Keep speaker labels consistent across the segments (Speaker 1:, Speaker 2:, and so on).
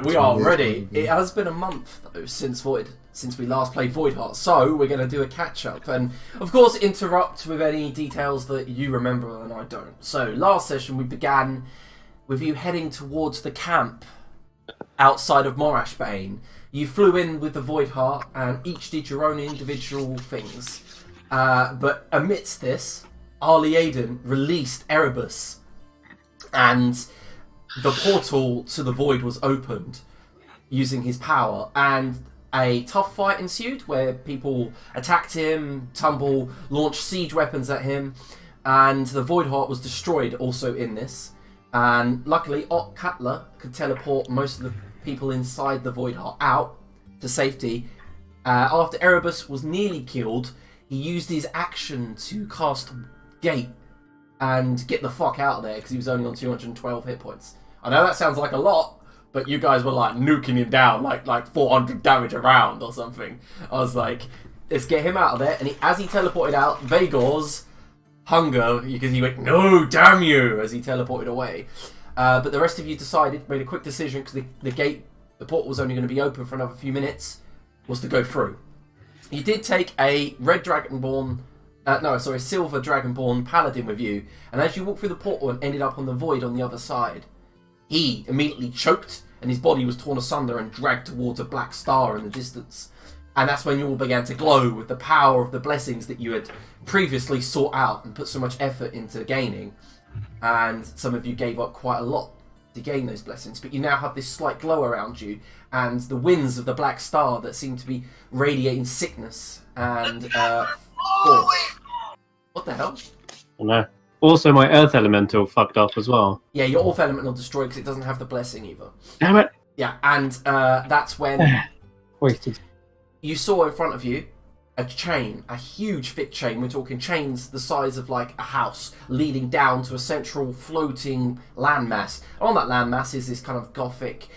Speaker 1: Right, we are ready. It has been a month though since we last played Voidheart, so we're going to do a catch-up and, of course, interrupt with any details that you remember and I don't. So, last session we began with you heading towards the camp outside of Morashbane. You flew in with the Voidheart and each did your own individual things. But amidst this, Arliaden released Erebus and the portal to the Void was opened using his power, and a tough fight ensued where people attacked him, launched siege weapons at him, and the Voidheart was destroyed also in this. And luckily, Katla could teleport most of the people inside the Voidheart out to safety. After Erebus was nearly killed, he used his action to cast Gate and get the fuck out of there because he was only on 212 hit points. I know that sounds like a lot, but you guys were like nuking him down like 400 damage a round or something. I was like, let's get him out of there. And as he teleported out, Vagor's hunger, because he went, no, damn you, as he teleported away. But the rest of you made a quick decision because the portal was only going to be open for another few minutes, was to go through. You did take a silver dragonborn paladin with you, and as you walked through the portal and ended up on the void on the other side, he immediately choked and his body was torn asunder and dragged towards a black star in the distance. And that's when you all began to glow with the power of the blessings that you had previously sought out and put so much effort into gaining. And some of you gave up quite a lot to gain those blessings, but you now have this slight glow around you and the winds of the black star that seem to be radiating sickness and force. What the hell?
Speaker 2: Oh no. Also, my earth elemental fucked up as well.
Speaker 1: Yeah, your earth elemental destroyed because it doesn't have the blessing either.
Speaker 2: Damn it!
Speaker 1: Yeah, and that's when
Speaker 2: Wasted.
Speaker 1: You saw in front of you a chain, a huge thick chain. We're talking chains the size of like a house, leading down to a central floating landmass. On that landmass is this kind of gothic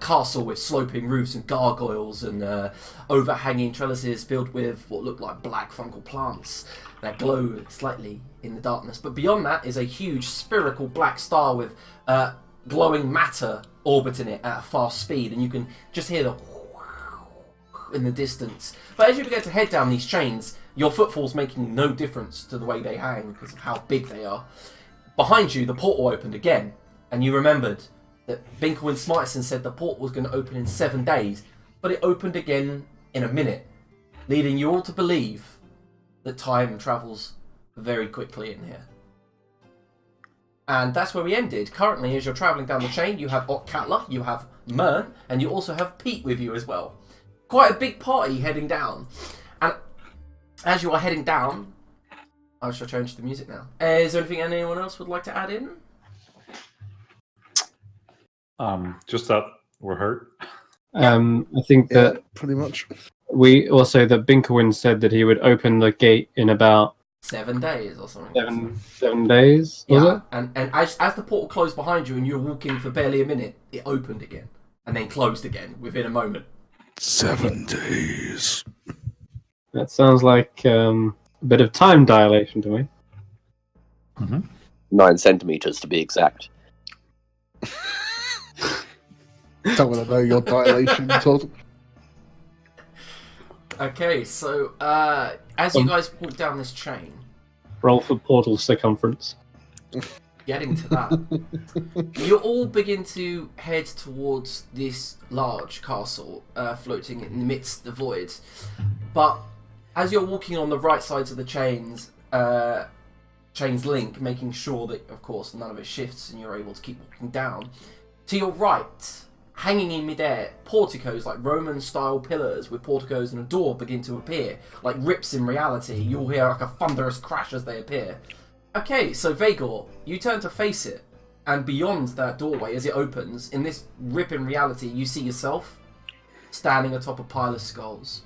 Speaker 1: castle with sloping roofs and gargoyles and overhanging trellises filled with what look like black fungal plants that glow slightly in the darkness. But beyond that is a huge spherical black star with glowing matter orbiting it at a fast speed, and you can just hear the in the distance. But as you begin to head down these chains, your footfall's making no difference to the way they hang because of how big they are. Behind you, the portal opened again, and you remembered that Binkelwyn Smartison said the portal was going to open in 7 days, but it opened again in a minute, leading you all to believe that time travels very quickly in here. And that's where we ended. Currently, as you're travelling down the chain, you have Katla, you have Mern, and you also have Pete with you as well. Quite a big party heading down. And as you are heading down, I shall change the music now. Is there anything anyone else would like to add in?
Speaker 3: Just that we're hurt.
Speaker 2: I think that
Speaker 4: pretty much.
Speaker 2: We also that Binkelwyn said that he would open the gate in about
Speaker 1: 7 days or something.
Speaker 2: 7 days. Was
Speaker 1: yeah,
Speaker 2: it?
Speaker 1: And as the portal closed behind you and you were walking for barely a minute, it opened again and then closed again within a moment.
Speaker 4: 7 days.
Speaker 2: That sounds like a bit of time dilation to me.
Speaker 3: Mm-hmm.
Speaker 5: 9 centimeters to be exact.
Speaker 4: Don't want to know your dilation, Todd.
Speaker 1: Okay, so as you guys walk down this chain,
Speaker 2: Roll for portal circumference.
Speaker 1: getting to that, you all begin to head towards this large castle floating in the midst of the void. But as you're walking on the right sides of the chains link, making sure that, of course, none of it shifts and you're able to keep walking down, to your right, hanging in midair, porticos like Roman-style pillars with porticos and a door begin to appear, like rips in reality. You'll hear like a thunderous crash as they appear. Okay, so Vagor, you turn to face it, and beyond that doorway, as it opens, in this rip in reality, you see yourself standing atop a pile of skulls.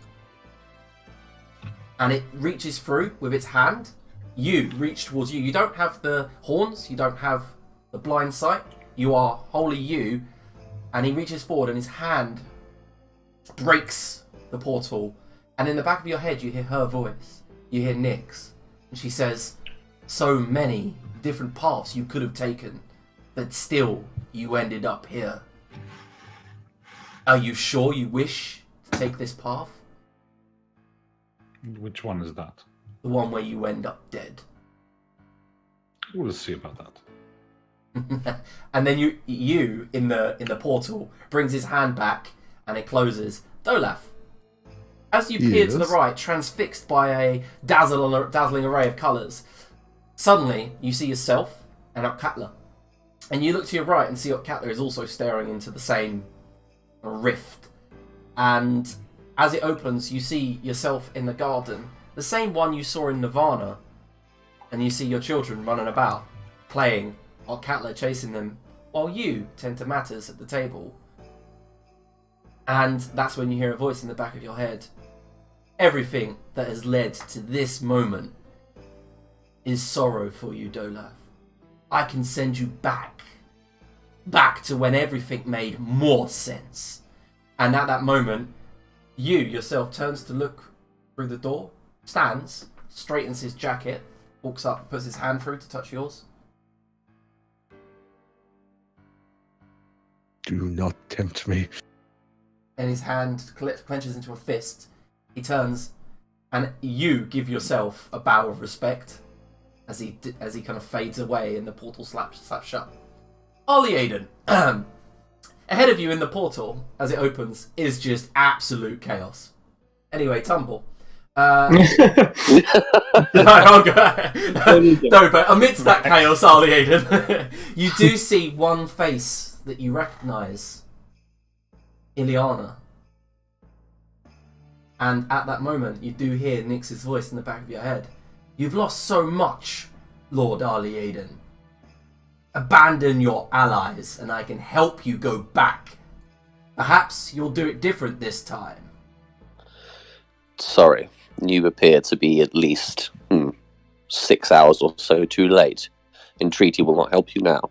Speaker 1: And it reaches through with its hand. You reach towards you. You don't have the horns, you don't have the blind sight. You are wholly you. And he reaches forward and his hand breaks the portal. And in the back of your head, you hear her voice. You hear Nick's. And she says, so many different paths you could have taken, but still you ended up here. Are you sure you wish to take this path?
Speaker 3: Which one is that?
Speaker 1: The one where you end up dead.
Speaker 3: We'll see about that.
Speaker 1: And then you in the portal brings his hand back and it closes. Dolaf, as you peer to the right, transfixed by a dazzling array of colours, suddenly you see yourself and Otkatla. And you look to your right and see Otkatla is also staring into the same rift. And as it opens, you see yourself in the garden, the same one you saw in Nirvana, and you see your children running about, playing, Otkatla chasing them, while you tend to matters at the table. And that's when you hear a voice in the back of your head. Everything that has led to this moment is sorrow for you, Dolaf. I can send you back to when everything made more sense. And at that moment, you yourself turns to look through the door, stands, straightens his jacket, walks up, puts his hand through to touch yours.
Speaker 4: Do not tempt me.
Speaker 1: And his hand clenches into a fist. He turns, and you give yourself a bow of respect as he kind of fades away and the portal slaps shut. Ollie Aiden, ahead of you in the portal as it opens is just absolute chaos. Anyway, Tumble. No, I'll go. No, but amidst that chaos, Ollie Aiden, you do see one face that you recognise. Ileana. And at that moment, you do hear Nyx's voice in the back of your head. You've lost so much, Lord Ali Aiden. Abandon your allies, and I can help you go back. Perhaps you'll do it different this time.
Speaker 5: Sorry, you appear to be at least 6 hours or so too late. Entreaty will not help you now.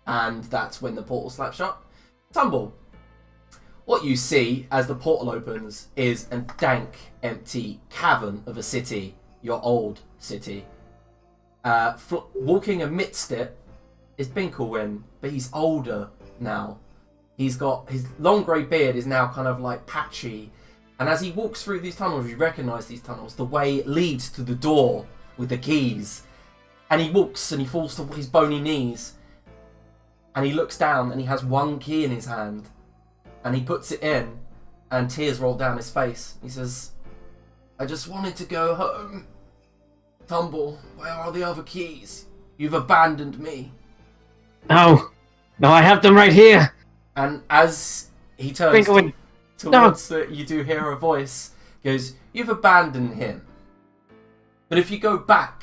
Speaker 1: And that's when the portal slaps shut. Tumble. What you see as the portal opens is a dank, empty cavern of a city, your old city. Walking amidst it is Binkelwyn, but he's older now. He's got his long grey beard is now kind of like patchy, and as he walks through these tunnels, you recognise these tunnels. The way leads to the door with the keys, and he walks and he falls to his bony knees, and he looks down and he has one key in his hand. And he puts it in, and tears roll down his face. He says, I just wanted to go home. Tumble, where are the other keys? You've abandoned me.
Speaker 2: No, I have them right here.
Speaker 1: And as he turns towards you do hear a voice. Goes, you've abandoned him. But if you go back,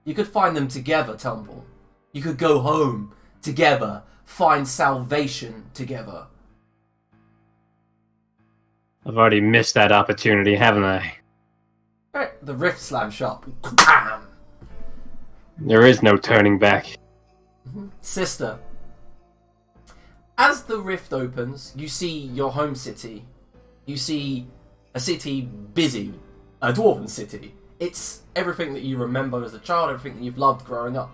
Speaker 1: you could find them together, Tumble. You could go home together, find salvation together.
Speaker 2: I've already missed that opportunity, haven't I?
Speaker 1: Right, the rift slams shut. Bam!
Speaker 2: There is no turning back.
Speaker 1: Sister, as the rift opens, you see your home city. You see a city busy, a dwarven city. It's everything that you remember as a child, everything that you've loved growing up.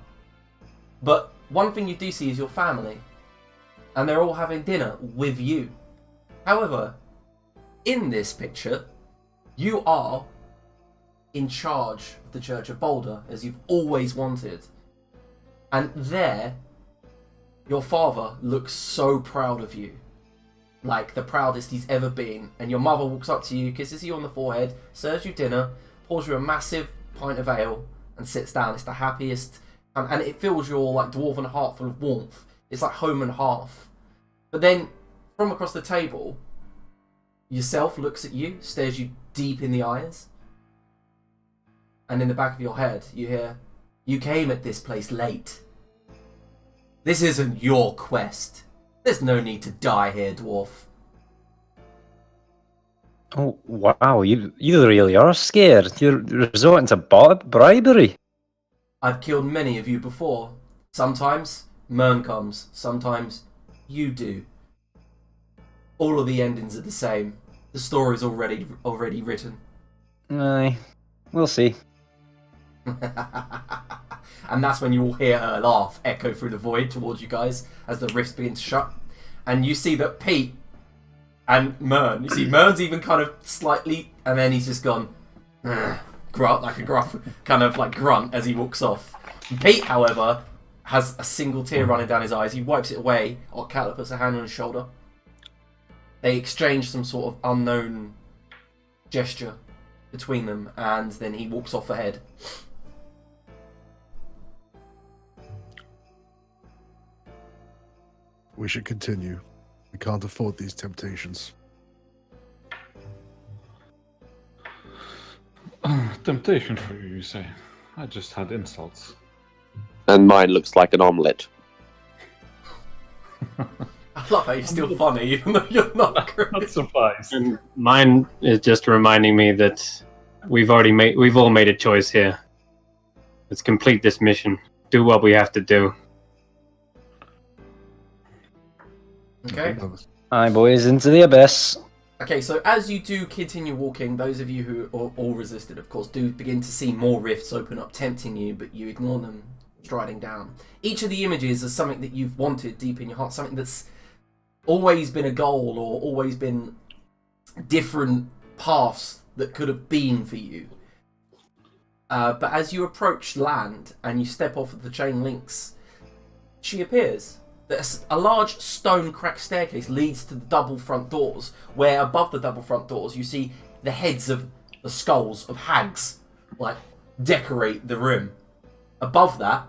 Speaker 1: But one thing you do see is your family, and they're all having dinner with you. However, in this picture, you are in charge of the Church of Boulder, as you've always wanted. And there, your father looks so proud of you. Like the proudest he's ever been. And your mother walks up to you, kisses you on the forehead, serves you dinner, pours you a massive pint of ale, and sits down. It's the happiest, and it fills your like dwarven heart full of warmth. It's like home and hearth. But then, from across the table, yourself looks at you, stares you deep in the eyes, and in the back of your head you hear, you came at this place late. This isn't your quest. There's no need to die here, dwarf.
Speaker 6: Oh, wow, you really are scared. You're resorting to bribery.
Speaker 1: I've killed many of you before. Sometimes Mern comes, sometimes you do. All of the endings are the same. The story's already written.
Speaker 6: Aye, we'll see.
Speaker 1: And that's when you all hear her laugh echo through the void towards you guys as the rifts begin to shut. and you see that Pete and Mern, you see Mern's even kind of slightly, and then he's just gone, grunt, like a gruff kind of like grunt as he walks off. And Pete, however, has a single tear running down his eyes. He wipes it away. Orcatla puts a hand on his shoulder. They exchange some sort of unknown gesture between them, and then he walks off ahead.
Speaker 4: We should continue. We can't afford these temptations.
Speaker 3: Temptation for you, you say? I just had insults.
Speaker 5: And mine looks like an omelette.
Speaker 1: I love how you're still funny, even though you're not great.
Speaker 3: Not surprised.
Speaker 2: And mine is just reminding me that we've all made a choice here. Let's complete this mission. Do what we have to do.
Speaker 1: Okay.
Speaker 6: Aye, boys, into the abyss.
Speaker 1: Okay, so as you do continue walking, those of you who are all resisted, of course, do begin to see more rifts open up, tempting you, but you ignore them, striding down. Each of the images is something that you've wanted deep in your heart, something that's always been a goal or always been different paths that could have been for you. But as you approach land and you step off of the chain links, she appears. There's a large stone cracked staircase leads to the double front doors, where above the double front doors you see the heads of the skulls of hags, like, decorate the room. Above that,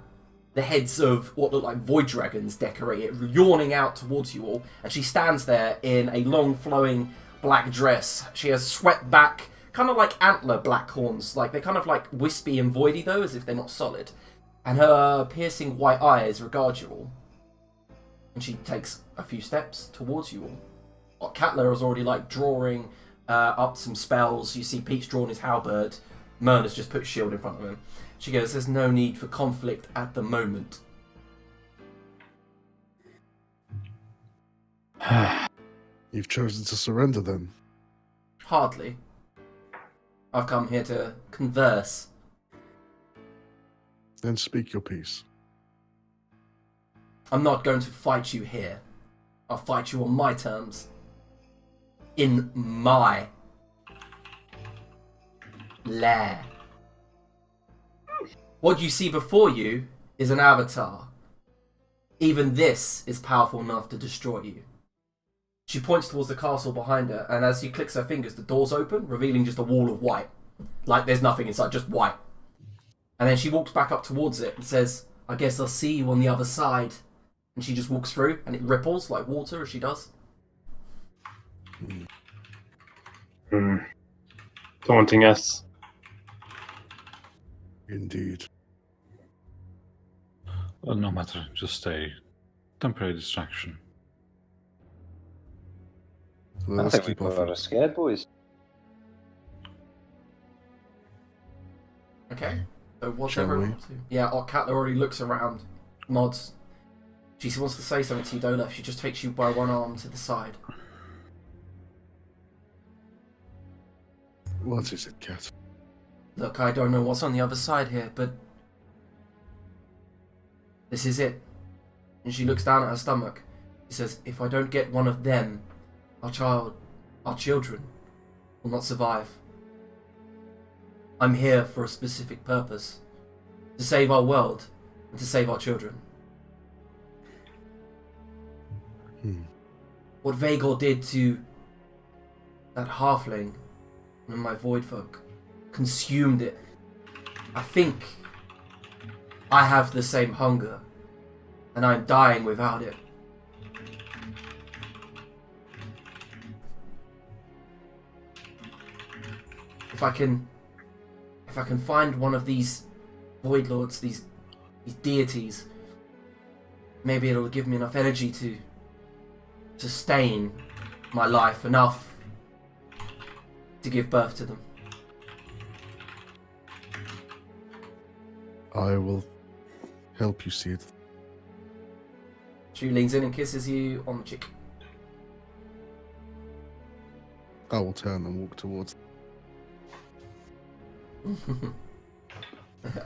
Speaker 1: the heads of what look like void dragons decorate it, yawning out towards you all, and she stands there in a long flowing black dress. She has swept back, kind of like antler black horns, like they're kind of like wispy and voidy though, as if they're not solid. And her piercing white eyes regard you all. And she takes a few steps towards you all. Catler is already like drawing up some spells. You see Pete's drawn his halberd. Mern has just put shield in front of him. She goes, "There's no need for conflict at the moment."
Speaker 4: You've chosen to surrender then.
Speaker 1: Hardly. I've come here to converse.
Speaker 4: Then speak your piece.
Speaker 1: I'm not going to fight you here. I'll fight you on my terms. In my lair. What you see before you is an avatar. Even this is powerful enough to destroy you. She points towards the castle behind her, and as she clicks her fingers, the doors open, revealing just a wall of white. Like there's nothing inside, just white. And then she walks back up towards it and says, "I guess I'll see you on the other side." And she just walks through, and it ripples like water as she does.
Speaker 2: Taunting us.
Speaker 4: Indeed.
Speaker 3: Well, no matter, just a temporary distraction.
Speaker 4: Let
Speaker 6: I
Speaker 4: us
Speaker 6: think we
Speaker 4: keep off.
Speaker 6: both are scared, boys.
Speaker 1: Okay. So what's
Speaker 4: Shall
Speaker 1: everyone
Speaker 4: we?
Speaker 1: up to? Yeah, Catler already looks around, nods. She wants to say something to you, Dolaf. She just takes you by one arm to the side.
Speaker 4: What is it, Cat?
Speaker 1: Look, I don't know what's on the other side here, but this is it. And she looks down at her stomach. She says, "If I don't get one of them, our children, will not survive. I'm here for a specific purpose. To save our world and to save our children." What Vagor did to that halfling and my void folk consumed it. I think I have the same hunger, and I'm dying without it. If I can find one of these void lords, these deities, maybe it'll give me enough energy to sustain my life enough to give birth to them.
Speaker 4: I will help you see it.
Speaker 1: She leans in and kisses you on the cheek.
Speaker 4: I will turn and walk towards.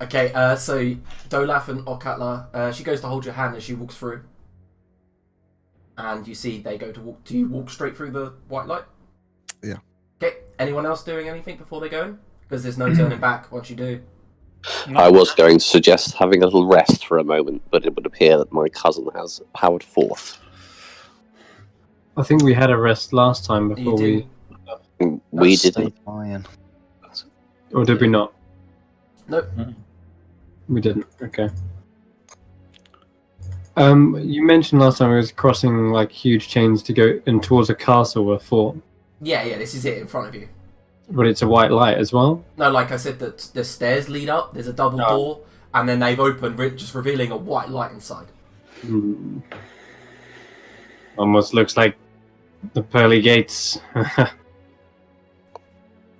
Speaker 1: Okay, so Dolaf and Okatla, she goes to hold your hand as she walks through. and you see they go to walk. Do you walk straight through the white light?
Speaker 4: Yeah.
Speaker 1: Okay. Anyone else doing anything before they go in? Because there's no turning back once you do.
Speaker 5: I was going to suggest having a little rest for a moment, but it would appear that my cousin has powered forth.
Speaker 2: I think we had a rest last time before
Speaker 1: You
Speaker 5: We didn't.
Speaker 2: Or did we not?
Speaker 1: Nope.
Speaker 2: We didn't. Okay. You mentioned last time it was crossing like huge chains to go in towards a castle or a fort,
Speaker 1: Yeah, this is it in front of you.
Speaker 2: but it's a white light as well.
Speaker 1: No, like I said, the stairs lead up. There's a double door, and then they've opened, just revealing a white light inside.
Speaker 2: Almost looks like the pearly gates.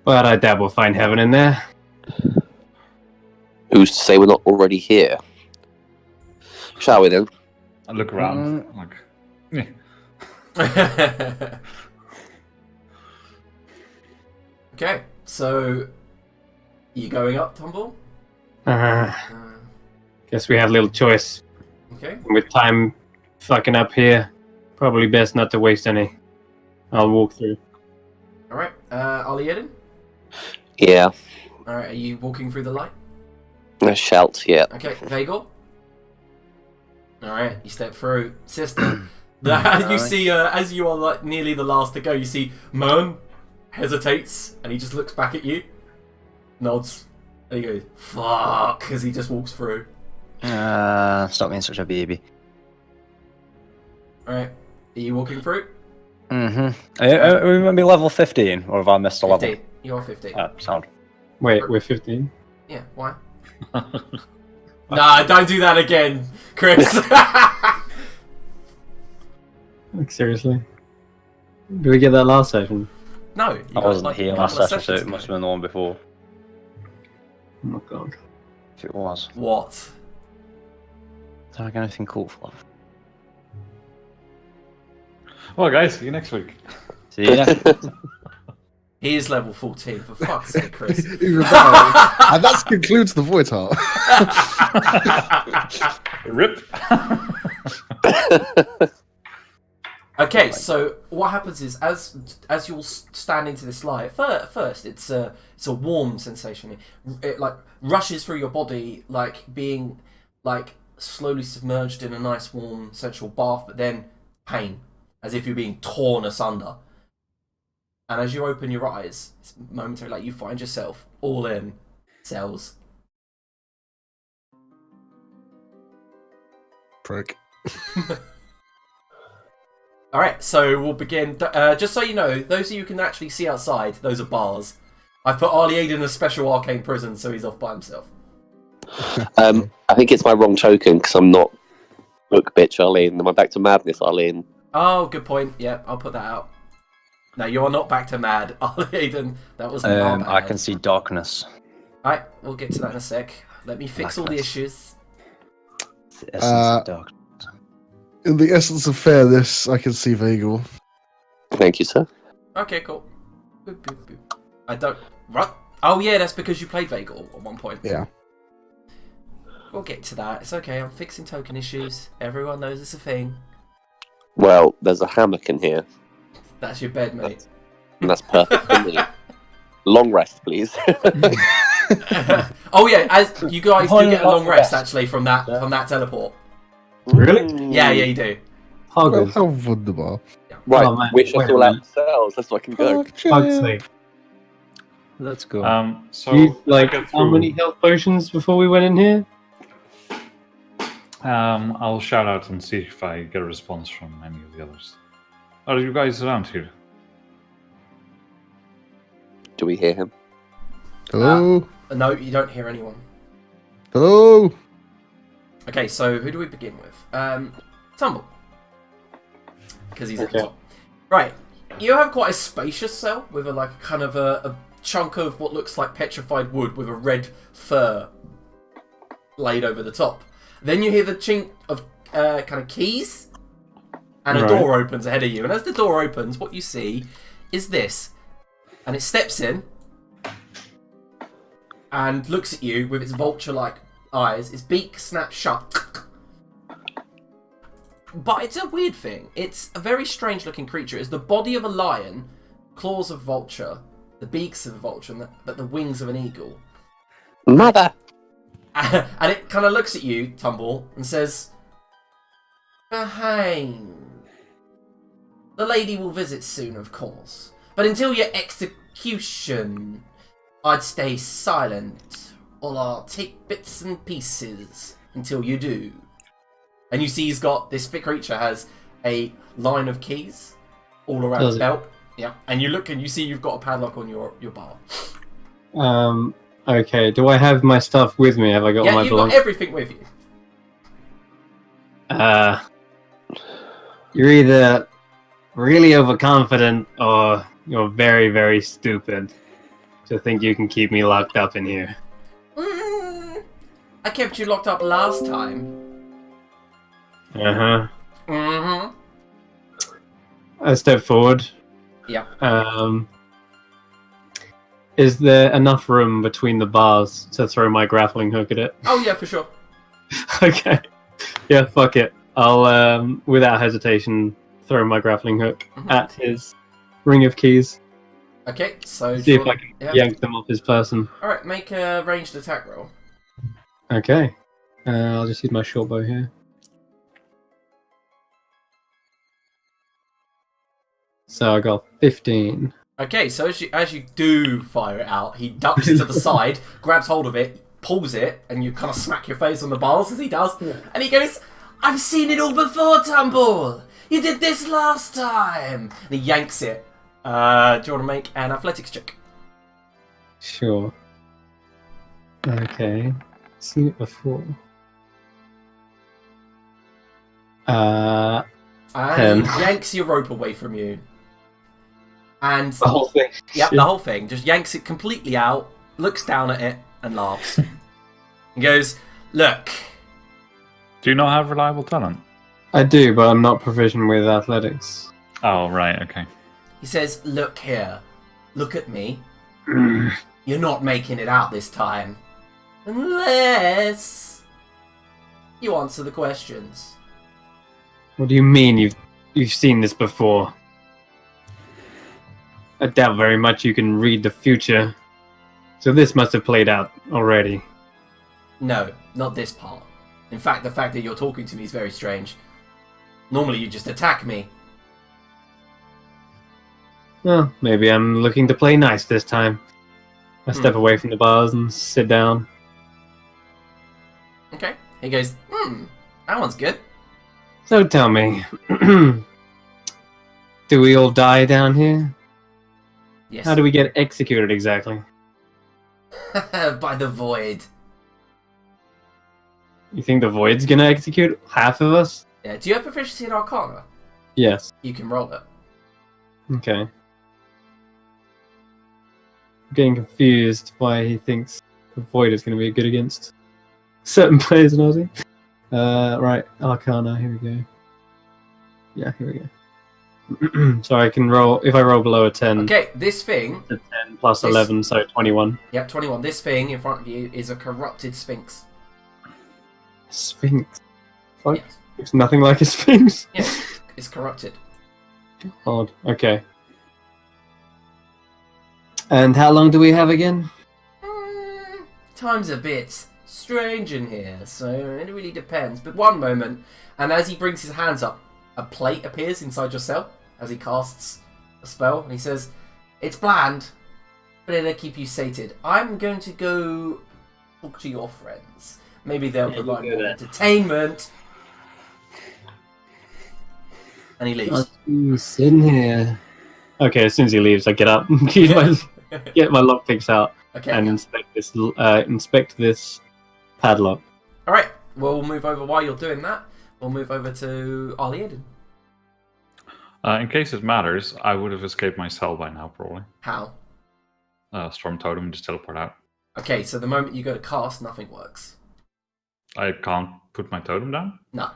Speaker 2: But I doubt we'll find heaven in there.
Speaker 5: Who's to say we're not already here? Shall we then?
Speaker 3: I look around. Yeah.
Speaker 1: Okay, so you going up, Tumble?
Speaker 2: Guess we have little choice.
Speaker 1: Okay.
Speaker 2: With time fucking up here, probably best not to waste any. I'll walk through.
Speaker 1: All right. Ollie Eden?
Speaker 5: Yeah.
Speaker 1: All right. Are you walking through the light?
Speaker 5: A shout, yeah.
Speaker 1: Okay. Vagel? All right. You step through. Sister. You see, as you are like nearly the last to go, you see Mern hesitates, and he just looks back at you, nods, and he goes, "Fuck," as he just walks through.
Speaker 6: Stop being such a baby.
Speaker 1: All right. Are you walking through?
Speaker 6: Are we maybe level 15, or have I missed a level?
Speaker 1: 15. You're 15.
Speaker 6: Sound.
Speaker 2: Wait, we're 15?
Speaker 1: Yeah. Why? Nah, don't do that again, Chris.
Speaker 2: Like, seriously? Did we get that last session?
Speaker 1: No, you
Speaker 6: I
Speaker 1: got,
Speaker 6: wasn't
Speaker 1: like,
Speaker 6: here
Speaker 1: a
Speaker 6: last
Speaker 1: couple of
Speaker 6: session, so
Speaker 1: sessions
Speaker 6: it must have
Speaker 1: ago.
Speaker 6: been the one before.
Speaker 2: Oh my god.
Speaker 6: If it was.
Speaker 1: What?
Speaker 6: Did I get anything cool for that?
Speaker 3: Well, guys, see you next week.
Speaker 6: See you next.
Speaker 1: He is level 14, for fuck's sake, Chris.
Speaker 4: Even better. And that concludes the Voidheart.
Speaker 3: Rip.
Speaker 1: Okay, so what happens is, as you'll stand into this light, first it's a warm sensation. It like rushes through your body, like being like slowly submerged in a nice warm sensual bath, but then pain, as if you're being torn asunder. And as you open your eyes, it's momentary, like you find yourself all in cells.
Speaker 4: Prick.
Speaker 1: Alright, so we'll begin. Just so you know, those of you who can actually see outside, those are bars. I've put Arlie Aiden in a special arcane prison, so he's off by himself.
Speaker 5: I think it's my wrong token, because I'm not... Look, bitch, Arlene. Am I back to madness, Arlene?
Speaker 1: Oh, good point. Yeah, I'll put that out. No, you are not back to mad, Arlie Aiden. That was not bad.
Speaker 6: I can see darkness.
Speaker 1: Alright, we'll get to that in a sec. Let me fix all the
Speaker 6: Blackness.
Speaker 1: issues.
Speaker 6: The essence of darkness.
Speaker 4: In the essence of fairness, I can see Vagel.
Speaker 5: Thank you, sir.
Speaker 1: Okay, cool. Boop, boop, boop. I don't... What? Oh yeah, that's because you played Vagel at one point.
Speaker 4: Yeah.
Speaker 1: We'll get to that. It's okay, I'm fixing token issues. Everyone knows it's a thing.
Speaker 5: Well, there's a hammock in here,
Speaker 1: That's your bed, mate.
Speaker 5: and that's perfect for me. Long rest, please.
Speaker 1: Oh yeah, as you guys do
Speaker 6: Why
Speaker 1: get a
Speaker 6: not
Speaker 1: long rest
Speaker 6: rest?
Speaker 1: actually from that teleport.
Speaker 2: Really?
Speaker 1: Yeah, you do.
Speaker 4: Well,
Speaker 2: Hoggers.
Speaker 4: how wunderbar.
Speaker 5: Right,
Speaker 2: Oh, man.
Speaker 5: wish us
Speaker 2: Wait a
Speaker 5: all out
Speaker 2: minute.
Speaker 5: cells, that's so I can go.
Speaker 2: Fuck's sake.
Speaker 6: Let's go.
Speaker 3: So
Speaker 2: You, like,
Speaker 3: I get
Speaker 2: how
Speaker 3: through.
Speaker 2: many health potions before we went in here?
Speaker 3: I'll shout out and see if I get a response from any of the others. Are you guys around here?
Speaker 5: Do we hear him?
Speaker 4: Hello?
Speaker 1: No, you don't hear anyone.
Speaker 4: Hello?
Speaker 1: Okay, so who do we begin with? Tumble. Because he's at the
Speaker 2: Okay.
Speaker 1: top. Right, you have quite a spacious cell with a kind of a chunk of what looks like petrified wood with a red fur laid over the top. Then you hear the chink of kind of keys, and a
Speaker 2: Right.
Speaker 1: door opens ahead of you. And as the door opens, what you see is this, and it steps in and looks at you with its vulture-like eyes. Its beak snaps shut. But it's a weird thing. It's a very strange looking creature. It's the body of a lion, claws of vulture, the beaks of a vulture, but the wings of an eagle.
Speaker 5: Mother!
Speaker 1: And it kind of looks at you, Tumble, and says, "Behind. The lady will visit soon, of course. But until your execution, I'd stay silent, or I'll take bits and pieces until you do." And you see this fit creature has a line of keys all around his belt. Yeah. And you look and you see you've got a padlock on your bar.
Speaker 2: Okay, do I have my stuff with me? Have I got all my
Speaker 1: you've
Speaker 2: belongings?
Speaker 1: got everything with you.
Speaker 2: You're either really overconfident or you're very, very stupid to think you can keep me locked up in here.
Speaker 1: I kept you locked up last time.
Speaker 2: Uh-huh.
Speaker 1: Mm-hmm.
Speaker 2: I step forward.
Speaker 1: Yeah.
Speaker 2: Is there enough room between the bars to throw my grappling hook at it?
Speaker 1: Oh, yeah, for sure.
Speaker 2: Okay. Yeah, fuck it. I'll, without hesitation, throw my grappling hook at his ring of keys.
Speaker 1: Okay, so...
Speaker 2: See if I can yank them off his person.
Speaker 1: Alright, make a ranged attack roll.
Speaker 2: Okay. I'll just use my short bow here. So I got 15.
Speaker 1: Okay, so as you do fire it out, he ducks to the side, grabs hold of it, pulls it, and you kind of smack your face on the bars as he does. And he goes, "I've seen it all before, Tumble! You did this last time!" And he yanks it. Do you want to make an athletics check?
Speaker 2: Sure. Okay. Seen it before.
Speaker 1: And
Speaker 2: 10.
Speaker 1: he yanks your rope away from you. And
Speaker 2: The whole thing.
Speaker 1: yep, the whole thing. Just yanks it completely out, looks down at it, and laughs. He goes, "Look."
Speaker 3: Do you not have reliable talent?
Speaker 2: I do, but I'm not proficient with athletics.
Speaker 3: Oh, right, okay.
Speaker 1: He says, "Look here. Look at me. You're not making it out this time. Unless you answer the questions."
Speaker 2: What do you mean you've seen this before? I doubt very much you can read the future. So this must have played out already.
Speaker 1: No, not this part. In fact, the fact that you're talking to me is very strange. Normally you just attack me.
Speaker 2: Well, maybe I'm looking to play nice this time. I step away from the bars and sit down.
Speaker 1: Okay. He goes, that one's good.
Speaker 2: So tell me, do we all die down here?
Speaker 1: Yes.
Speaker 2: How do we get executed exactly?
Speaker 1: By the void.
Speaker 2: You think the Void's gonna execute half of us?
Speaker 1: Yeah. Do you have proficiency in Arcana?
Speaker 2: Yes.
Speaker 1: You can roll it.
Speaker 2: Okay. I'm getting confused why he thinks the Void is going to be good against certain players in Aussie. Right, Arcana, here we go. Yeah, here we go. So I can roll, if I roll below a 10,
Speaker 1: Okay, this thing...
Speaker 2: a 10 plus 11, so 21.
Speaker 1: Yeah, 21. This thing in front of you is a corrupted sphinx.
Speaker 2: Sphinx. What?
Speaker 1: Yes.
Speaker 2: It's nothing like a Sphinx.
Speaker 1: Yeah, it's corrupted.
Speaker 2: Odd. Okay. And how long do we have again?
Speaker 1: Time's a bit strange in here, so it really depends. But one moment, and as he brings his hands up, a plate appears inside your cell as he casts a spell, and he says, "It's bland, but it'll keep you sated. I'm going to go talk to your friends. Maybe they'll provide more entertainment." And he leaves.
Speaker 2: He's in here. Okay, as soon as he leaves, I get up, get my lockpicks out,
Speaker 1: Okay.
Speaker 2: and inspect this padlock.
Speaker 1: All right. We'll move over while you're doing that. We'll move over to Ali Eden.
Speaker 3: In case it matters, I would have escaped my cell by now, probably.
Speaker 1: How?
Speaker 3: Storm Totem and just teleport out.
Speaker 1: Okay, so the moment you go to cast, nothing works.
Speaker 3: I can't put my totem down?
Speaker 1: No.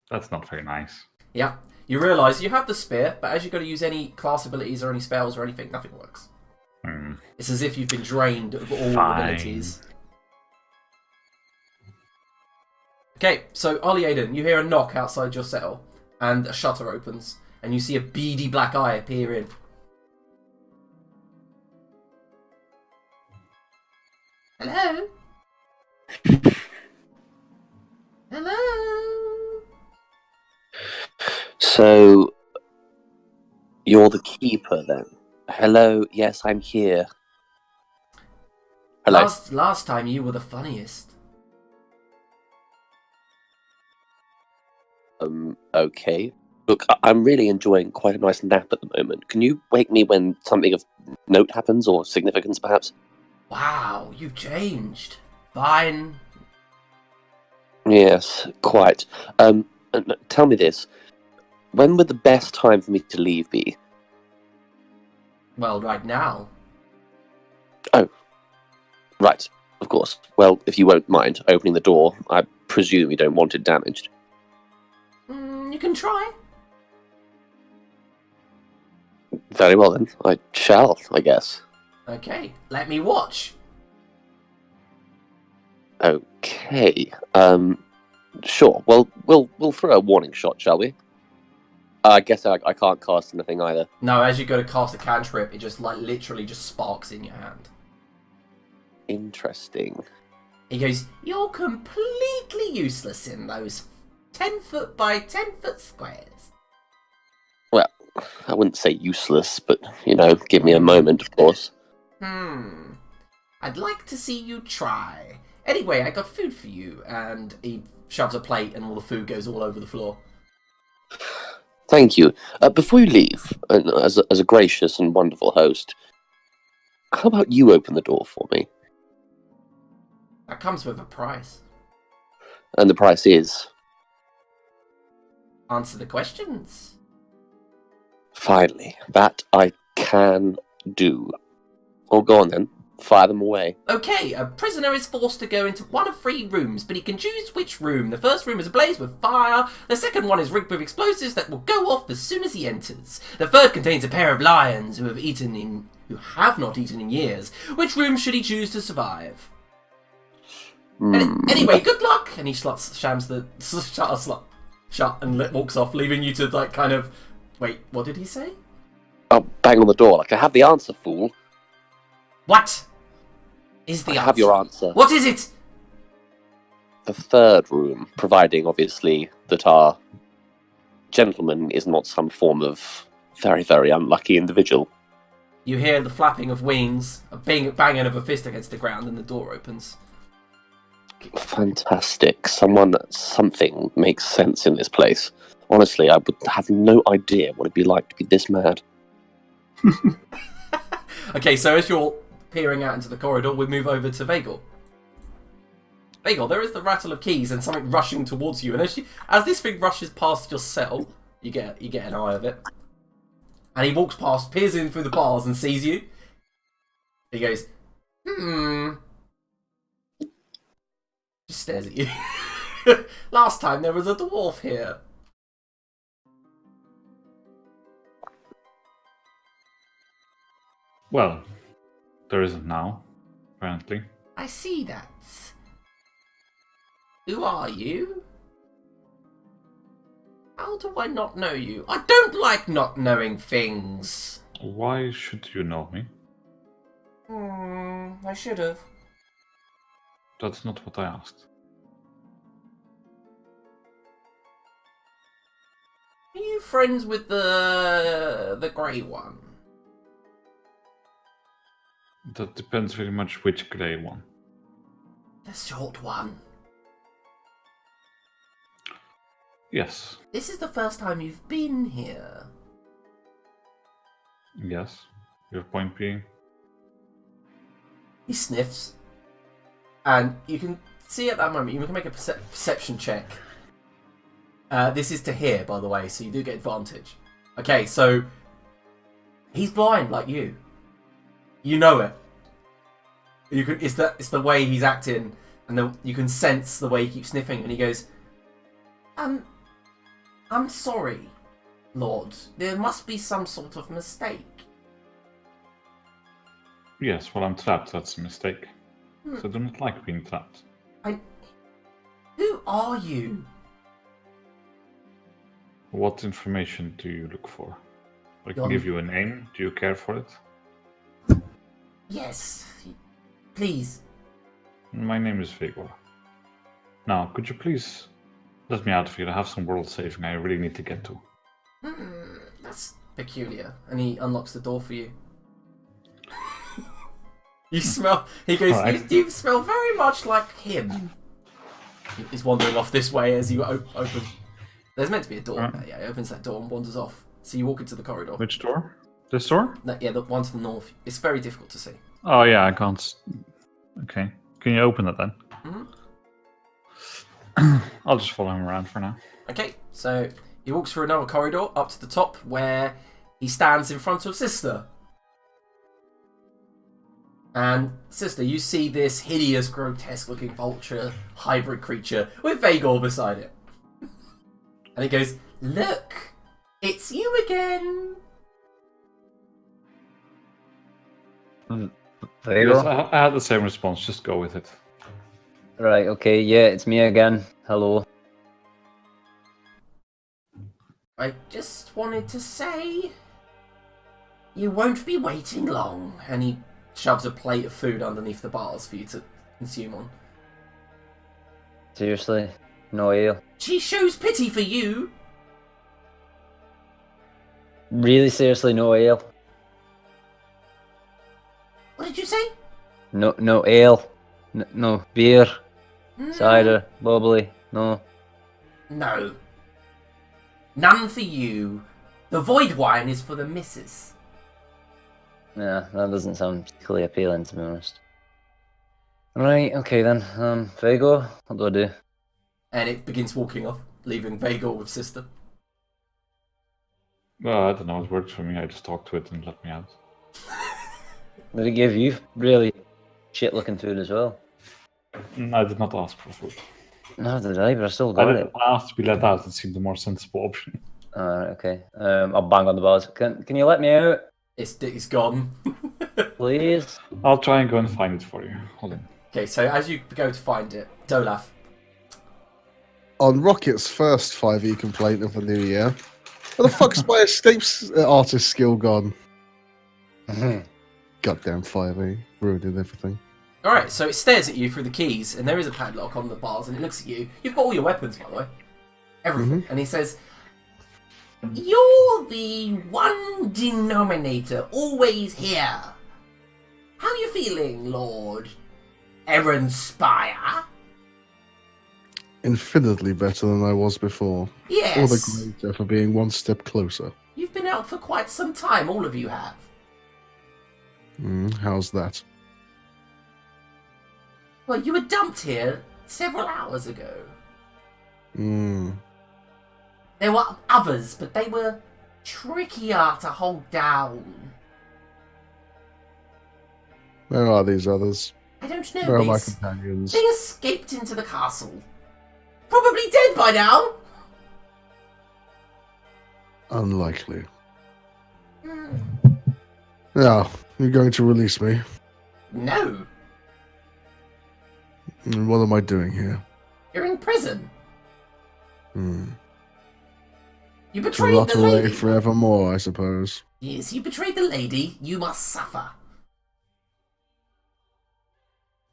Speaker 3: That's not very nice.
Speaker 1: Yeah. You realise you have the spear, but as you go to use any class abilities or any spells or anything, nothing works. It's as if you've been drained of all
Speaker 3: Fine.
Speaker 1: abilities. Okay, so Ollie Aiden, you hear a knock outside your cell, and a shutter opens, and you see a beady black eye appear in. Hello? Hello?
Speaker 5: So, you're the keeper then? Hello, yes, I'm here. Hello.
Speaker 1: Last time you were the funniest.
Speaker 5: Okay. Look, I'm really enjoying quite a nice nap at the moment. Can you wake me when something of note happens, or significance perhaps?
Speaker 1: Wow, you've changed. Fine.
Speaker 5: Yes, quite. Tell me this. When would the best time for me to leave be?
Speaker 1: Well, right now.
Speaker 5: Oh. Right, of course. Well, if you won't mind opening the door, I presume you don't want it damaged.
Speaker 1: You can try.
Speaker 5: Very well then, I shall, I guess.
Speaker 1: Okay, let me watch.
Speaker 5: Okay. Sure. Well, we'll throw a warning shot, shall we? I guess I can't cast anything either.
Speaker 1: No, as you go to cast a cantrip, it just literally just sparks in your hand.
Speaker 5: Interesting.
Speaker 1: He goes, "You're completely useless in those 10-foot by 10-foot squares."
Speaker 5: Well, I wouldn't say useless, but, give me a moment, of course.
Speaker 1: I'd like to see you try. Anyway, I got food for you, and he shoves a plate and all the food goes all over the floor.
Speaker 5: Thank you. Before you leave, as a gracious and wonderful host, how about you open the door for me?
Speaker 1: That comes with a price.
Speaker 5: And the price is?
Speaker 1: Answer the questions.
Speaker 5: Finally, that I can do. Well, go on then. Fire them away.
Speaker 1: Okay, a prisoner is forced to go into one of 3 rooms, but he can choose which room. The first room is ablaze with fire. The second one is rigged with explosives that will go off as soon as he enters. The third contains a pair of lions who have not eaten in years. Which room should he choose to survive? Anyway, good luck! And he shams the shutter shut and walks off, leaving you to kind of... Wait, what did he say?
Speaker 5: I'll bang on the door like I have the answer, fool.
Speaker 1: What is the answer?
Speaker 5: I have your answer.
Speaker 1: What is it?
Speaker 5: The third room, providing, obviously, that our gentleman is not some form of very, very unlucky individual.
Speaker 1: You hear the flapping of wings, a banging of a fist against the ground, and the door opens.
Speaker 5: Fantastic. Something makes sense in this place. Honestly, I would have no idea what it'd be like to be this mad.
Speaker 1: Okay, so as you're peering out into the corridor, we move over to Vagel. Vagel, there is the rattle of keys and something rushing towards you, and as this thing rushes past your cell, you get an eye of it. And he walks past, peers in through the bars, and sees you. He goes, just stares at you. Last time there was a dwarf here.
Speaker 3: Well, there isn't now, apparently.
Speaker 1: I see that. Who are you? How do I not know you? I don't like not knowing things.
Speaker 3: Why should you know me?
Speaker 1: I should have.
Speaker 3: That's not what I asked.
Speaker 1: Are you friends with the grey one?
Speaker 3: That depends very much which grey one.
Speaker 1: The short one.
Speaker 3: Yes.
Speaker 1: This is the first time you've been here.
Speaker 3: Yes. Your point being?
Speaker 1: He sniffs. And you can see at that moment, you can make a perception check. This is to hear, by the way, so you do get advantage. Okay, so he's blind like you. You know it. It's the way he's acting, and you can sense the way he keeps sniffing, and he goes, I'm sorry, Lord. There must be some sort of mistake.
Speaker 3: Yes, well, I'm trapped. That's a mistake. So I do not like being trapped.
Speaker 1: Who Who are you?
Speaker 3: What information do you look for? I can
Speaker 1: Your-
Speaker 3: give you a name. Do you care for it?
Speaker 1: Yes, please.
Speaker 3: My name is Vigor. Now, could you please let me out of here? I have some world saving I really need to get to.
Speaker 1: That's peculiar. And he unlocks the door for you. You smell. He goes.
Speaker 3: Right.
Speaker 1: You smell very much like him. He's wandering off this way as you open. There's meant to be a door.
Speaker 3: Right.
Speaker 1: Yeah, he opens that door and wanders off. So you walk into the corridor.
Speaker 3: Which door? This door?
Speaker 1: No, yeah, the one to the north. It's very difficult to see.
Speaker 3: Oh yeah, I can't. Okay, can you open it then? I'll just follow him around for now.
Speaker 1: Okay, so he walks through another corridor up to the top where he stands in front of Sister. And Sister, you see this hideous, grotesque-looking vulture hybrid creature with Vagor beside it. And he goes, "Look, it's you again."
Speaker 6: There you
Speaker 3: Yes,
Speaker 6: go.
Speaker 3: I had the same response. Just go with it.
Speaker 6: Right, okay, yeah, it's me again. Hello.
Speaker 1: I just wanted to say, you won't be waiting long. And he shoves a plate of food underneath the bars for you to consume on.
Speaker 6: Seriously? No ale?
Speaker 1: She shows pity for you.
Speaker 6: Really seriously, no ale?
Speaker 1: What did you say?
Speaker 6: No ale. No beer. Cider. Bubbly. No.
Speaker 1: No. None for you. The void wine is for the missus.
Speaker 6: Yeah, that doesn't sound particularly appealing, to be honest. Right, okay then. Vago, what do I do?
Speaker 1: And it begins walking off, leaving Vagor with Sister.
Speaker 3: Well, I don't know. It worked for me. I just talked to it and let me out.
Speaker 6: Did it give you really shit-looking food as well?
Speaker 3: I did not ask for food.
Speaker 6: No, did I? But I still
Speaker 3: I
Speaker 6: got
Speaker 3: did
Speaker 6: it.
Speaker 3: ask to be let out. It seemed the more sensible option.
Speaker 6: Alright, okay. I'll bang on the bars. Can you let me out,
Speaker 1: It's gone.
Speaker 6: please?
Speaker 3: I'll try and go and find it for you. Hold on.
Speaker 1: Okay, so as you go to find it, Dolaf.
Speaker 4: On Rocket's first 5e complaint of the new year, where the fuck's my escape artist skill gone? Goddamn 5e, ruining everything.
Speaker 1: Alright, so it stares at you through the keys, and there is a padlock on the bars, and it looks at you. You've got all your weapons, by the way. Everything. And he says, "You're the one denominator, always here. How you feeling, Lord Spire?"
Speaker 4: Infinitely better than I was before.
Speaker 1: Yes.
Speaker 4: All the greater for being one step closer.
Speaker 1: You've been out for quite some time, all of you have.
Speaker 4: How's that?
Speaker 1: Well, you were dumped here several hours ago. There were others, but they were trickier to hold down.
Speaker 4: Where are these others?
Speaker 1: I don't know.
Speaker 4: Where are my companions?
Speaker 1: They escaped into the castle. Probably dead by now.
Speaker 4: Unlikely. Yeah, you're going to release me.
Speaker 1: No,
Speaker 4: And what am I doing here?
Speaker 1: you're in prison. You
Speaker 4: To
Speaker 1: betrayed
Speaker 4: rot
Speaker 1: the
Speaker 4: away
Speaker 1: lady.
Speaker 4: forevermore, I suppose.
Speaker 1: Yes, you betrayed the lady. You must suffer.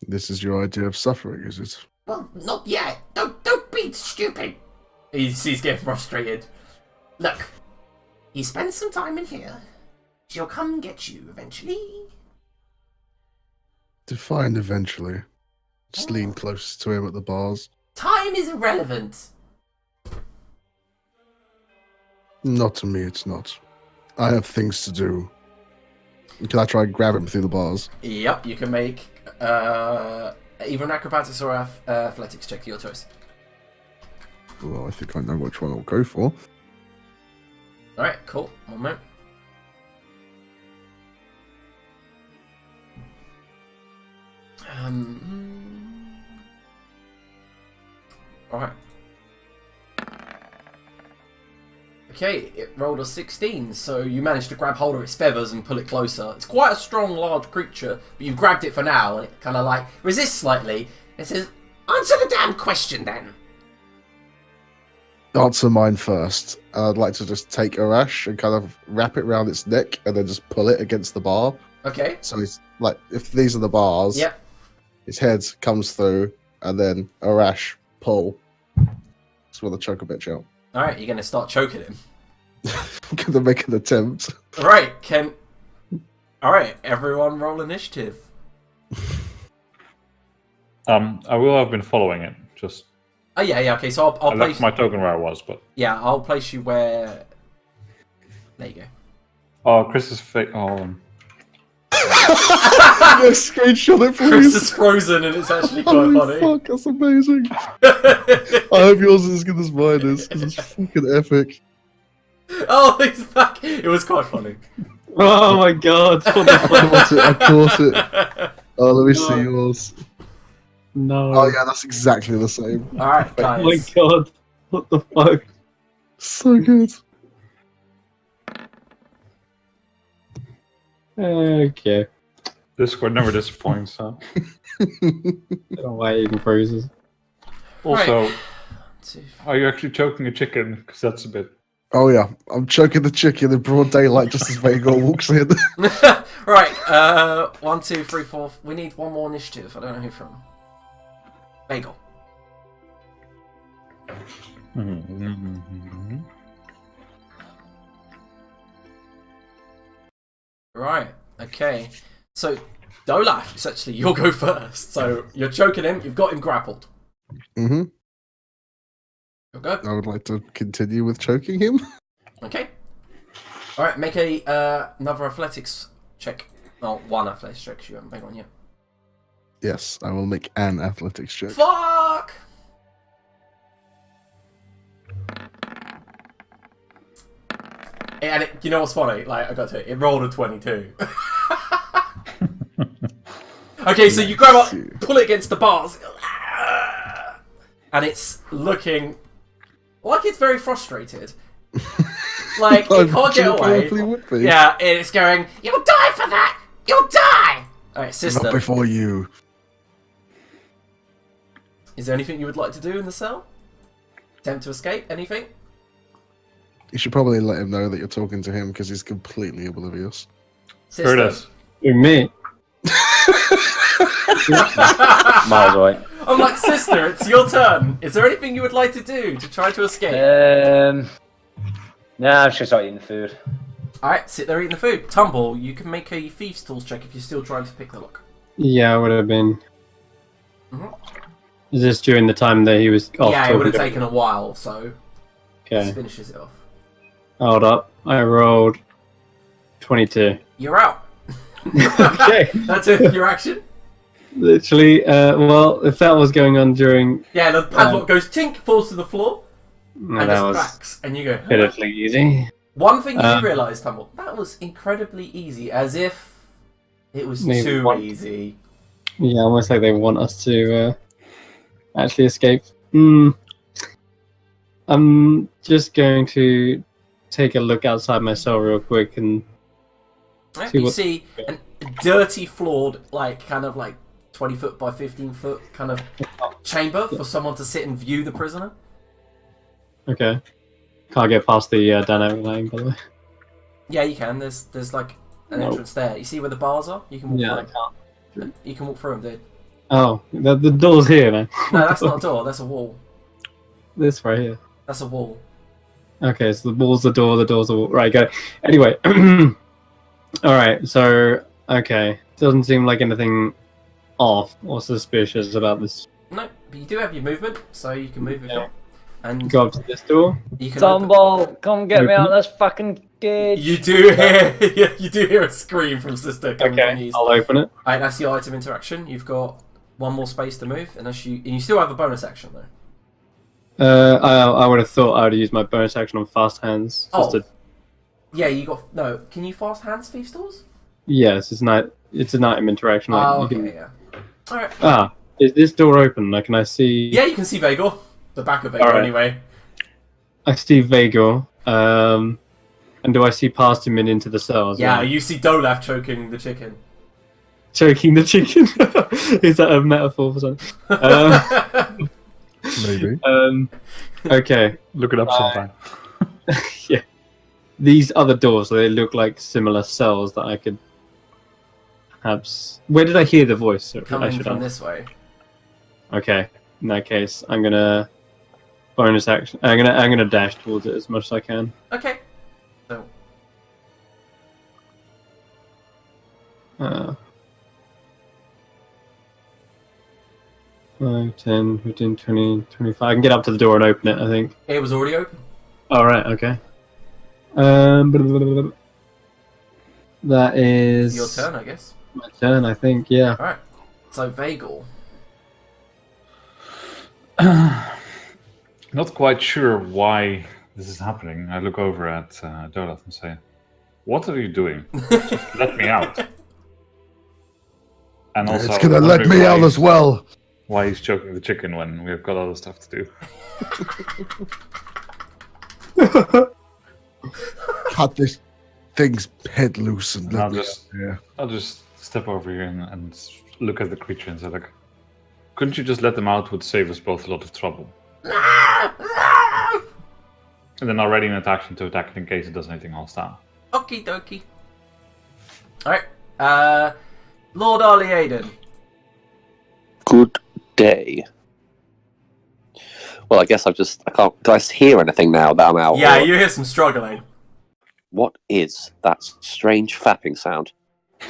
Speaker 4: This is your idea of suffering, is it?
Speaker 1: Well, not yet. Don't be stupid. He's getting frustrated. Look, you spend some time in here. She'll come and get you eventually.
Speaker 4: Define eventually. Just lean close to him at the bars.
Speaker 1: Time is irrelevant.
Speaker 4: Not to me, it's not. I have things to do. Can I try and grab him through the bars?
Speaker 1: Yep, you can make either an acrobatics or athletics check, your choice.
Speaker 4: Well, I think I know which one I'll go for.
Speaker 1: Alright, cool. One moment. Alright. Okay, it rolled a 16, so you managed to grab hold of its feathers and pull it closer. It's quite a strong, large creature, but you've grabbed it for now, and it kind of like resists slightly. It says, Answer the damn question then.
Speaker 4: Answer mine first. I'd like to just take Arash and kind of wrap it around its neck and then just pull it against the bar.
Speaker 1: Okay.
Speaker 4: So it's like, if these are the bars,
Speaker 1: Yep.
Speaker 4: his head comes through, and then Arash, pull. Just want to choke a bitch out.
Speaker 1: Alright, you're going to start choking him.
Speaker 4: I'm going to make an attempt.
Speaker 1: Alright, Alright, everyone roll initiative.
Speaker 3: I will have been following it. Just
Speaker 1: Oh, yeah, okay, so I'll
Speaker 3: I
Speaker 1: place...
Speaker 3: left my token where I was, but
Speaker 1: Yeah, I'll place you where... There you go.
Speaker 3: oh, Chris is fake. Oh,
Speaker 4: Yeah, screenshot it,
Speaker 1: Chris
Speaker 4: please.
Speaker 1: is frozen and it's actually quite
Speaker 4: Holy
Speaker 1: funny.
Speaker 4: fuck, that's amazing. I hope yours is as good as mine is, because it's fucking epic.
Speaker 1: Oh, he's back! It was quite funny.
Speaker 2: Oh my god! What the fuck?
Speaker 4: I caught it. Oh, let me see yours.
Speaker 2: No.
Speaker 4: Oh yeah, that's exactly the same.
Speaker 1: Alright,
Speaker 2: Oh my
Speaker 1: guys.
Speaker 2: god! What the fuck?
Speaker 4: So good.
Speaker 2: Okay.
Speaker 3: Discord never disappoints. Huh?
Speaker 2: I don't know why it even freezes.
Speaker 3: Also,
Speaker 1: Two.
Speaker 3: are you actually choking a chicken? Because that's a bit.
Speaker 4: Oh yeah, I'm choking the chicken in broad daylight just as Vhagar walks in.
Speaker 1: Right, 1, 2, 3, 4. We need one more initiative. I don't know who from. Bagel. Right, okay. So, Dolaf, essentially, you'll go first. So, you're choking him, you've got him grappled.
Speaker 4: Mm-hmm.
Speaker 1: You'll go.
Speaker 4: I would like to continue with choking him.
Speaker 1: Okay. Alright, make a another athletics check. Oh, one athletics check, 'cause you haven't made one yet.
Speaker 4: Yes, I will make an athletics check.
Speaker 1: Fuck! And you know what's funny? Like, I got to it rolled a 22. Okay, so you grab up, pull it against the bars, and it's looking like it's very frustrated. Like, it can't get away.
Speaker 4: Would be.
Speaker 1: Yeah, and it's going, you'll die for that! You'll die! Alright,
Speaker 4: Not
Speaker 1: sister.
Speaker 4: before you.
Speaker 1: Is there anything you would like to do in the cell? Attempt to escape? Anything?
Speaker 4: You should probably let him know that you're talking to him because he's completely oblivious.
Speaker 1: Sister.
Speaker 3: Here it is.
Speaker 2: Who, me?
Speaker 6: Miles away.
Speaker 1: I'm like, sister, it's your turn. Is there anything you would like to do to try to escape?
Speaker 6: Nah, I'm just gonna start eating the food.
Speaker 1: Alright, sit there eating the food. Tumble, you can make a thieves' tools check if you're still trying to pick the lock.
Speaker 2: Yeah, I would have been.
Speaker 1: Mhm.
Speaker 2: Is this during the time that he was off?
Speaker 1: Yeah, it would have
Speaker 2: talking?
Speaker 1: taken a while, so this
Speaker 2: Okay.
Speaker 1: finishes it off.
Speaker 2: Hold up. I rolled 22.
Speaker 1: You're out.
Speaker 2: Okay.
Speaker 1: That's it, your action.
Speaker 2: Literally, well, if that was going on during...
Speaker 1: Yeah, the padlock goes tink, falls to the floor,
Speaker 2: Well,
Speaker 1: and
Speaker 2: that
Speaker 1: just
Speaker 2: was
Speaker 1: cracks. And you go, huh?
Speaker 2: pitifully easy.
Speaker 1: One thing you
Speaker 2: Um,
Speaker 1: realise, Tumble, that was incredibly easy, as if it was
Speaker 2: Maybe
Speaker 1: too
Speaker 2: one-
Speaker 1: easy.
Speaker 2: Yeah, almost like they want us to actually escape. I'm just going to take a look outside my cell real quick and...
Speaker 1: Right,
Speaker 2: See
Speaker 1: you
Speaker 2: what-
Speaker 1: see a dirty, flawed, like, kind of like 20 foot by 15 foot kind of chamber for someone to sit and view the prisoner.
Speaker 2: Okay. Can't get past the dynamic lighting, by the way.
Speaker 1: Yeah, you can. There's like an
Speaker 2: Nope.
Speaker 1: entrance there. You see where the bars are? You can walk
Speaker 2: Yeah, I
Speaker 1: through
Speaker 2: can't.
Speaker 1: them. You can walk through them, dude.
Speaker 2: Oh, the door's here, man.
Speaker 1: No, that's not a door. That's a wall.
Speaker 2: This right here.
Speaker 1: That's a wall.
Speaker 2: Okay, so the wall's the door, the door's the wall. Right, go. Anyway. Alright, so... Okay. Doesn't seem like anything off or suspicious about this.
Speaker 1: No, but you do have your movement, so you can move if you
Speaker 2: Yeah.
Speaker 1: want. And
Speaker 2: Go up to this door.
Speaker 1: you can open-
Speaker 6: Tumble, come get me
Speaker 2: Open.
Speaker 6: out of this fucking cage.
Speaker 1: You do hear, yeah, you do hear a scream from Sister coming from
Speaker 2: Okay,
Speaker 1: the east.
Speaker 2: I'll open it.
Speaker 1: Alright, that's your item interaction. You've got one more space to move, and you still have a bonus action though.
Speaker 2: I would have thought I would have used my bonus action on fast hands. Just
Speaker 1: Oh.
Speaker 2: to...
Speaker 1: Yeah, you got no. Can you fast hands thief stores?
Speaker 2: Yes, it's an item interaction. Like,
Speaker 1: Oh,
Speaker 2: you
Speaker 1: okay,
Speaker 2: can...
Speaker 1: yeah. Alright.
Speaker 2: Ah, is this door open? Like, can I see...
Speaker 1: Yeah, you can see Vhagar. The back of Vhagar,
Speaker 2: Alright.
Speaker 1: anyway.
Speaker 2: I see Vhagar. And do I see past him and into the cell as
Speaker 1: Yeah,
Speaker 2: well?
Speaker 1: you see Dolaf choking the chicken.
Speaker 2: choking the chicken. Is that a metaphor for something?
Speaker 4: Maybe.
Speaker 2: Okay.
Speaker 3: Look it up sometime.
Speaker 2: Yeah. These other doors, they look like similar cells that I could perhaps. Where did I hear the voice? I
Speaker 1: Coming
Speaker 2: should
Speaker 1: from
Speaker 2: ask.
Speaker 1: this way.
Speaker 2: Okay. In that case, I'm gonna bonus action. I'm gonna dash towards it as much as I can.
Speaker 1: Okay. So,
Speaker 2: 5, 10, 15, 20, 25. I can get up to the door and open it, I think.
Speaker 1: it was already open.
Speaker 2: Alright, okay. That is...
Speaker 1: Your turn, I guess.
Speaker 2: My turn, I think, yeah.
Speaker 1: Alright. So, Vagel.
Speaker 3: Not quite sure why this is happening. I look over at Dolaf and say, "What are you doing? Just let me out." And also,
Speaker 4: It's gonna let me out as well.
Speaker 3: Why he's choking the chicken when we've got other stuff to do?
Speaker 4: Cut this thing's head loose and
Speaker 3: And
Speaker 4: let me out.
Speaker 3: yeah. I'll just step over here and look at the creature and say, like, couldn't you just let them out? Would save us both a lot of trouble. And then I'll ready an action to attack it in case it does anything hostile.
Speaker 1: Okie dokie. Alright. Lord Arliaden.
Speaker 5: Good day. Well, I guess I can't. Can I hear anything now that I'm out?
Speaker 1: Yeah,
Speaker 5: or-
Speaker 1: you hear some struggling.
Speaker 5: What is that strange fapping sound?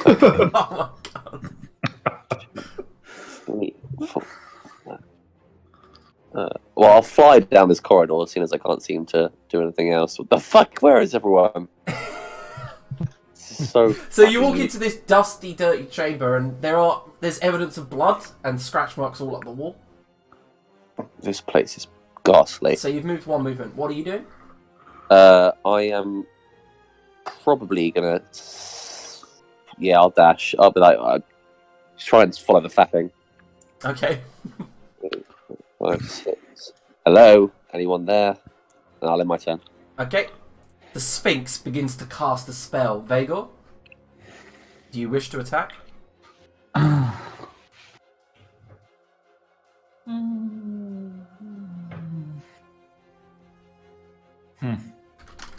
Speaker 1: Oh my god.
Speaker 5: 3, 4. Well, I'll fly down this corridor as soon as I can't seem to do anything else. What the fuck? Where is everyone? So
Speaker 1: You walk into this dusty, dirty chamber, and there's evidence of blood and scratch marks all up the wall.
Speaker 5: This place is ghastly.
Speaker 1: So you've moved one movement. What are you doing?
Speaker 5: I am probably gonna. Yeah, I'll dash. I'll be like, try and follow the fapping.
Speaker 1: Okay.
Speaker 5: 5, 6. Hello, anyone there? And I'll end my turn.
Speaker 1: Okay. The Sphinx begins to cast a spell. Vagor, do you wish to attack?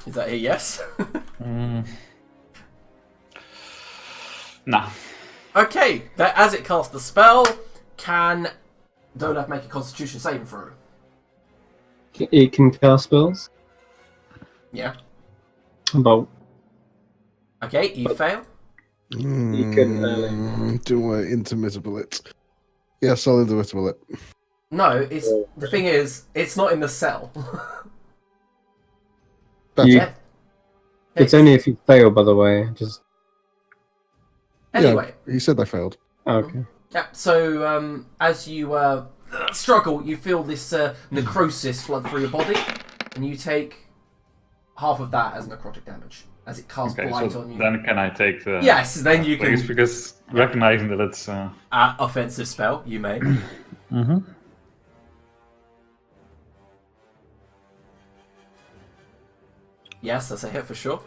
Speaker 1: Is that a yes?
Speaker 3: Nah.
Speaker 1: Okay. As it casts the spell, can Dolaf make a Constitution saving throw?
Speaker 2: It can cast spells.
Speaker 1: Yeah.
Speaker 2: But
Speaker 1: Okay, you fail.
Speaker 2: You couldn't,
Speaker 4: Do I intermittable it? Yes, I'll intermittable it.
Speaker 1: No, the thing is, it's not in the cell.
Speaker 2: You-
Speaker 1: Yeah.
Speaker 2: it's only if you fail, by the way. Just
Speaker 1: Anyway.
Speaker 4: Yeah, he said I failed.
Speaker 2: okay.
Speaker 1: Yeah, so as you struggle, you feel this necrosis flood through your body, and you take half of that as necrotic damage, as it casts
Speaker 3: Okay,
Speaker 1: blight
Speaker 3: so
Speaker 1: on you.
Speaker 3: then can I take the...
Speaker 1: Yes, then you
Speaker 3: Please,
Speaker 1: can...
Speaker 3: because recognizing that it's...
Speaker 1: offensive spell, you may.
Speaker 3: Mm-hmm.
Speaker 1: Yes, that's a hit for sure.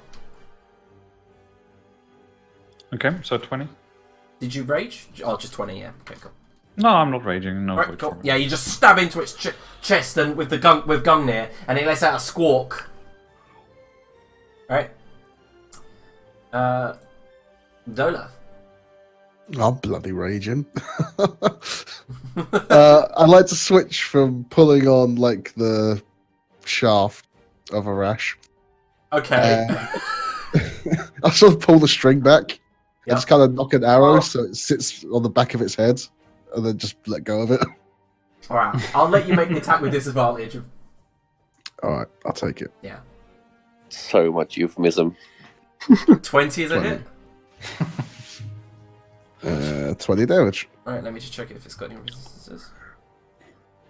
Speaker 3: Okay, so 20.
Speaker 1: Did you rage? Oh, just 20, yeah. Okay, cool.
Speaker 3: No, I'm not raging. No,
Speaker 1: Right,
Speaker 3: wait
Speaker 1: cool.
Speaker 3: for it.
Speaker 1: Yeah, you just stab into its chest and with Gungnir, and it lets out a squawk. Right. Dolaf.
Speaker 4: I'm bloody raging. I'd like to switch from pulling on like the shaft of a rash.
Speaker 1: Okay.
Speaker 4: I sort of pull the string back
Speaker 1: Yep.
Speaker 4: and just kind of knock an arrow
Speaker 1: Oh.
Speaker 4: so it sits on the back of its head, and then just let go of it.
Speaker 1: Alright, I'll let you make the attack with disadvantage.
Speaker 4: All right, I'll take it.
Speaker 1: Yeah.
Speaker 5: So much euphemism.
Speaker 1: 20 is a
Speaker 4: 20.
Speaker 1: hit.
Speaker 4: 20 damage.
Speaker 1: Alright, let me just check if it's got any resistances.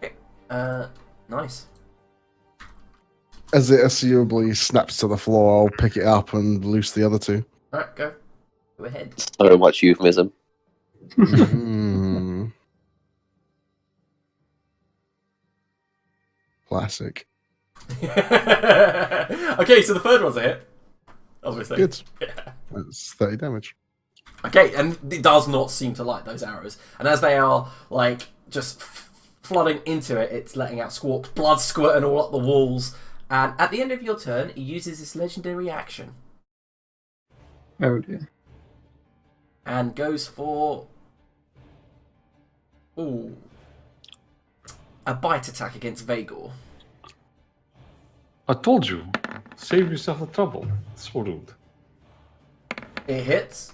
Speaker 1: Okay. Nice.
Speaker 4: As it assumably snaps to the floor, I'll pick it up and loose the other two.
Speaker 1: Alright, go. Go ahead.
Speaker 5: So much euphemism.
Speaker 4: Mm. Classic.
Speaker 1: Okay, so the third one's a hit. Obviously.
Speaker 4: Good.
Speaker 1: Yeah.
Speaker 4: That's 30 damage.
Speaker 1: Okay, and it does not seem to like those arrows. And as they are, like, just flooding into it, it's letting out squawks, blood squirting all up the walls. And at the end of your turn, it uses its legendary action.
Speaker 2: Oh dear.
Speaker 1: And goes for... Ooh. A bite attack against Vagor.
Speaker 3: I told you, save yourself the trouble. So rude.
Speaker 1: It hits,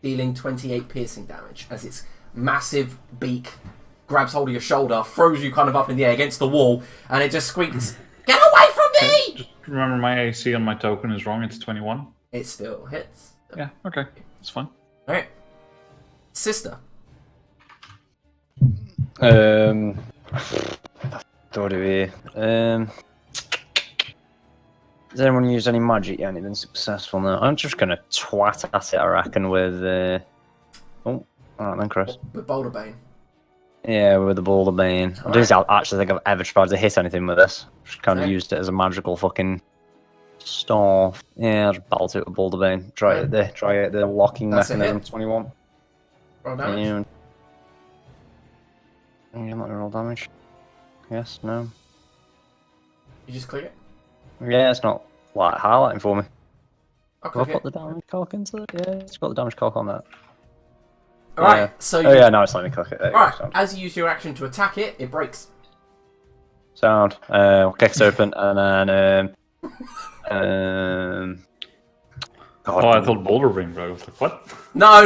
Speaker 1: dealing 28 piercing damage as its massive beak grabs hold of your shoulder, throws you kind of up in the air against the wall, and it just squeaks, "Get away from me!"
Speaker 3: Just remember my AC on my token is wrong, it's 21.
Speaker 1: It still hits.
Speaker 3: Yeah, okay, it's fine.
Speaker 1: Alright. Sister.
Speaker 6: What do we... Has anyone used any magic yet? Anything successful now? I'm just gonna twat at it, I reckon, with... Oh, alright then, Chris.
Speaker 1: With Boulder Bane.
Speaker 6: Yeah, with the Boulder Bane. I don't actually think I've ever tried to hit anything with this. Just kind of
Speaker 1: Okay.
Speaker 6: used it as a magical fucking staff. Yeah, just battled it with Boulder Bane. Try it, the locking
Speaker 1: That's a
Speaker 6: mechanism,
Speaker 1: hit.
Speaker 6: 21.
Speaker 1: Roll damage.
Speaker 6: Yeah, let me roll damage. Yes, no.
Speaker 1: You just click it.
Speaker 6: Yeah, it's not like highlighting for me.
Speaker 1: I'll
Speaker 6: Have I
Speaker 1: click
Speaker 6: put
Speaker 1: it.
Speaker 6: the damage calc into it? Yeah, it's got the damage calc on that.
Speaker 1: Alright,
Speaker 6: Yeah.
Speaker 1: so
Speaker 6: Oh yeah, no, it's letting me click it. There you go,
Speaker 1: Alright,
Speaker 6: sound.
Speaker 1: as you use your action to attack it, it breaks.
Speaker 6: Sound. Kick it open and then God,
Speaker 3: Oh, I thought Boulder Ring, bro. I was like, what?
Speaker 1: No.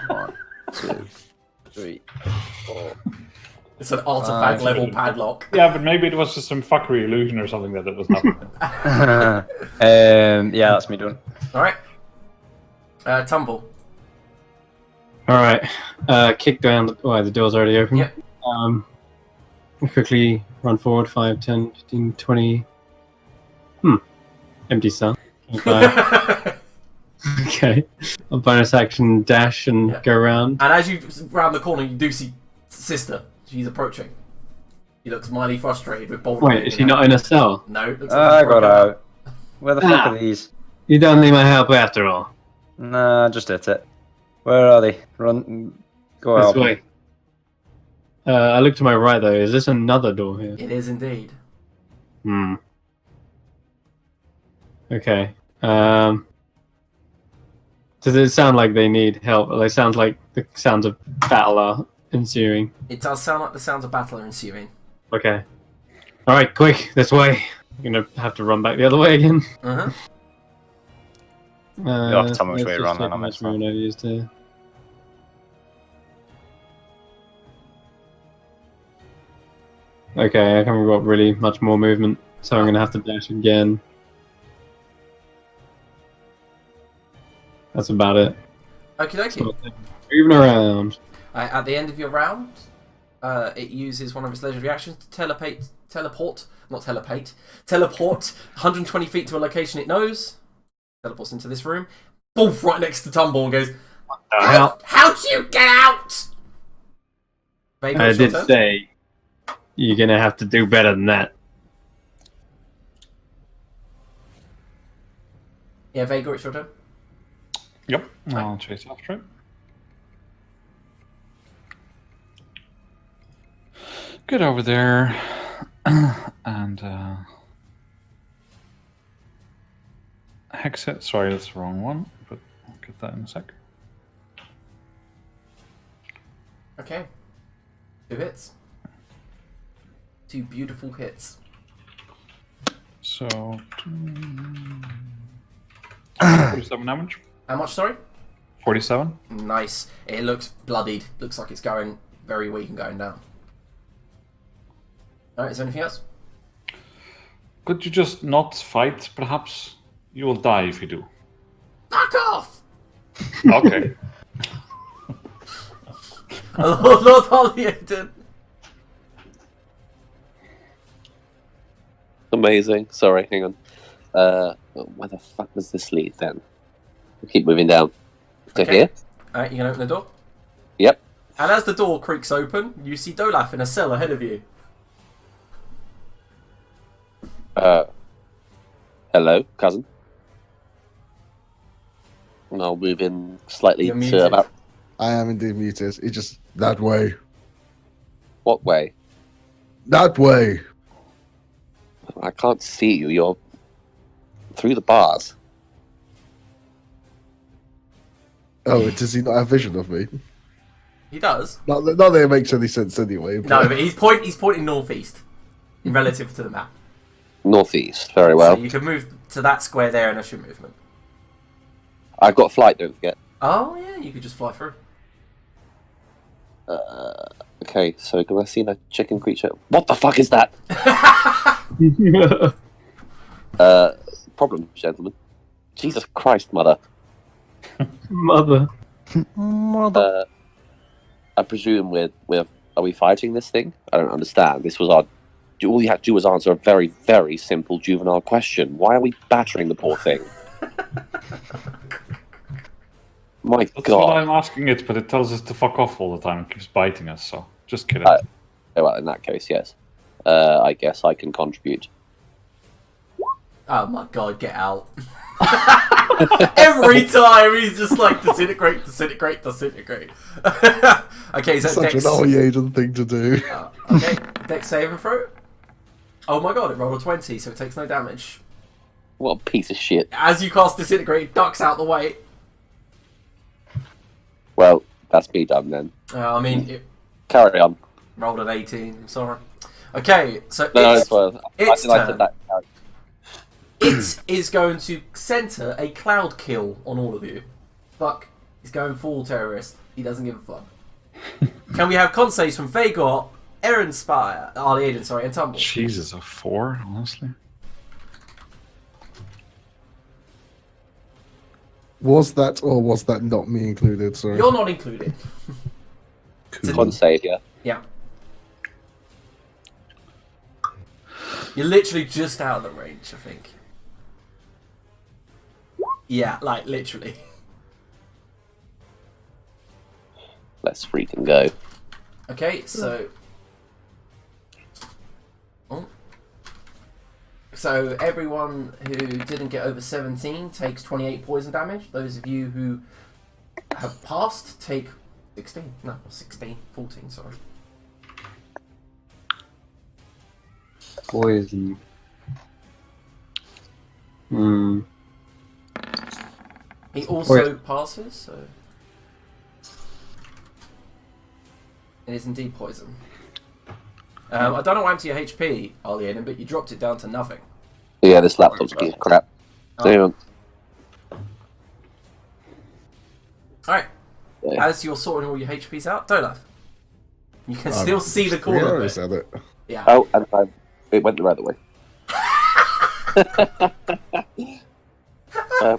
Speaker 6: 1, 2, 3, 4.
Speaker 1: It's an artifact level
Speaker 3: should've-
Speaker 1: padlock.
Speaker 3: Yeah, but maybe it was just some fuckery illusion or something that it was nothing.
Speaker 6: Yeah, that's me done.
Speaker 1: Alright. Tumble.
Speaker 2: Alright. Kick down the door's already open.
Speaker 1: Yep.
Speaker 2: We'll quickly run forward 5, 10, 15, 20. Empty cell. 25. Okay. A bonus action dash and
Speaker 1: Yeah.
Speaker 2: go around.
Speaker 1: And as you round the corner, you do see Sister. She's approaching. She looks mighty frustrated with Boulder.
Speaker 2: Wait, is she not in a cell?
Speaker 1: No. It looks
Speaker 6: I
Speaker 1: she's
Speaker 6: got
Speaker 1: broken
Speaker 6: out. Where the fuck
Speaker 2: Ah.
Speaker 6: are these?
Speaker 2: You don't need my help after all.
Speaker 6: Nah, just hit it. Where are they? Run. Go
Speaker 2: This
Speaker 6: out.
Speaker 2: way. I look to my right though. Is this another door here?
Speaker 1: It is indeed.
Speaker 2: Okay. Does it sound like they need help? Or it sounds like the sounds of battle are ensuing.
Speaker 1: It does sound like the sounds of battle are ensuing.
Speaker 2: Okay. Alright, quick, this way. I'm gonna have to run back the other way again.
Speaker 1: Uh-huh.
Speaker 6: You'll have to tell me which
Speaker 2: let's
Speaker 6: way you
Speaker 2: just
Speaker 6: run
Speaker 2: check
Speaker 6: then on
Speaker 2: which
Speaker 6: this one.
Speaker 2: route I've used here. Okay, I haven't got really much more movement, so I'm gonna have to dash again. That's about it.
Speaker 1: Okie dokie.
Speaker 2: Moving around.
Speaker 1: At the end of your round, it uses one of its legendary actions to teleport 120 feet to a location it knows. Teleports into this room. Boof, right next to Tumble and goes, How'd you get out? Vega,
Speaker 2: I
Speaker 1: it's your
Speaker 2: did
Speaker 1: turn.
Speaker 2: say you're gonna have to do better than that.
Speaker 1: Yeah, Vega, it's your turn.
Speaker 3: Yep, I'll chase after it. Get over there and hex it. Sorry, that's the wrong one, but I'll get that in a sec.
Speaker 1: Okay. 2 hits. 2 beautiful hits.
Speaker 3: So 47 damage.
Speaker 1: How much, sorry?
Speaker 3: 47.
Speaker 1: Nice. It looks bloodied. Looks like it's going very weak and going down. Alright, is there anything else?
Speaker 3: Could you just not fight, perhaps? You will die if you do.
Speaker 1: Fuck off!
Speaker 3: Okay.
Speaker 1: Lord Hollington.
Speaker 5: Amazing. Sorry, hang on. Where the fuck does this lead then? We'll keep moving down. To
Speaker 1: Okay.
Speaker 5: here?
Speaker 1: Alright, you can open the door.
Speaker 5: Yep.
Speaker 1: And as the door creaks open, you see Dolaf in a cell ahead of you.
Speaker 5: Hello, cousin. And I'll move in slightly
Speaker 1: You're
Speaker 5: to
Speaker 1: muted.
Speaker 5: about...
Speaker 4: I am indeed muted. It's just that way.
Speaker 5: What way?
Speaker 4: That way.
Speaker 5: I can't see you. You're through the bars.
Speaker 4: Oh, does he not have vision of me?
Speaker 1: He does.
Speaker 4: Not that it makes any sense anyway.
Speaker 1: No, but he's pointing northeast, relative to the map.
Speaker 5: Northeast. Very well.
Speaker 1: So you can move to that square there, and that's your movement.
Speaker 5: I've got flight, don't forget.
Speaker 1: Oh yeah, you could just fly through.
Speaker 5: Okay, so can I see that chicken creature? What the fuck is that? Problem, gentlemen. Jesus Christ, mother.
Speaker 2: Mother.
Speaker 6: Mother.
Speaker 5: I presume are we fighting this thing? I don't understand. This was all you had to do was answer a very, very simple juvenile question. Why are we battering the poor thing? My
Speaker 3: That's
Speaker 5: God.
Speaker 3: what I'm asking it, but it tells us to fuck off all the time and keeps biting us, so just kidding.
Speaker 5: Oh, well, in that case, yes. I guess I can contribute.
Speaker 1: Oh my god, get out. Every time he's just like disintegrate. Okay, so
Speaker 4: Such
Speaker 1: Dex.
Speaker 4: an Armageddon thing to do.
Speaker 1: Okay, Dex save and throw. Oh my god, it rolled a 20, so it takes no damage.
Speaker 5: What a piece of shit.
Speaker 1: As you cast disintegrate, it ducks out the way.
Speaker 5: Well, that's me done then.
Speaker 1: I mean, it
Speaker 5: Carry on.
Speaker 1: rolled an 18. I'm sorry. Okay, so
Speaker 5: No,
Speaker 1: it's,
Speaker 5: it's well.
Speaker 1: its
Speaker 5: I
Speaker 1: turn.
Speaker 5: said that.
Speaker 1: It is going to centre a cloud kill on all of you. Fuck. He's going full terrorist. He doesn't give a fuck. Can we have consays from Vagor, Aaron Spire, Aiden, sorry, and Tumble?
Speaker 3: Jesus, a 4, honestly.
Speaker 4: Was that or was that not me included? Sorry.
Speaker 1: You're not included.
Speaker 4: Cool.
Speaker 5: Con save, yeah.
Speaker 1: Yeah. You're literally just out of the range, I think. Yeah, like, literally.
Speaker 5: Let's freaking go.
Speaker 1: Okay, so... Oh. So everyone who didn't get over 17 takes 28 poison damage. Those of you who have passed take 16. No, 16. 14, sorry.
Speaker 2: Poison. Hmm.
Speaker 1: He also passes, so... It is indeed poison. I don't know what happened to your HP, Alien, but you dropped it down to nothing.
Speaker 5: Yeah, this laptop's a piece of crap.
Speaker 1: Oh.
Speaker 5: Anyway,
Speaker 1: Alright,
Speaker 5: yeah.
Speaker 1: as you're sorting all your HPs out, Dolaf, you can
Speaker 4: Oh,
Speaker 1: still see the
Speaker 4: 3
Speaker 1: corner of
Speaker 4: arrows
Speaker 1: it.
Speaker 4: at it.
Speaker 1: Yeah.
Speaker 5: Oh, and it went the other way.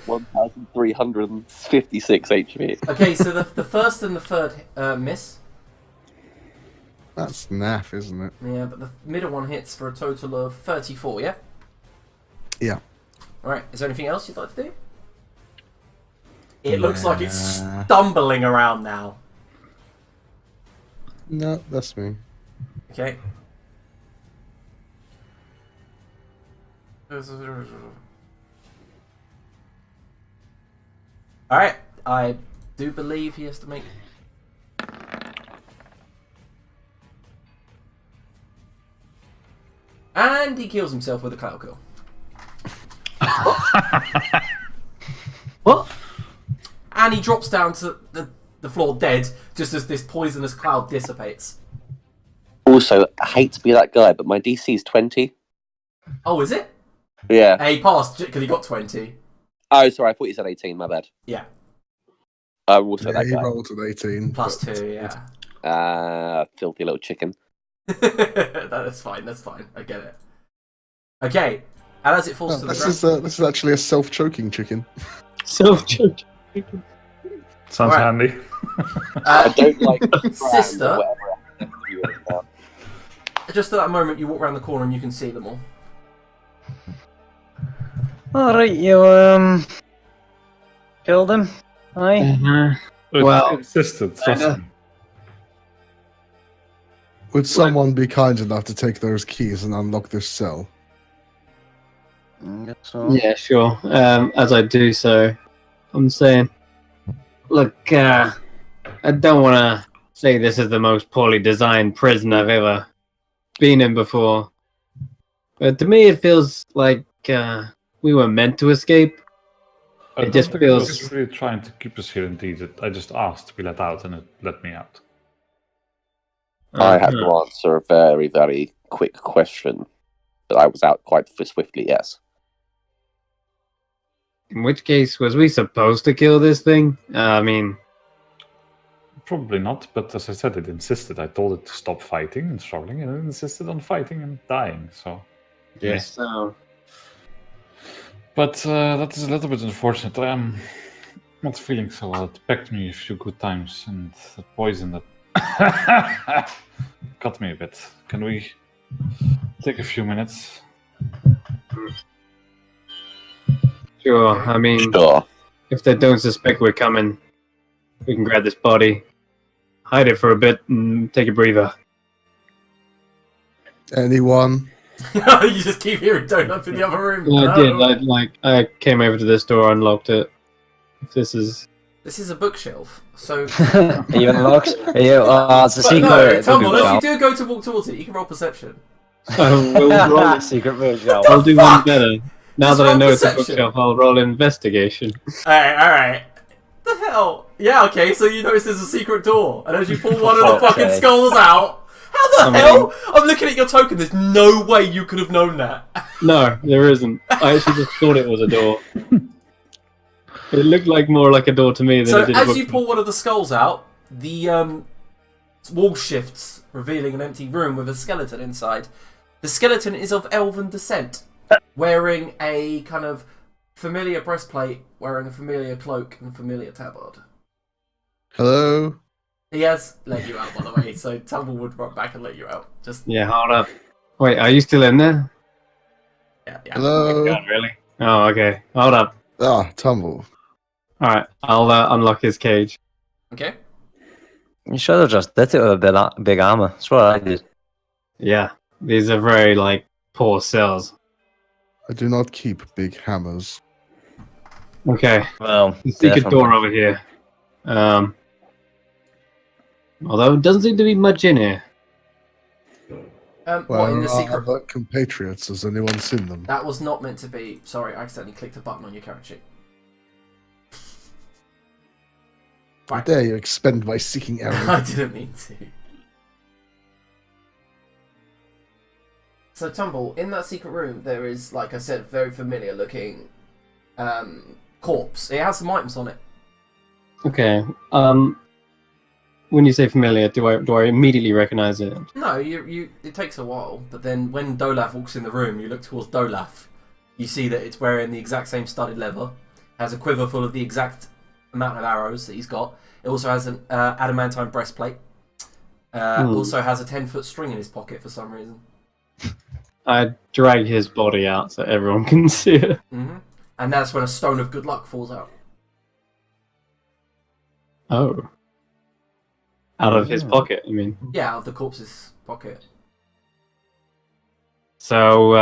Speaker 5: 1,356 HP.
Speaker 1: Okay, so the first and the third miss.
Speaker 4: That's naff, isn't it?
Speaker 1: Yeah, but the middle one hits for a total of 34, yeah?
Speaker 4: Yeah.
Speaker 1: Alright, is there anything else you'd like to do? It looks like it's stumbling around now.
Speaker 4: No, that's me.
Speaker 1: Okay. Alright, I do believe he has to make... And he kills himself with a cloud kill.
Speaker 2: What?
Speaker 1: And he drops down to the floor dead, just as this poisonous cloud dissipates.
Speaker 5: Also, I hate to be that guy, but my DC is 20.
Speaker 1: Oh, is it?
Speaker 5: Yeah.
Speaker 1: He passed because he got 20.
Speaker 5: Oh, sorry, I thought you said 18, my bad.
Speaker 1: Yeah.
Speaker 5: I'm also
Speaker 4: Yeah,
Speaker 5: that
Speaker 4: he
Speaker 5: guy.
Speaker 4: rolled an 18.
Speaker 1: Plus
Speaker 4: but-
Speaker 1: 2, yeah.
Speaker 5: Filthy little chicken.
Speaker 1: That's fine, I get it. Okay, and as it falls
Speaker 4: No,
Speaker 1: to the
Speaker 4: this
Speaker 1: ground...
Speaker 4: is actually a self-choking chicken.
Speaker 2: Self-choking.
Speaker 3: Sounds
Speaker 1: Alright.
Speaker 3: handy.
Speaker 5: I don't like
Speaker 1: Sister,
Speaker 5: whatever.
Speaker 1: just at that moment you walk around the corner and you can see them all.
Speaker 6: Alright, you, killed him? Aye?
Speaker 2: Well,
Speaker 3: Insisted, trust me.
Speaker 4: Would someone be kind enough to take those keys and unlock this cell?
Speaker 6: I guess so.
Speaker 2: yeah, sure. As I do so, I'm saying, Look, I don't want to say this is the most poorly designed prison I've ever been in before, but to me it feels like we were meant to escape.
Speaker 3: I
Speaker 2: It just
Speaker 3: don't think it
Speaker 2: feels.
Speaker 3: was really trying to keep us here. Indeed, I just asked to be let out, and it let me out.
Speaker 5: I had to answer a very, very quick question, but I was out quite swiftly, yes.
Speaker 2: In which case, was we supposed to kill this thing? I mean,
Speaker 3: Probably not, but as I said, it insisted. I told it to stop fighting and struggling, and it insisted on fighting and dying. So,
Speaker 2: yes. So
Speaker 3: but that is a little bit unfortunate. I am not feeling so well. It pecked me a few good times, and the poison that cut me a bit. Can we take a few minutes?
Speaker 2: sure. I mean,
Speaker 5: Sure.
Speaker 2: if they don't suspect we're coming, we can grab this body, hide it for a bit, and take a breather.
Speaker 4: Anyone?
Speaker 1: You just keep hearing donuts in the other room.
Speaker 2: Yeah, I
Speaker 1: No.
Speaker 2: did. I came over to this door, unlocked it. This is.
Speaker 1: This is a bookshelf, so.
Speaker 6: Even looks. It's a
Speaker 1: But
Speaker 6: secret.
Speaker 1: no, Tumble, if you
Speaker 6: bookshelf.
Speaker 1: do go towards it, you can roll perception.
Speaker 2: We'll roll.
Speaker 6: Secret bookshelf.
Speaker 2: I'll do one better. Now
Speaker 1: Just
Speaker 2: that I
Speaker 1: roll
Speaker 2: know it's a
Speaker 1: perception.
Speaker 2: bookshelf, I'll roll investigation.
Speaker 1: Alright. The hell? Yeah, okay, so you notice there's a secret door, and as you pull one of the fucking
Speaker 6: Okay.
Speaker 1: skulls out. How the
Speaker 2: I mean-
Speaker 1: hell? I'm looking at your token, there's no way you could have known that.
Speaker 2: No, there isn't. I actually just thought it was a door. It looked like more like a door to me than
Speaker 1: So
Speaker 2: it did a
Speaker 1: as you
Speaker 2: bookshelf.
Speaker 1: pull one of the skulls out, the wall shifts, revealing an empty room with a skeleton inside. The skeleton is of elven descent, wearing a kind of familiar breastplate, wearing a familiar cloak and familiar tabard.
Speaker 4: Hello?
Speaker 1: He has let you out, by the way, so Tumble would run back and let you out. Just
Speaker 2: Yeah, hold up. Wait, are you still in there?
Speaker 1: yeah.
Speaker 4: Hello?
Speaker 2: God, really? Oh, okay. Hold up.
Speaker 4: Ah, Tumble.
Speaker 2: Alright, I'll unlock his cage.
Speaker 1: Okay.
Speaker 6: You should have just did it with a big armor. That's what I did.
Speaker 2: Yeah, these are very, poor cells.
Speaker 4: I do not keep big hammers.
Speaker 2: Okay,
Speaker 6: Well,
Speaker 2: the secret
Speaker 6: definitely.
Speaker 2: door over here. Although it doesn't seem to be much in here.
Speaker 1: What in the
Speaker 4: our
Speaker 1: secret?
Speaker 4: other compatriots, has anyone seen them?
Speaker 1: That was not meant to be. Sorry, I accidentally clicked a button on your character sheet.
Speaker 4: How
Speaker 1: Right.
Speaker 4: dare you expend my seeking
Speaker 1: I
Speaker 4: arrow?
Speaker 1: didn't mean to. So Tumble, in that secret room, there is, like I said, very familiar looking corpse. It has some items on it.
Speaker 2: Okay, when you say familiar, do I immediately recognize it?
Speaker 1: No, you. It takes a while, but then when Dolaf walks in the room, you look towards Dolaf. You see that it's wearing the exact same studded leather, has a quiver full of the exact amount of arrows that he's got. It also has an adamantine breastplate. Also has a 10-foot string in his pocket for some reason.
Speaker 2: I drag his body out so everyone can see it.
Speaker 1: Hmm. And that's when a stone of good luck falls out.
Speaker 2: Oh. Out of his pocket, I mean.
Speaker 1: Yeah, out of the corpse's pocket.
Speaker 2: So,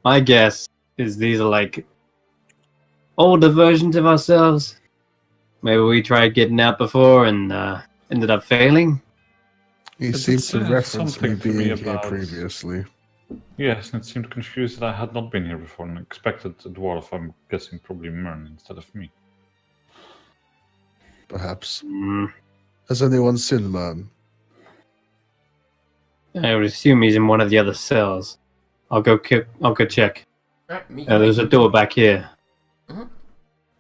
Speaker 2: my guess is these are older versions of ourselves. Maybe we tried getting out before and ended up failing.
Speaker 4: He
Speaker 3: It
Speaker 4: seems to
Speaker 3: said
Speaker 4: reference me
Speaker 3: something to me
Speaker 4: being here
Speaker 3: about-
Speaker 4: previously.
Speaker 3: Yes, and it seemed confused that I had not been here before and expected a dwarf. I'm guessing probably Mern instead of me.
Speaker 4: Perhaps.
Speaker 2: Mm,
Speaker 4: Has anyone seen man?
Speaker 2: I would assume he's in one of the other cells. I'll go check.
Speaker 1: Right, me
Speaker 2: There's a door back here.
Speaker 1: Mhm.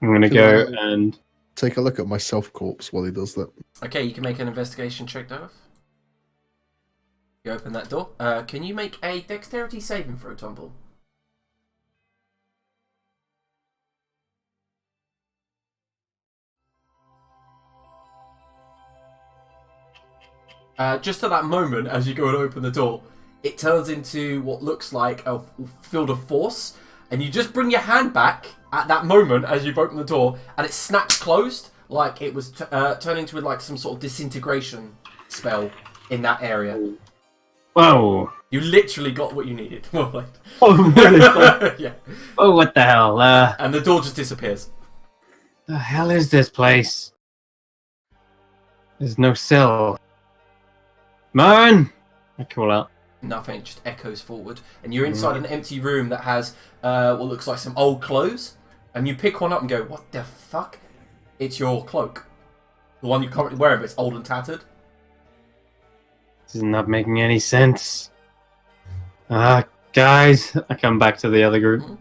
Speaker 2: I'm gonna go and
Speaker 4: Take a look at my self corpse while he does that.
Speaker 1: Okay, you can make an investigation check, Dolaf. You open that door. Can you make a dexterity saving throw, Tumble? Just at that moment, as you go and open the door, it turns into what looks like a field of force, and you just bring your hand back at that moment as you've opened the door, and it snaps closed, like it was turning into some sort of disintegration spell in that area.
Speaker 2: whoa!
Speaker 1: You literally got what you needed. Well played.
Speaker 2: Oh, really?
Speaker 1: Yeah.
Speaker 2: Oh, what the hell?
Speaker 1: And the door just disappears.
Speaker 2: The hell is this place? There's no cell. Man! I call out.
Speaker 1: Nothing, just echoes forward. And you're inside an empty room that has what looks like some old clothes. And you pick one up and go, what the fuck? It's your cloak. The one you're currently wearing, but it's old and tattered.
Speaker 2: This is not making any sense. Guys, I come back to the other group.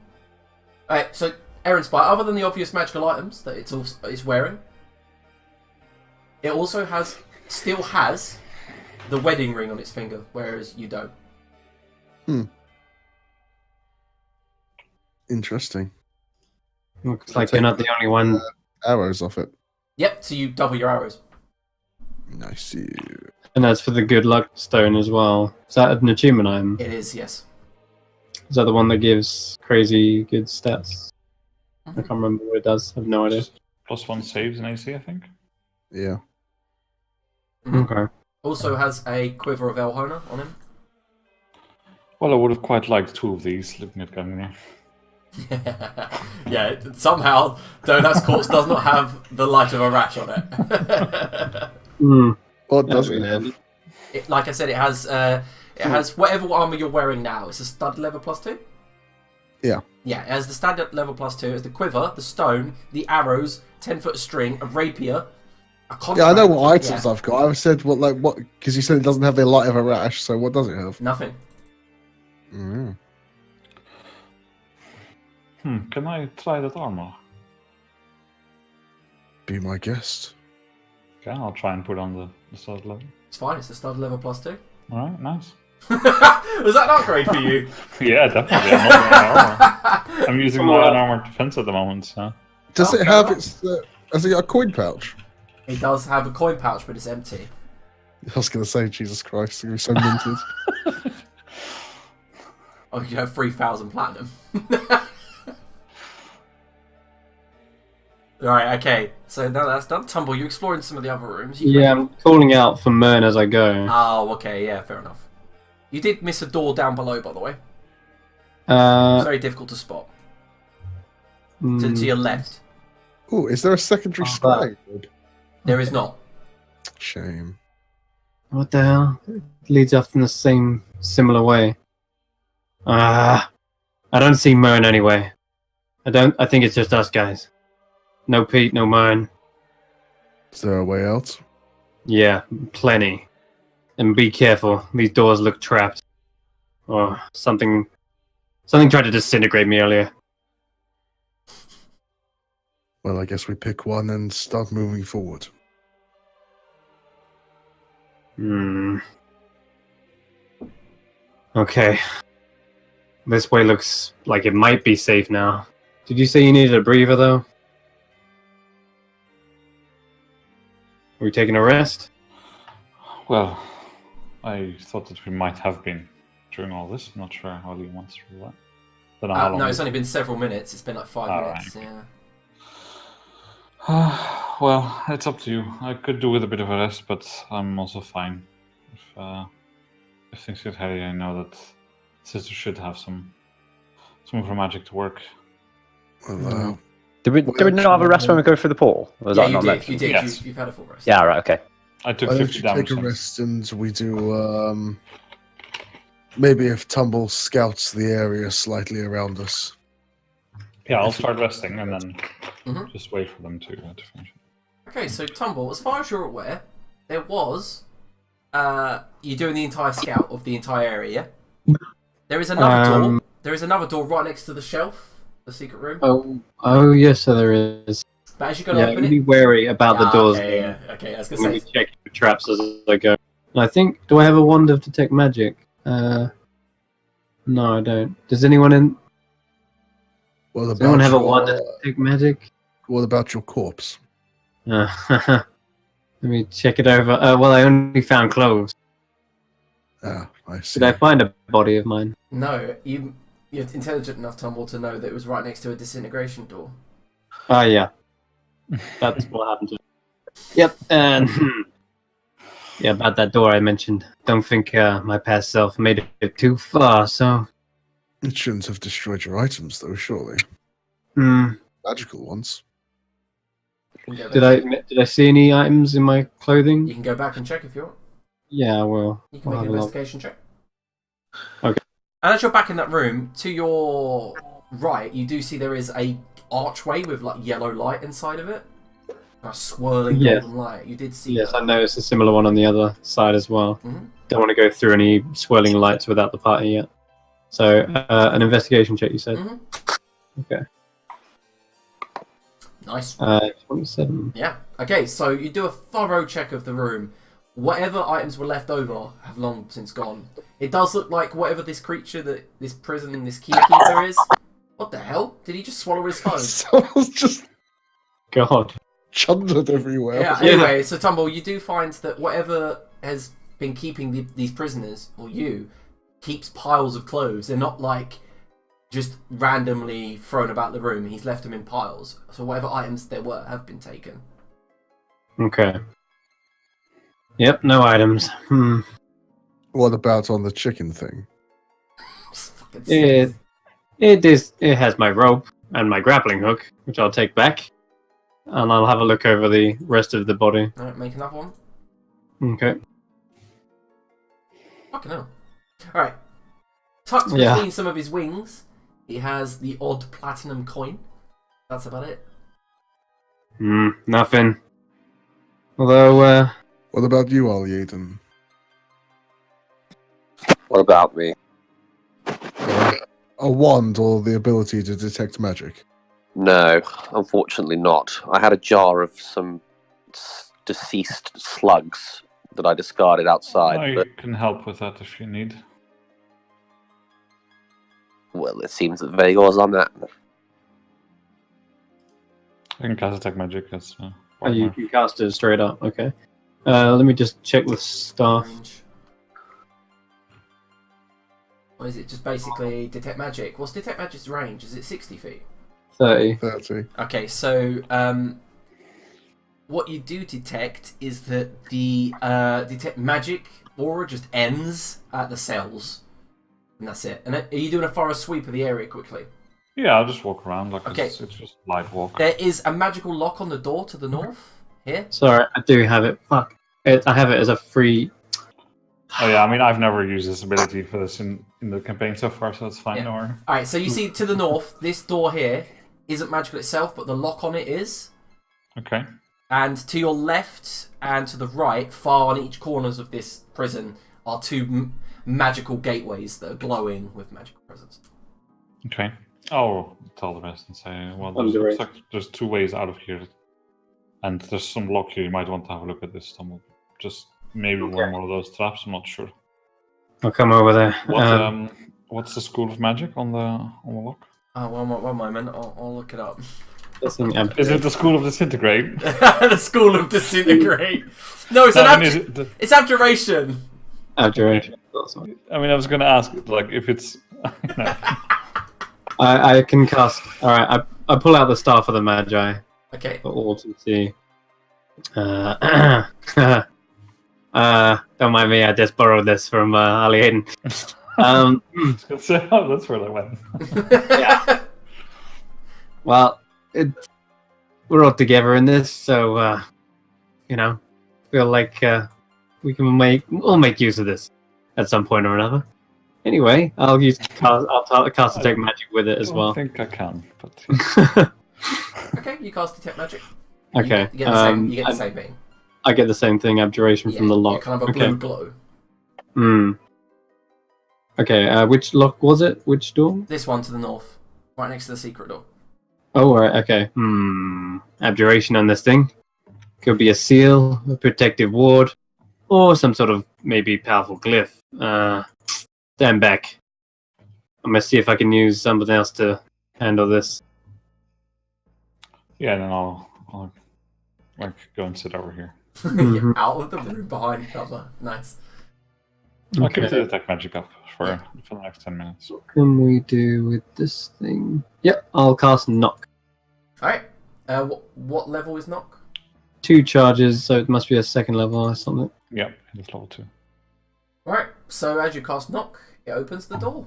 Speaker 1: Alright, so Aaron Spy, other than the obvious magical items that it's wearing, it also still has the wedding ring on its finger, whereas you don't.
Speaker 4: Interesting.
Speaker 2: Looks like you're not the only one.
Speaker 4: Arrows off it.
Speaker 1: Yep, so you double your arrows.
Speaker 4: Nice.
Speaker 2: And that's for the good luck stone as well. Is that an achievement item?
Speaker 1: It is, yes.
Speaker 2: Is that the one that gives crazy good stats? I can't remember what it does. I have no idea.
Speaker 3: +1 saves in AC, I think.
Speaker 4: Yeah.
Speaker 2: Okay.
Speaker 1: Also has a quiver of Elhona on him.
Speaker 3: Well, I would have quite liked 2 of these, looking at Gungnir.
Speaker 1: Yeah, somehow Donut's corpse does not have the light of a rash on it.
Speaker 4: What does it have?
Speaker 1: Like I said, it has whatever armor you're wearing now. It's a stud level +2.
Speaker 4: Yeah.
Speaker 1: Yeah, it has the standard level +2. It has the quiver, the stone, the arrows, 10-foot string, a rapier, a contract.
Speaker 4: Yeah, I know what items I've got. I said what because you said it doesn't have the light of a rash. So what does it have?
Speaker 1: Nothing.
Speaker 3: Can I try that armor?
Speaker 4: Be my guest.
Speaker 3: Okay, I'll try and put on the stud level.
Speaker 1: It's fine. It's a stud level +2.
Speaker 3: Alright, nice.
Speaker 1: Was that an upgrade for you?
Speaker 3: Yeah, definitely. I'm not wearing armor. I'm using my unarmored defense at the moment, so...
Speaker 4: Does it have its? Has it got a coin pouch?
Speaker 1: It does have a coin pouch, but it's empty.
Speaker 4: I was going to say, Jesus Christ, you're so minted.
Speaker 1: Oh, you have 3,000 platinum. Right, okay. So now that's done. Tumble, you're exploring some of the other rooms.
Speaker 2: I'm calling out for Mern as I go.
Speaker 1: Oh, okay, yeah, fair enough. You did miss a door down below, by the way. It's very difficult to spot. To your left.
Speaker 4: Oh, is there a secondary sky?
Speaker 1: There is not.
Speaker 4: Shame.
Speaker 2: What the hell? It leads off in the same similar way. I don't see Mern anyway. I think it's just us guys. No Pete, no Mern.
Speaker 4: Is there a way out?
Speaker 2: Yeah, plenty. And be careful. These doors look trapped. Or something tried to disintegrate me earlier.
Speaker 4: Well, I guess we pick one and start moving forward.
Speaker 2: Okay. This way looks like it might be safe now. Did you say you needed a breather, though? Are we taking a rest?
Speaker 3: Well, I thought that we might have been during all this. I'm not sure how Liam wants to do that. Don't know how long.
Speaker 1: No, it's only been several minutes. It's been like 5 minutes.
Speaker 3: Right.
Speaker 1: Yeah.
Speaker 3: Well, it's up to you. I could do with a bit of a rest, but I'm also fine. If things get heavy, I know that Sister should have some of her magic to work.
Speaker 4: Well,
Speaker 6: Did we not have a rest when we go through the portal? Or was
Speaker 1: Yeah,
Speaker 6: that
Speaker 1: you
Speaker 6: not
Speaker 1: did.
Speaker 6: mentioned?
Speaker 1: You did.
Speaker 3: Yes.
Speaker 1: You've had a full rest.
Speaker 6: Yeah, right, okay.
Speaker 3: I took
Speaker 4: why don't
Speaker 3: 50
Speaker 4: you
Speaker 3: damage.
Speaker 4: take a rest and we do, maybe if Tumble scouts the area slightly around us.
Speaker 3: Yeah, I'll start resting and then
Speaker 1: Mhm.
Speaker 3: just wait for them to finish.
Speaker 1: Okay, so Tumble, as far as you're aware, there was you're doing the entire scout of the entire area. There is another door. There is another door right next to the shelf, the secret room.
Speaker 2: Oh, yes, so there is.
Speaker 1: But as you go to open
Speaker 2: be
Speaker 1: it,
Speaker 2: wary about the doors.
Speaker 1: Okay, yeah, okay. I was
Speaker 2: I'm
Speaker 1: gonna
Speaker 2: going
Speaker 1: say.
Speaker 2: to check the traps as I go. And I think, do I have a wand of detect magic? No, I don't. Does anyone
Speaker 4: What
Speaker 2: have a
Speaker 4: your-
Speaker 2: wand of detect magic?
Speaker 4: What about your corpse?
Speaker 2: Let me check it over. Well, I only found clothes.
Speaker 4: Ah, I see.
Speaker 2: Did I find a body of mine?
Speaker 1: No, you're intelligent enough, Tumble, to know that it was right next to a disintegration door.
Speaker 2: Ah, yeah. That's what happened to it. Yep, and yeah, about that door I mentioned. Don't think my past self made it too far, so...
Speaker 4: It shouldn't have destroyed your items, though, surely.
Speaker 2: Hmm.
Speaker 4: Magical ones.
Speaker 1: You can go
Speaker 2: Did
Speaker 1: back.
Speaker 2: I see any items in my clothing?
Speaker 1: You can go back and check if you want.
Speaker 2: Yeah, I will.
Speaker 1: You can
Speaker 2: I'll
Speaker 1: make an
Speaker 2: have a look.
Speaker 1: investigation check.
Speaker 2: Okay.
Speaker 1: And as you're back in that room, to your right, you do see there is a archway with like yellow light inside of it. A swirling
Speaker 2: Yes.
Speaker 1: golden light. You did see
Speaker 2: Yes,
Speaker 1: that.
Speaker 2: I noticed a similar one on the other side as well.
Speaker 1: Mhm.
Speaker 2: Don't want to go through any swirling lights without the party yet. So, an investigation check, you said?
Speaker 1: Mhm.
Speaker 2: Okay.
Speaker 1: Nice.
Speaker 2: 27.
Speaker 1: Yeah. Okay, so you do a thorough check of the room. Whatever items were left over have long since gone. It does look like whatever this creature, this prison, this keeper is. What the hell? Did he just swallow his phone?
Speaker 4: Someone's just
Speaker 2: God.
Speaker 4: chundered everywhere.
Speaker 1: Yeah, anyway, so Tumble, you do find that whatever has been keeping these prisoners, or you, keeps piles of clothes. They're not like just randomly thrown about the room. He's left them in piles. So whatever items there were have been taken.
Speaker 2: Okay. Yep, no items.
Speaker 4: What about on the chicken thing?
Speaker 1: Fucking
Speaker 2: It, it has my rope and my grappling hook, which I'll take back. And I'll have a look over the rest of the body.
Speaker 1: Alright, make another one.
Speaker 2: Okay.
Speaker 1: Fucking hell. Alright. Tucked
Speaker 2: Yeah.
Speaker 1: between some of his wings, he has the odd platinum coin. That's about it.
Speaker 2: Nothing. Although,
Speaker 4: What about you, Al-Yaden?
Speaker 5: What about me?
Speaker 4: A wand or the ability to detect magic?
Speaker 5: No, unfortunately not. I had a jar of some deceased slugs that I discarded outside,
Speaker 3: I
Speaker 5: but
Speaker 3: can help with that if you need.
Speaker 5: well, it seems that Vegor's on that.
Speaker 3: I can cast attack magic. That's
Speaker 2: oh, you can cast it straight up. Okay. Let me just check the staff.
Speaker 1: Range. Or is it just basically detect magic? What's detect magic's range? Is it 60 feet?
Speaker 2: 30.
Speaker 4: 30.
Speaker 1: Okay, so what you do detect is that the detect magic aura just ends at the cells, and that's it. And are you doing a thorough sweep of the area quickly?
Speaker 3: Yeah, I'll just walk around like
Speaker 1: Okay.
Speaker 3: it's just a light walk.
Speaker 1: There is a magical lock on the door to the north. Here.
Speaker 2: Sorry, I do have it. Fuck. I have it as a free.
Speaker 3: Oh yeah, I mean I've never used this ability for this in the campaign so far, so it's fine.
Speaker 1: Yeah.
Speaker 3: Don't worry.
Speaker 1: All right, so you see to the north, this door here isn't magical itself, but the lock on it is.
Speaker 3: Okay.
Speaker 1: And to your left and to the right, far on each corners of this prison, are two magical gateways that are glowing with magical presence.
Speaker 3: Okay. Oh, tell the rest and say, well,
Speaker 2: On
Speaker 3: there's,
Speaker 2: the
Speaker 3: looks
Speaker 2: right.
Speaker 3: like there's 2 ways out of here, and there's some lock here. You might want to have a look at this. Just maybe one more of those traps. I'm not sure.
Speaker 2: I'll come over there.
Speaker 3: What what's the school of magic on the lock?
Speaker 1: Oh, one moment, I'll look it up.
Speaker 2: That's an
Speaker 3: Is it the school of disintegrate?
Speaker 1: The School of Disintegrate. No, it's
Speaker 3: No, I
Speaker 1: an
Speaker 3: mean, is it the-
Speaker 1: it's abjuration.
Speaker 2: abjuration.
Speaker 3: I mean, I was going to ask, like, if it's. No.
Speaker 2: I can cast. Alright, I pull out the Staff of the Magi
Speaker 1: Okay.
Speaker 2: for all to see. Don't mind me, I just borrowed this from Ali Hayden.
Speaker 3: Oh, that's where I went.
Speaker 2: Yeah. Well, we're all together in this, so feel like we'll make use of this at some point or another. Anyway, I'll cast detect magic with it as
Speaker 3: I
Speaker 2: well.
Speaker 3: think I can, but
Speaker 1: Okay, you cast detect magic.
Speaker 2: Okay.
Speaker 1: You get the same. You get the same thing.
Speaker 2: I get the same thing, abjuration
Speaker 1: Yeah,
Speaker 2: from the
Speaker 1: yeah,
Speaker 2: lock.
Speaker 1: kind of a
Speaker 2: Okay.
Speaker 1: blue glow.
Speaker 2: Okay, which lock was it? Which door?
Speaker 1: This one to the north, right next to the secret door.
Speaker 2: Oh, right, okay. Abjuration on this thing. Could be a seal, a protective ward, or some sort of maybe powerful glyph. Stand back. I'm gonna see if I can use something else to handle this.
Speaker 3: yeah, then I'll like go and sit over here.
Speaker 1: Yeah, out of the room behind cover. Nice.
Speaker 3: I'll keep
Speaker 2: Okay.
Speaker 3: the attack magic up for the next 10 minutes.
Speaker 2: What can we do with this thing? Yep, I'll cast knock.
Speaker 1: All right. What level is knock?
Speaker 2: 2 charges, so it must be a 2nd level or something.
Speaker 3: Yeah, it's level 2.
Speaker 1: All right. So as you cast knock, it opens the door.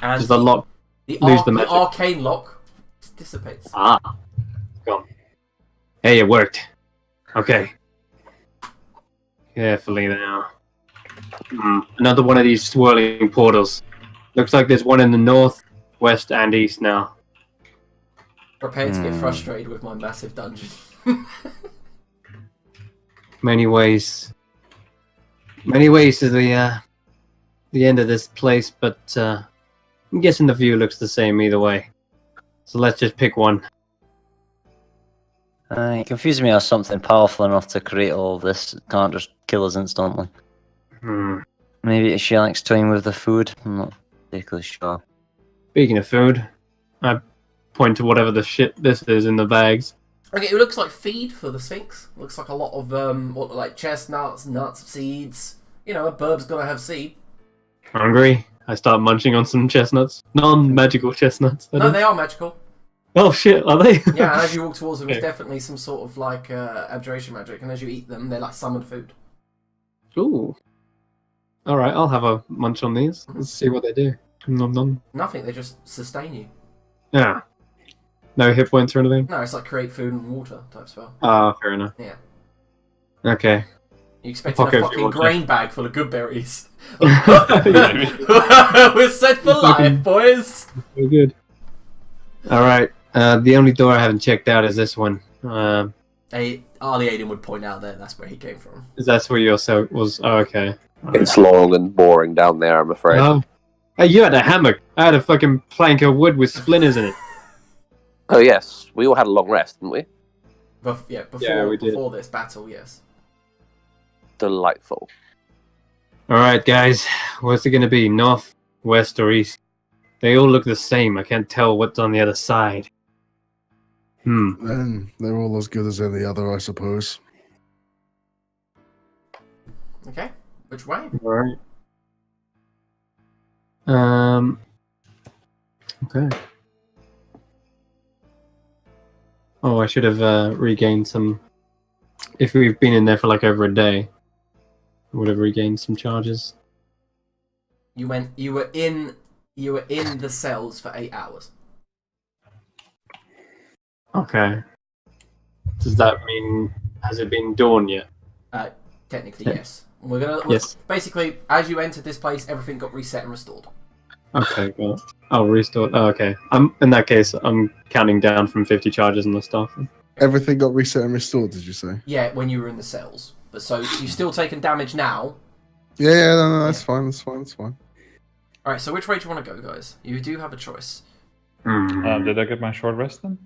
Speaker 1: And
Speaker 2: Does the lock
Speaker 1: the
Speaker 2: lose the magic?
Speaker 1: arcane lock dissipates.
Speaker 2: Ah, gone. Hey, it worked. Okay. Carefully now. Another one of these swirling portals. Looks like there's one in the north, west, and east now.
Speaker 1: Prepare to get frustrated with my massive dungeon.
Speaker 2: Many ways to the end of this place, but I'm guessing the view looks the same either way. So let's just pick one.
Speaker 6: It confuses me as something powerful enough to create all of this can't just kill us instantly. Maybe she likes toying with the food. I'm not particularly sure.
Speaker 2: Speaking of food, I point to whatever the shit this is in the bags.
Speaker 1: Okay, it looks like feed for the Sphinx. Looks like a lot of like chestnuts, nuts, seeds. You know, a bird's gotta have seed.
Speaker 2: Hungry? I start munching on some chestnuts. Non-magical chestnuts.
Speaker 1: No, they are magical.
Speaker 2: Oh shit, are they?
Speaker 1: Yeah, and as you walk towards them,
Speaker 2: Okay.
Speaker 1: it's definitely some sort of like abjuration magic, and as you eat them, they're like summoned food.
Speaker 2: Ooh. Alright, I'll have a munch on these. Let's see what they do. Nom nom.
Speaker 1: Nothing, they just sustain you.
Speaker 2: Yeah. No hit points or anything?
Speaker 1: No, it's like create food and water type spell.
Speaker 2: Ah, fair enough.
Speaker 1: Yeah.
Speaker 2: Okay.
Speaker 1: You expecting a
Speaker 2: Pocket if you
Speaker 1: fucking
Speaker 2: want to.
Speaker 1: grain bag full of good berries.
Speaker 3: Maybe.
Speaker 1: We're set for life, boys!
Speaker 2: Very good. Alright. The only door I haven't checked out is this one.
Speaker 1: Hey, Arlie Aiden would point out that's where he came from.
Speaker 2: That's where your cell was. Oh, okay.
Speaker 5: It's long and boring down there, I'm afraid.
Speaker 2: Oh. Hey, you had a hammock. I had a fucking plank of wood with splinters in it.
Speaker 5: Oh yes, we all had a long rest, didn't we?
Speaker 1: Before this battle, yes.
Speaker 5: Delightful.
Speaker 2: Alright, guys. What's it gonna be? North, west, or east? They all look the same. I can't tell what's on the other side.
Speaker 4: And they're all as good as any other, I suppose.
Speaker 1: Okay, which way?
Speaker 2: Alright. Okay. Oh, I should have regained some. If we've been in there for like over a day, I would have regained some charges.
Speaker 1: You were in the cells for 8 hours.
Speaker 2: Okay. Does that mean has it been dawn yet?
Speaker 1: Technically,
Speaker 2: Yeah.
Speaker 1: yes.
Speaker 2: Yes.
Speaker 1: Basically, as you entered this place, everything got reset and restored.
Speaker 2: Okay, well, I'll restore. Oh, okay. In that case, I'm counting down from 50 charges and the stuff.
Speaker 4: Everything got reset and restored, did you say?
Speaker 1: Yeah, when you were in the cells. But so you've still taken damage now.
Speaker 4: Yeah, no, that's fine, that's fine.
Speaker 1: Alright, so which way do you want to go, guys? You do have a choice.
Speaker 3: Did I get my short rest then?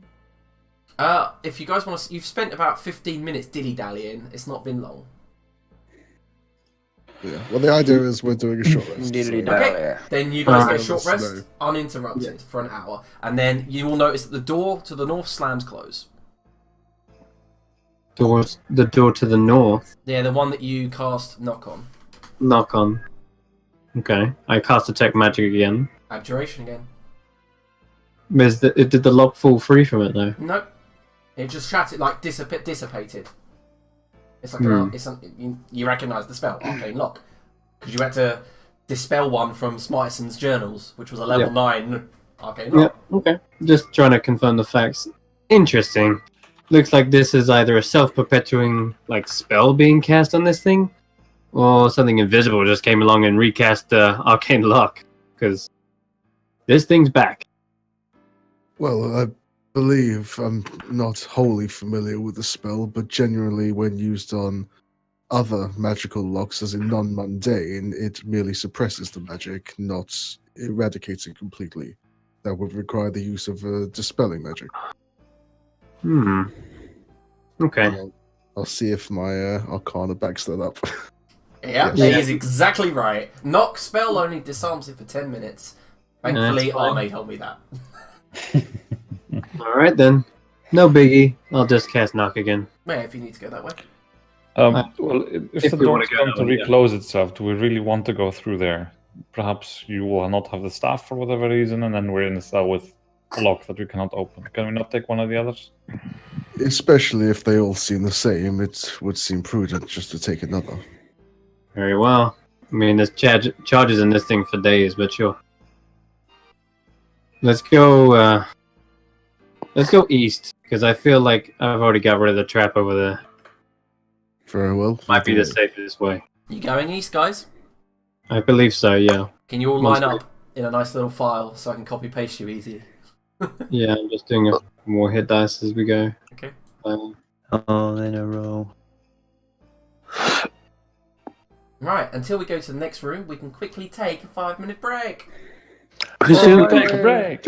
Speaker 1: If you guys want to... You've spent about 15 minutes dilly-dallying. It's not been long.
Speaker 4: Yeah. Well, the idea is we're doing a short rest.
Speaker 1: Okay, then you guys get a short
Speaker 4: Slow.
Speaker 1: rest, uninterrupted, for an hour. And then you will notice that the door to the north slams close.
Speaker 2: The door to the north.
Speaker 1: Yeah, the one that you cast knock on.
Speaker 2: Knock on. Okay. I cast detect magic again.
Speaker 1: Abjuration again.
Speaker 2: Did the lock fall free from it though?
Speaker 1: Nope. It just shattered, like dissipated. It's like you recognise the spell, Arcane Lock, because you had to dispel one from Smiteson's journals, which was a level 9 Arcane Lock.
Speaker 2: Yeah. Okay. Just trying to confirm the facts. Interesting. Looks like this is either a self-perpetuating like spell being cast on this thing, or something invisible just came along and recast the Arcane Lock. Because this thing's back.
Speaker 4: Well, I believe I'm not wholly familiar with the spell, but generally when used on other magical locks, as in non-mundane, it merely suppresses the magic, not eradicates it completely. That would require the use of dispelling magic.
Speaker 2: Okay.
Speaker 4: I'll see if my Arcana backs that up.
Speaker 1: Yeah,
Speaker 4: Yes.
Speaker 1: that is exactly right. Knock spell only disarms it for 10 minutes. Thankfully,
Speaker 2: That's fine.
Speaker 1: Arme told me that.
Speaker 2: Alright then. No biggie. I'll just cast Knock again.
Speaker 1: Yeah, if you need to go that way.
Speaker 3: Well, if the
Speaker 2: we
Speaker 3: door
Speaker 2: wanna
Speaker 3: is
Speaker 2: go
Speaker 3: going
Speaker 2: that
Speaker 3: to
Speaker 2: way, yeah.
Speaker 3: reclose itself, do we really want to go through there? Perhaps you will not have the staff for whatever reason, and then we're in a cell with a lock that we cannot open. Can we not take one of the others?
Speaker 4: Especially if they all seem the same, it would seem prudent just to take another.
Speaker 2: Very well. I mean, there's charges in this thing for days, but sure. Let's go east, because I feel like I've already got rid of the trap over there.
Speaker 4: Very well.
Speaker 2: Might be the safest way.
Speaker 1: You going east, guys?
Speaker 2: I believe so. Yeah.
Speaker 1: Can you all
Speaker 2: Once
Speaker 1: line
Speaker 2: we-
Speaker 1: up in a nice little file so I can copy paste you easy?
Speaker 2: Yeah. I'm just doing a more hit dice as we go.
Speaker 1: Okay.
Speaker 6: All in a row.
Speaker 1: Right, until we go to the next room, we can quickly take a 5-minute break.
Speaker 3: Take a break.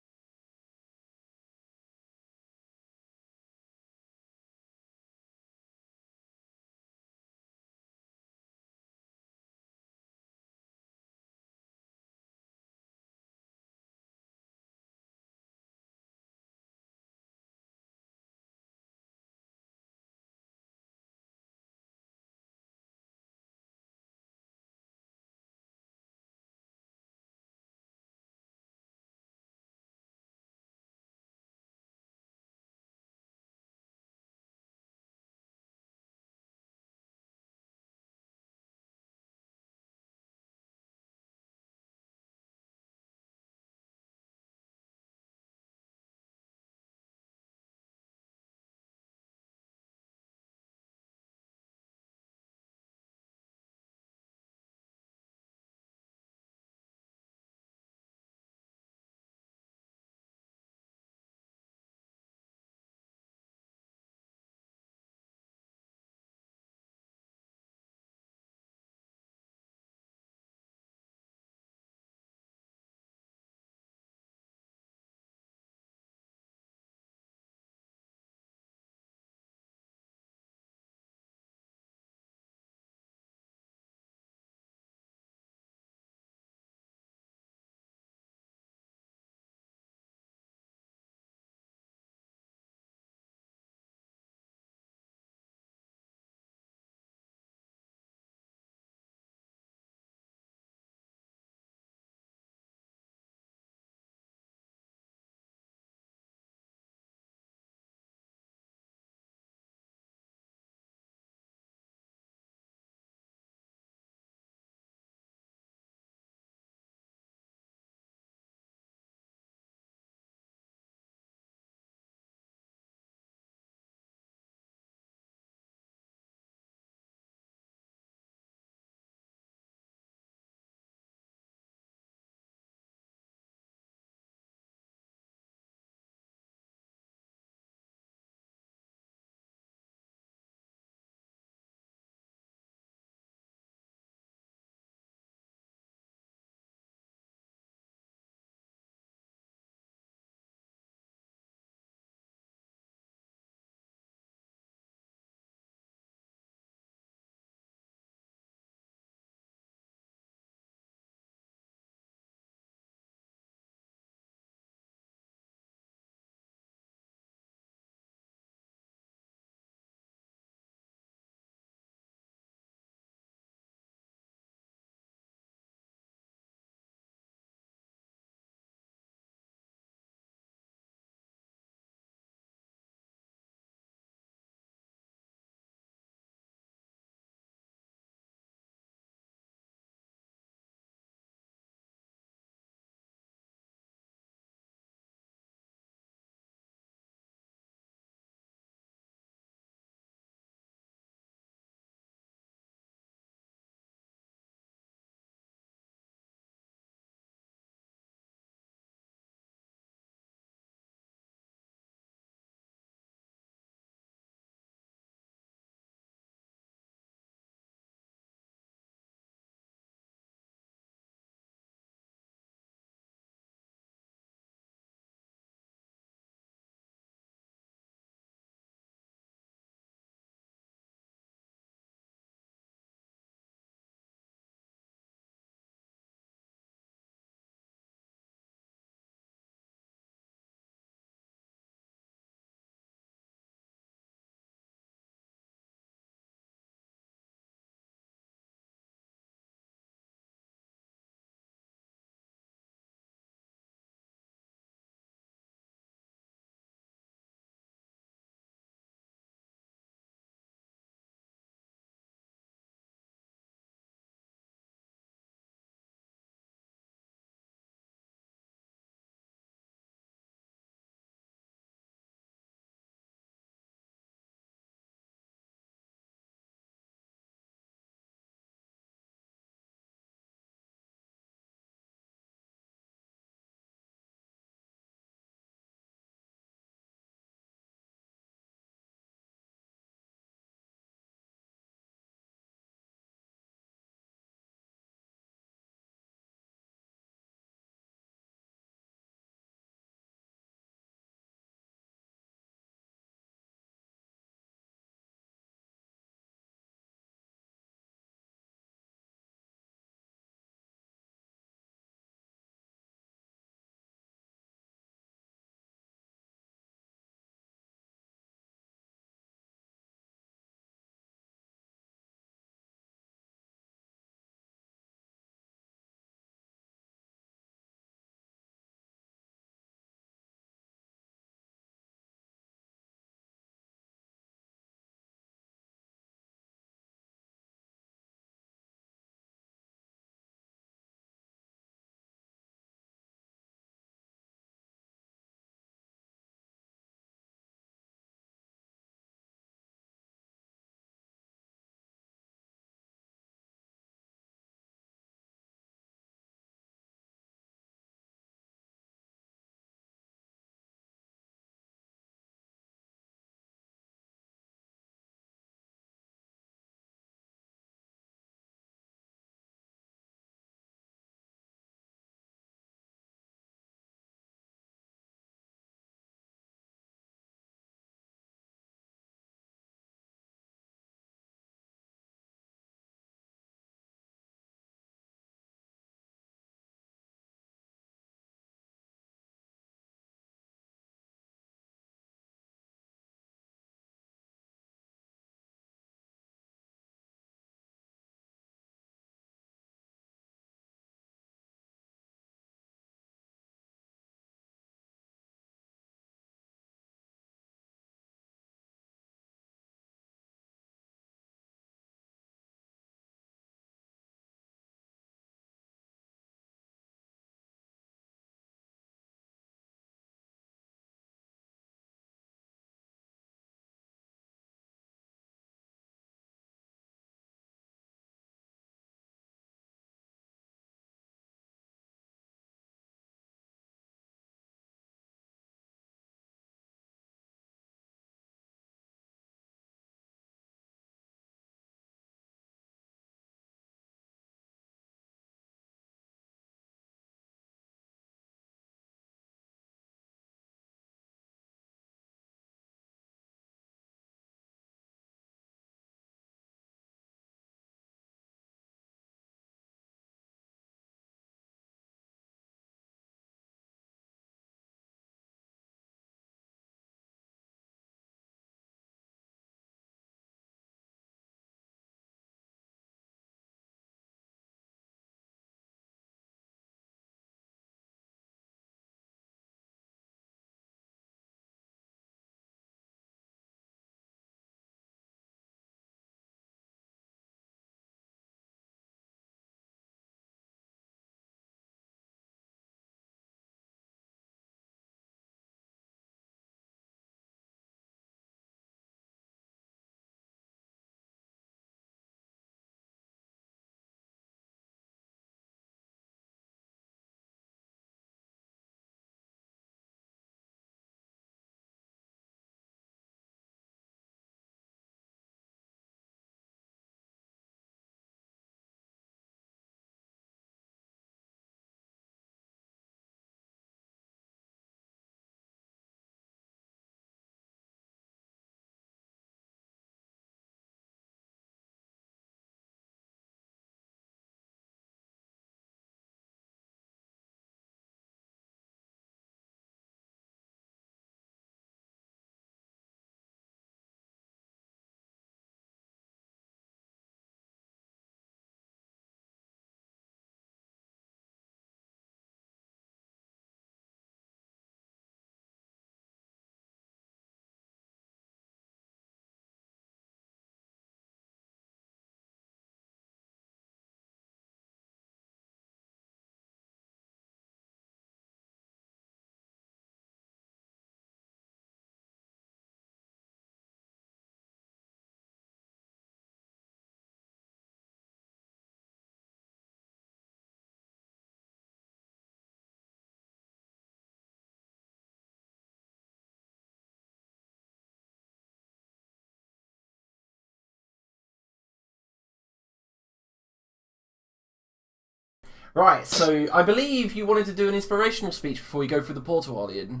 Speaker 1: Right, so I believe you wanted to do an inspirational speech before you go through the portal, Arlian.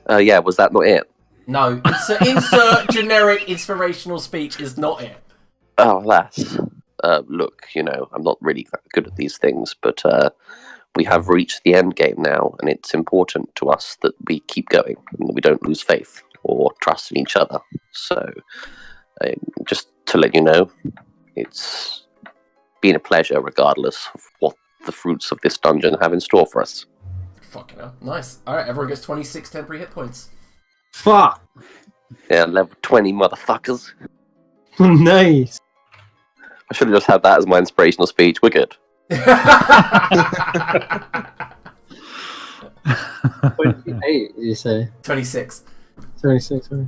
Speaker 5: Yeah, was that not it?
Speaker 1: No, insert generic inspirational speech is not it.
Speaker 5: Oh, alas. Look, I'm not really that good at these things, but we have reached the end game now, and it's important to us that we keep going and that we don't lose faith or trust in each other. So, just to let you know, it's been a pleasure regardless of what the fruits of this dungeon have in store for us.
Speaker 1: Fucking hell. Nice. Alright, everyone gets 26 temporary hit points.
Speaker 2: Fuck!
Speaker 5: Yeah, level 20 motherfuckers.
Speaker 2: Nice!
Speaker 5: I should have just had that as my inspirational speech. We're good.
Speaker 2: 28, you say?
Speaker 1: 26.
Speaker 2: 26, right?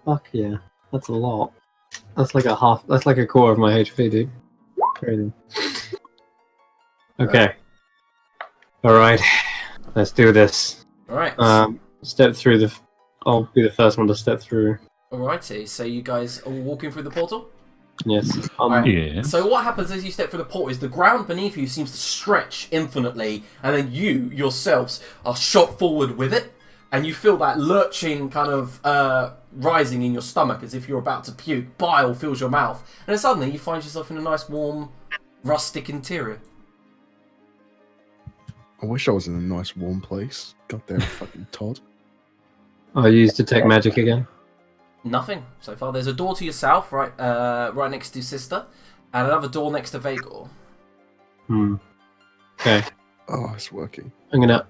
Speaker 2: Fuck yeah. That's a lot. That's like a quarter of my HP, dude. Crazy. Okay. Alright. Let's do this.
Speaker 1: Alright.
Speaker 2: Step through I'll be the first one to step through.
Speaker 1: Alrighty, so you guys are walking through the portal?
Speaker 2: Yes.
Speaker 3: Yes.
Speaker 1: So what happens as you step through the portal is the ground beneath you seems to stretch infinitely, and then you, yourselves, are shot forward with it, and you feel that lurching kind of rising in your stomach as if you're about to puke. Bile fills your mouth, and then suddenly you find yourself in a nice warm, rustic interior.
Speaker 4: I wish I was in a nice warm place. Goddamn fucking Todd.
Speaker 2: I'll use Detect Magic again.
Speaker 1: Nothing so far. There's a door to your south, right next to Sister, and another door next to Vagor.
Speaker 2: Okay.
Speaker 4: Oh, it's working.
Speaker 2: I'm gonna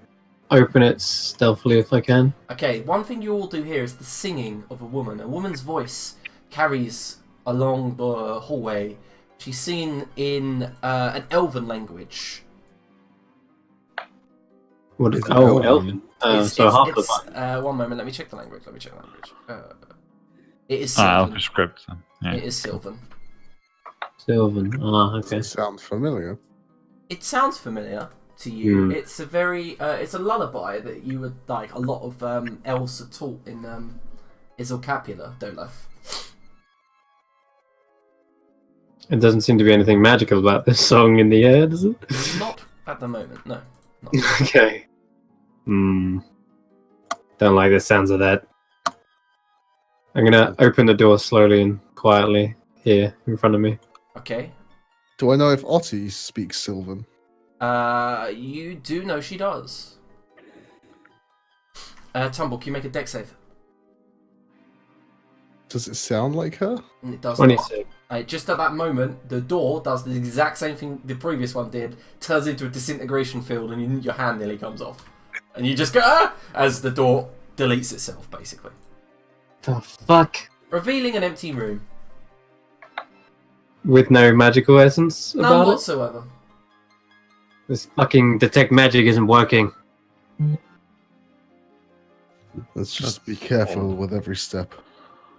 Speaker 2: open it stealthily if I can.
Speaker 1: Okay, one thing you all do hear is the singing of a woman. A woman's voice carries along the hallway. She's singing in an elven language.
Speaker 2: What is
Speaker 4: It's
Speaker 2: Elven?
Speaker 4: Elven.
Speaker 1: One moment, let me check the language. It is Sylvan.
Speaker 3: Script. Yeah.
Speaker 1: It is Sylvan.
Speaker 2: Sylvan. Ah,
Speaker 4: Does
Speaker 2: okay.
Speaker 4: it sound familiar?
Speaker 1: It sounds familiar to you.
Speaker 2: Hmm.
Speaker 1: It's a very, it's a lullaby that you would like. A lot of elves are taught in Isilcapula, Dolaf.
Speaker 2: It doesn't seem to be anything magical about this song in the air, does it?
Speaker 1: Not at the moment, no. Not.
Speaker 2: Okay. Don't like the sounds of that. I'm gonna open the door slowly and quietly here in front of me.
Speaker 1: Okay.
Speaker 4: Do I know if Otti speaks Sylvan?
Speaker 1: You do know she does. Tumble, can you make a dex save?
Speaker 4: Does it sound like her?
Speaker 1: It does not.
Speaker 2: 26.
Speaker 1: Just at that moment, the door does the exact same thing the previous one did, turns into a disintegration field, and your hand nearly comes off. And you just go, ah! As the door deletes itself, basically.
Speaker 2: The fuck?
Speaker 1: Revealing an empty room.
Speaker 2: With no magical essence
Speaker 1: None
Speaker 2: about it?
Speaker 1: whatsoever.
Speaker 2: This fucking detect magic isn't working.
Speaker 4: Let's just be careful with every step.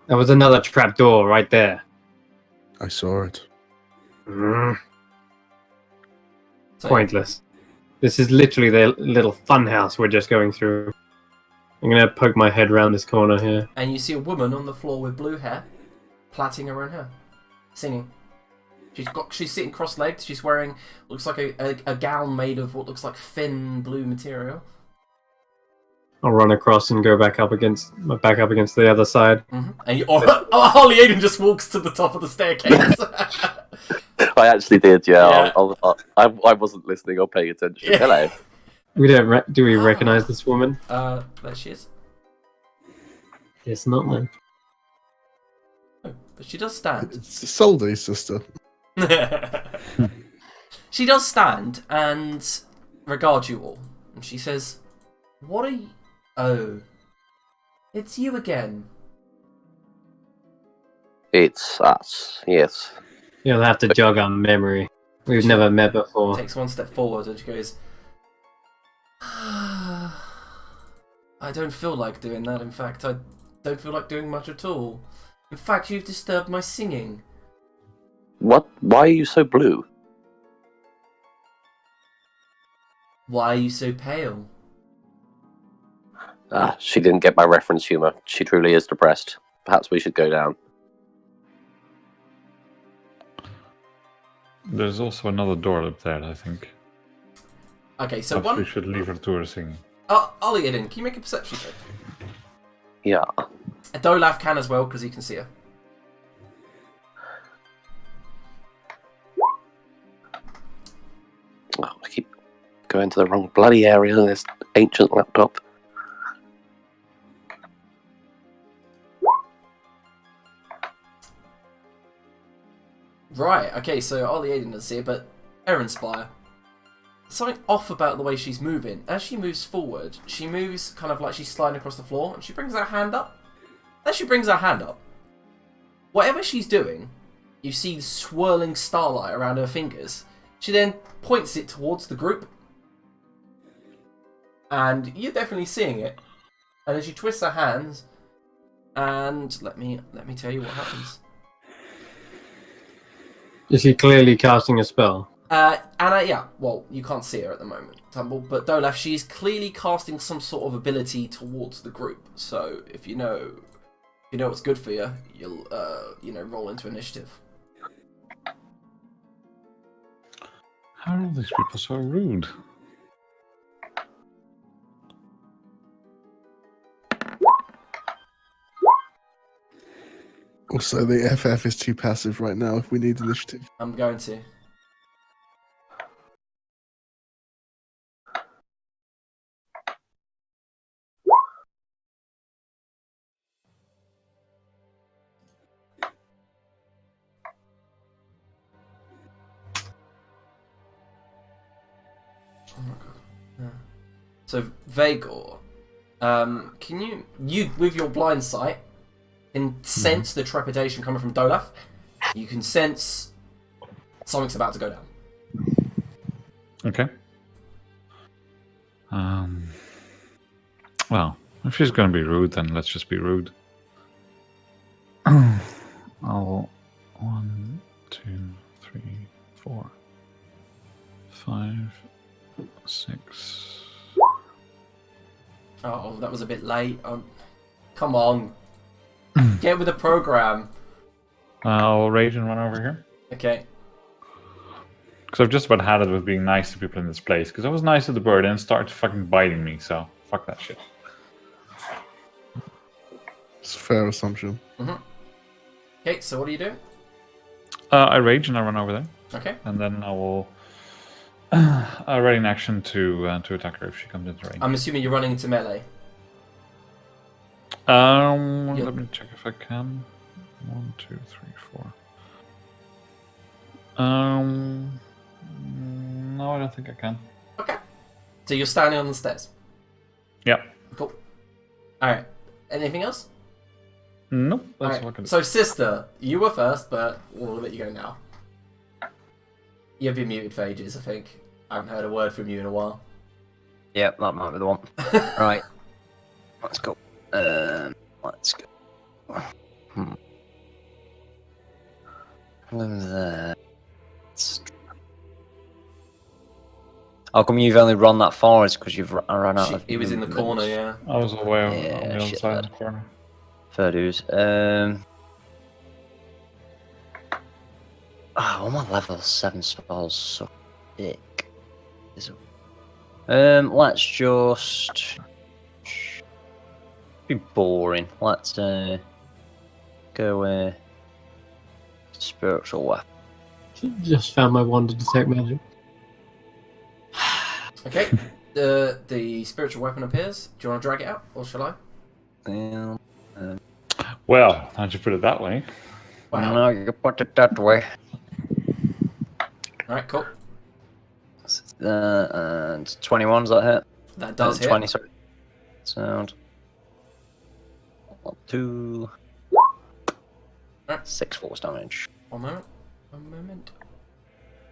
Speaker 2: There was another trap door right there.
Speaker 4: I saw it.
Speaker 2: Mm,
Speaker 1: So,
Speaker 2: Pointless. This is literally the little fun house we're just going through. I'm gonna poke my head around this corner here.
Speaker 1: and you see a woman on the floor with blue hair, plaiting her own hair, singing. She's sitting cross-legged. She's wearing looks like a gown made of what looks like thin blue material.
Speaker 2: I'll run across and go back up against the other side.
Speaker 1: Mm-hmm. And Harley Aiden just walks to the top of the staircase.
Speaker 5: I actually did, yeah.
Speaker 1: Yeah.
Speaker 5: I wasn't listening or paying attention.
Speaker 1: Yeah.
Speaker 5: Hello.
Speaker 2: Do we recognize this woman?
Speaker 1: There she is.
Speaker 2: It's not then.
Speaker 1: Oh, but she does stand.
Speaker 4: It's the Soldy sister.
Speaker 1: She does stand and regard you all. And she says, "What are you... Oh. It's you again."
Speaker 5: It's us, yes.
Speaker 2: You'll have to jog our memory. We've never met before.
Speaker 1: Takes one step forward and she goes, "I don't feel like doing that. In fact, I don't feel like doing much at all. In fact, you've disturbed my singing."
Speaker 5: What? Why are you so blue?
Speaker 1: "Why are you so pale?"
Speaker 5: She didn't get my reference humor. She truly is depressed. Perhaps we should go down.
Speaker 3: There's also another door up there, I think.
Speaker 1: Okay, so
Speaker 3: Perhaps we
Speaker 1: one.
Speaker 3: should leave her to her singing.
Speaker 1: Ollie, can you make a perception check?
Speaker 5: Yeah.
Speaker 1: Dolaf can as well because he can see her.
Speaker 5: Oh, I keep going to the wrong bloody area in this ancient laptop.
Speaker 1: Right. Okay, so Ollie Aiden doesn't see it, but Aaron Spire. Something off about the way she's moving. As she moves forward, she moves kind of like she's sliding across the floor, and she brings her hand up. As she brings her hand up, whatever she's doing, you see swirling starlight around her fingers. She then points it towards the group, and you're definitely seeing it. And as she twists her hands, and let me tell you what happens.
Speaker 2: Is he clearly casting a spell?
Speaker 1: Anna, yeah, well, you can't see her at the moment, Tumble, but Dolaf, she's clearly casting some sort of ability towards the group. So if you know what's good for you, you'll roll into initiative.
Speaker 3: How are these people so rude?
Speaker 4: Also, the FF is too passive right now if we need initiative.
Speaker 1: I'm going to. Oh my god. Yeah. So Vagor, can you with your blind sight can sense the trepidation coming from Dolaf? You can sense something's about to go down.
Speaker 3: Okay. Well, if she's going to be rude, then let's just be rude. I'll 1, 2, 3, 4, 5, 6.
Speaker 1: Oh, that was a bit late. Come on, get with the program.
Speaker 3: I'll rage and run over here.
Speaker 1: Okay.
Speaker 3: Because I've just about had it with being nice to people in this place. Because I was nice to the bird and it started fucking biting me, so fuck that shit.
Speaker 4: It's a fair assumption.
Speaker 1: Okay, so what do you do?
Speaker 3: I rage and I run over there.
Speaker 1: Okay.
Speaker 3: And then I will ready in action to attack her if she comes into range.
Speaker 1: I'm assuming you're running into melee.
Speaker 3: Let me check if I can. 1, 2, 3, 4. No, I don't think I can.
Speaker 1: Okay. So you're standing on the stairs.
Speaker 3: Yep.
Speaker 1: Cool. Alright. Anything else?
Speaker 3: Nope. That's
Speaker 1: Alright.
Speaker 3: what I can do.
Speaker 1: So, sister, you were first, but we'll let you go now. You've been muted for ages, I think. I haven't heard a word from you in a while.
Speaker 6: Yep, that might be the one. Right. Let's go. Let's go. There. How come you've only run that far? Is because you've run out of...
Speaker 1: He was in the corner, yeah.
Speaker 3: I was away on
Speaker 6: Yeah,
Speaker 3: the other
Speaker 6: shit,
Speaker 3: side
Speaker 6: lad.
Speaker 3: of the corner.
Speaker 6: Fair dues. All my level 7 spells so thick. Let's just be boring. Let's go spiritual weapon.
Speaker 2: Just found my wand to detect magic.
Speaker 1: Okay. The spiritual weapon appears. Do you want to drag it out, or shall I?
Speaker 3: Well, how'd you put it that way?
Speaker 1: Wow.
Speaker 6: No, you put it that way.
Speaker 1: Alright, cool.
Speaker 6: And 21's that hit?
Speaker 1: That does hit.
Speaker 6: 20, sorry. Sound. 2.
Speaker 1: Alright.
Speaker 6: 6 force damage.
Speaker 1: One moment.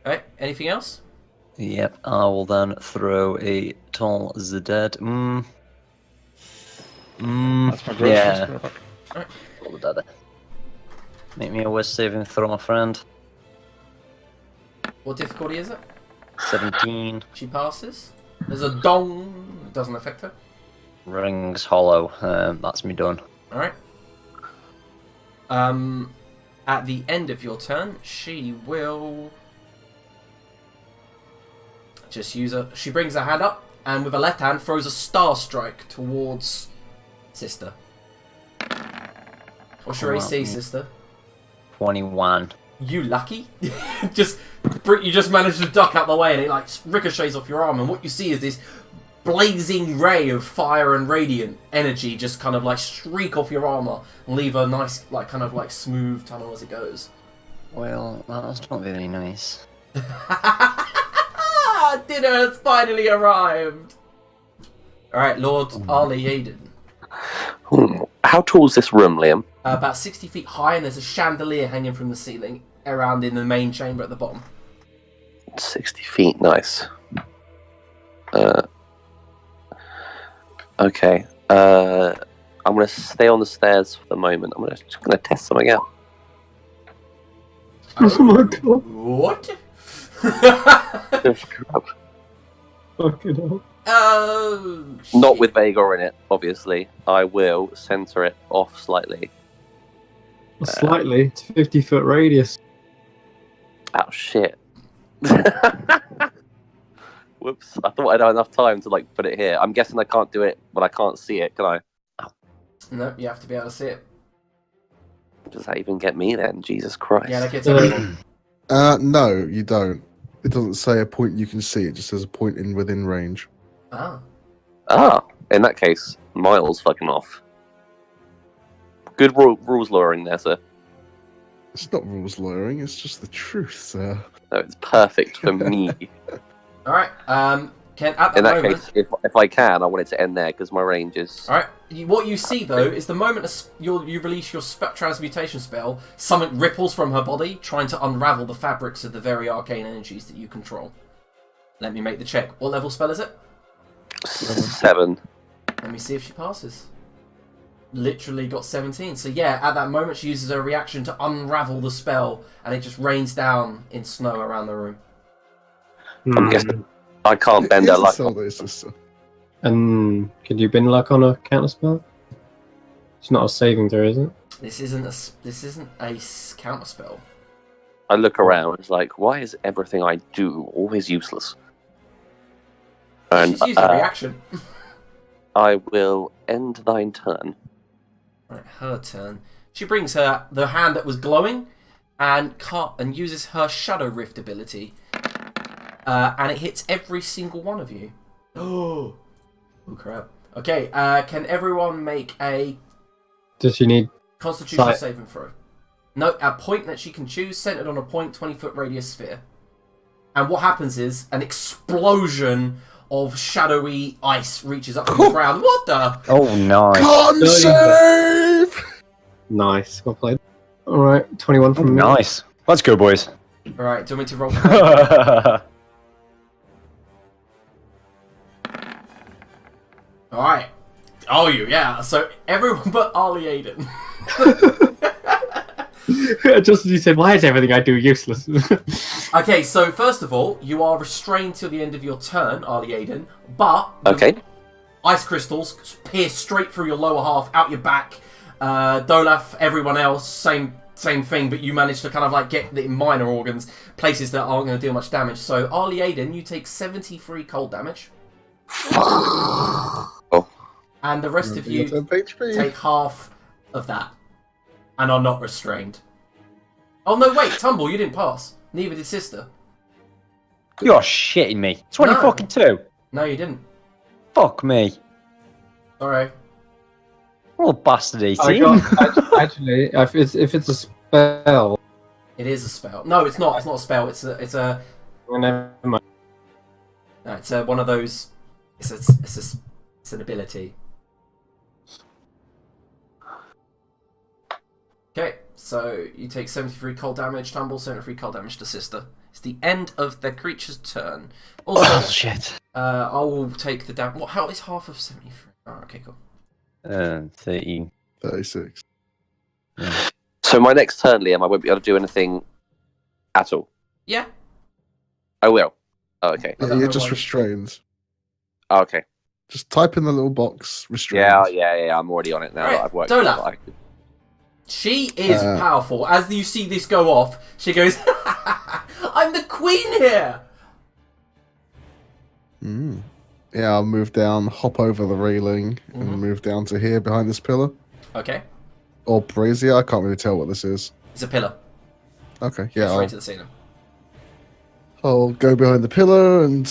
Speaker 1: Alright, anything else?
Speaker 6: Yep, I will then throw a Toll the Dead.
Speaker 3: That's my gross.
Speaker 6: Yeah.
Speaker 1: Alright.
Speaker 6: Toll the Dead. Make me a West saving throw, my friend.
Speaker 1: What difficulty is it?
Speaker 6: 17.
Speaker 1: She passes. There's a dong. It doesn't affect her.
Speaker 6: Rings hollow. That's me done.
Speaker 1: Alright. At the end of your turn, she will Just use her. She brings her hand up and with her left hand throws a star strike towards Sister. What's your AC, Sister?
Speaker 6: 21.
Speaker 1: You lucky? You just managed to duck out the way and it like ricochets off your arm, and what you see is this blazing ray of fire and radiant energy just kind of like streak off your armor and leave a nice like kind of like smooth tunnel as it goes.
Speaker 6: Well, that's not very nice.
Speaker 1: Dinner has finally arrived. Alright, Lord Ali Aiden.
Speaker 5: How tall is this room, Liam?
Speaker 1: About 60 feet high, and there's a chandelier hanging from the ceiling around in the main chamber at the bottom.
Speaker 5: 60 feet, nice. Okay. I'm going to stay on the stairs for the moment. I'm just going to test something out.
Speaker 2: Oh my god.
Speaker 1: What?
Speaker 2: Fucking hell.
Speaker 1: Oh,
Speaker 5: Not
Speaker 1: shit.
Speaker 5: with Vega in it, obviously. I will center it off slightly.
Speaker 2: Slightly. It's a 50-foot radius.
Speaker 5: Oh, shit. Whoops. I thought I'd have enough time to, like, put it here. I'm guessing I can't do it, but I can't see it, can I?
Speaker 1: No, you have to be able to see it.
Speaker 5: Does that even get me, then? Jesus Christ.
Speaker 1: Yeah, that gets everyone.
Speaker 4: No, you don't. It doesn't say a point you can see. It just says a point within range.
Speaker 1: Ah.
Speaker 5: In that case, miles fucking off. Good rules lawyering there, sir.
Speaker 4: It's not rules lawyering. It's just the truth, sir.
Speaker 5: No, it's perfect for me.
Speaker 1: Alright, Ken, at the
Speaker 5: In that
Speaker 1: moment...
Speaker 5: case, if I can, I want it to end there, because my range is...
Speaker 1: Alright, what you see though is the moment you release your transmutation spell, something ripples from her body, trying to unravel the fabrics of the very arcane energies that you control. Let me make the check. What level spell is it?
Speaker 5: 7.
Speaker 1: Let me see if she passes. Literally got 17. So yeah, at that moment she uses her reaction to unravel the spell, and it just rains down in snow around the room.
Speaker 5: I'm guessing I can't bend her luck.
Speaker 2: And can you bend luck on a counterspell? It's not a saving throw, is it?
Speaker 1: This isn't a counterspell.
Speaker 5: I look around, it's like, why is everything I do always useless? And
Speaker 1: She's used a reaction.
Speaker 5: I will end thine turn.
Speaker 1: Right, her turn. She brings her the hand that was glowing and uses her Shadow Rift ability. And it hits every single one of you. Oh crap. Okay, can everyone make a
Speaker 2: Does she need
Speaker 1: Constitution
Speaker 2: sight?
Speaker 1: saving throw? No, a point that she can choose, centered on a 20-foot radius sphere. And what happens is an explosion of shadowy ice reaches up from the ground. What the?
Speaker 6: Oh, nice.
Speaker 4: Con save!
Speaker 2: Nice. Well played. Alright, 21 from me.
Speaker 6: Nice. Let's go, boys.
Speaker 1: Alright, do you want me to roll? Alright. Oh, yeah. So everyone but Ali Aiden.
Speaker 2: Just as you said, why is everything I do useless?
Speaker 1: Okay, so first of all, you are restrained till the end of your turn, Ali Aiden, but
Speaker 5: Okay.
Speaker 1: ice crystals pierce straight through your lower half, out your back. Dolaf, everyone else, same thing, but you manage to kind of like get the minor organs, places that aren't going to deal much damage. So Ali Aiden, you take 73 cold damage.
Speaker 5: Oh.
Speaker 1: And the rest of you
Speaker 4: HP.
Speaker 1: take half of that and are not restrained. Oh no, wait, Tumble, you didn't pass. Neither did Sister.
Speaker 6: You're shitting me. 20
Speaker 1: No.
Speaker 6: fucking 2.
Speaker 1: No, you didn't.
Speaker 6: Fuck me.
Speaker 1: Sorry.
Speaker 6: What a bastard 18.
Speaker 2: I got, actually, if it's a spell,
Speaker 1: It is a spell. No, it's not. It's not a spell. It's a.
Speaker 2: well, never mind.
Speaker 1: No, it's one of those. It's an ability. Okay, so you take 73 cold damage. Tumble 73 cold damage to Sister. It's the end of the creature's turn. Also,
Speaker 6: Oh, shit.
Speaker 1: I will take the damage. How is half of 73? Oh, okay, cool.
Speaker 6: 13.
Speaker 4: 36.
Speaker 5: So my next turn, Liam, I won't be able to do anything at all.
Speaker 1: Yeah.
Speaker 5: I will. Oh, okay.
Speaker 1: I
Speaker 4: Yeah,
Speaker 1: don't
Speaker 4: you're
Speaker 1: know
Speaker 4: just
Speaker 1: why.
Speaker 4: restrained.
Speaker 5: Oh, okay.
Speaker 4: Just type in the little box, restrained.
Speaker 5: Yeah. I'm already on it now.
Speaker 1: Right,
Speaker 5: That I've worked.
Speaker 1: Dolaf.
Speaker 5: out.
Speaker 1: She is powerful. As you see this go off, she goes, "I'm the queen here."
Speaker 4: Mm. Yeah, I'll move down, hop over the railing,
Speaker 1: Mhm.
Speaker 4: and move down to here behind this pillar.
Speaker 1: Okay.
Speaker 4: Or brazier, I can't really tell what this is.
Speaker 1: It's a pillar.
Speaker 4: Okay,
Speaker 1: Goes
Speaker 4: yeah,
Speaker 1: right to the ceiling.
Speaker 4: I'll go behind the pillar and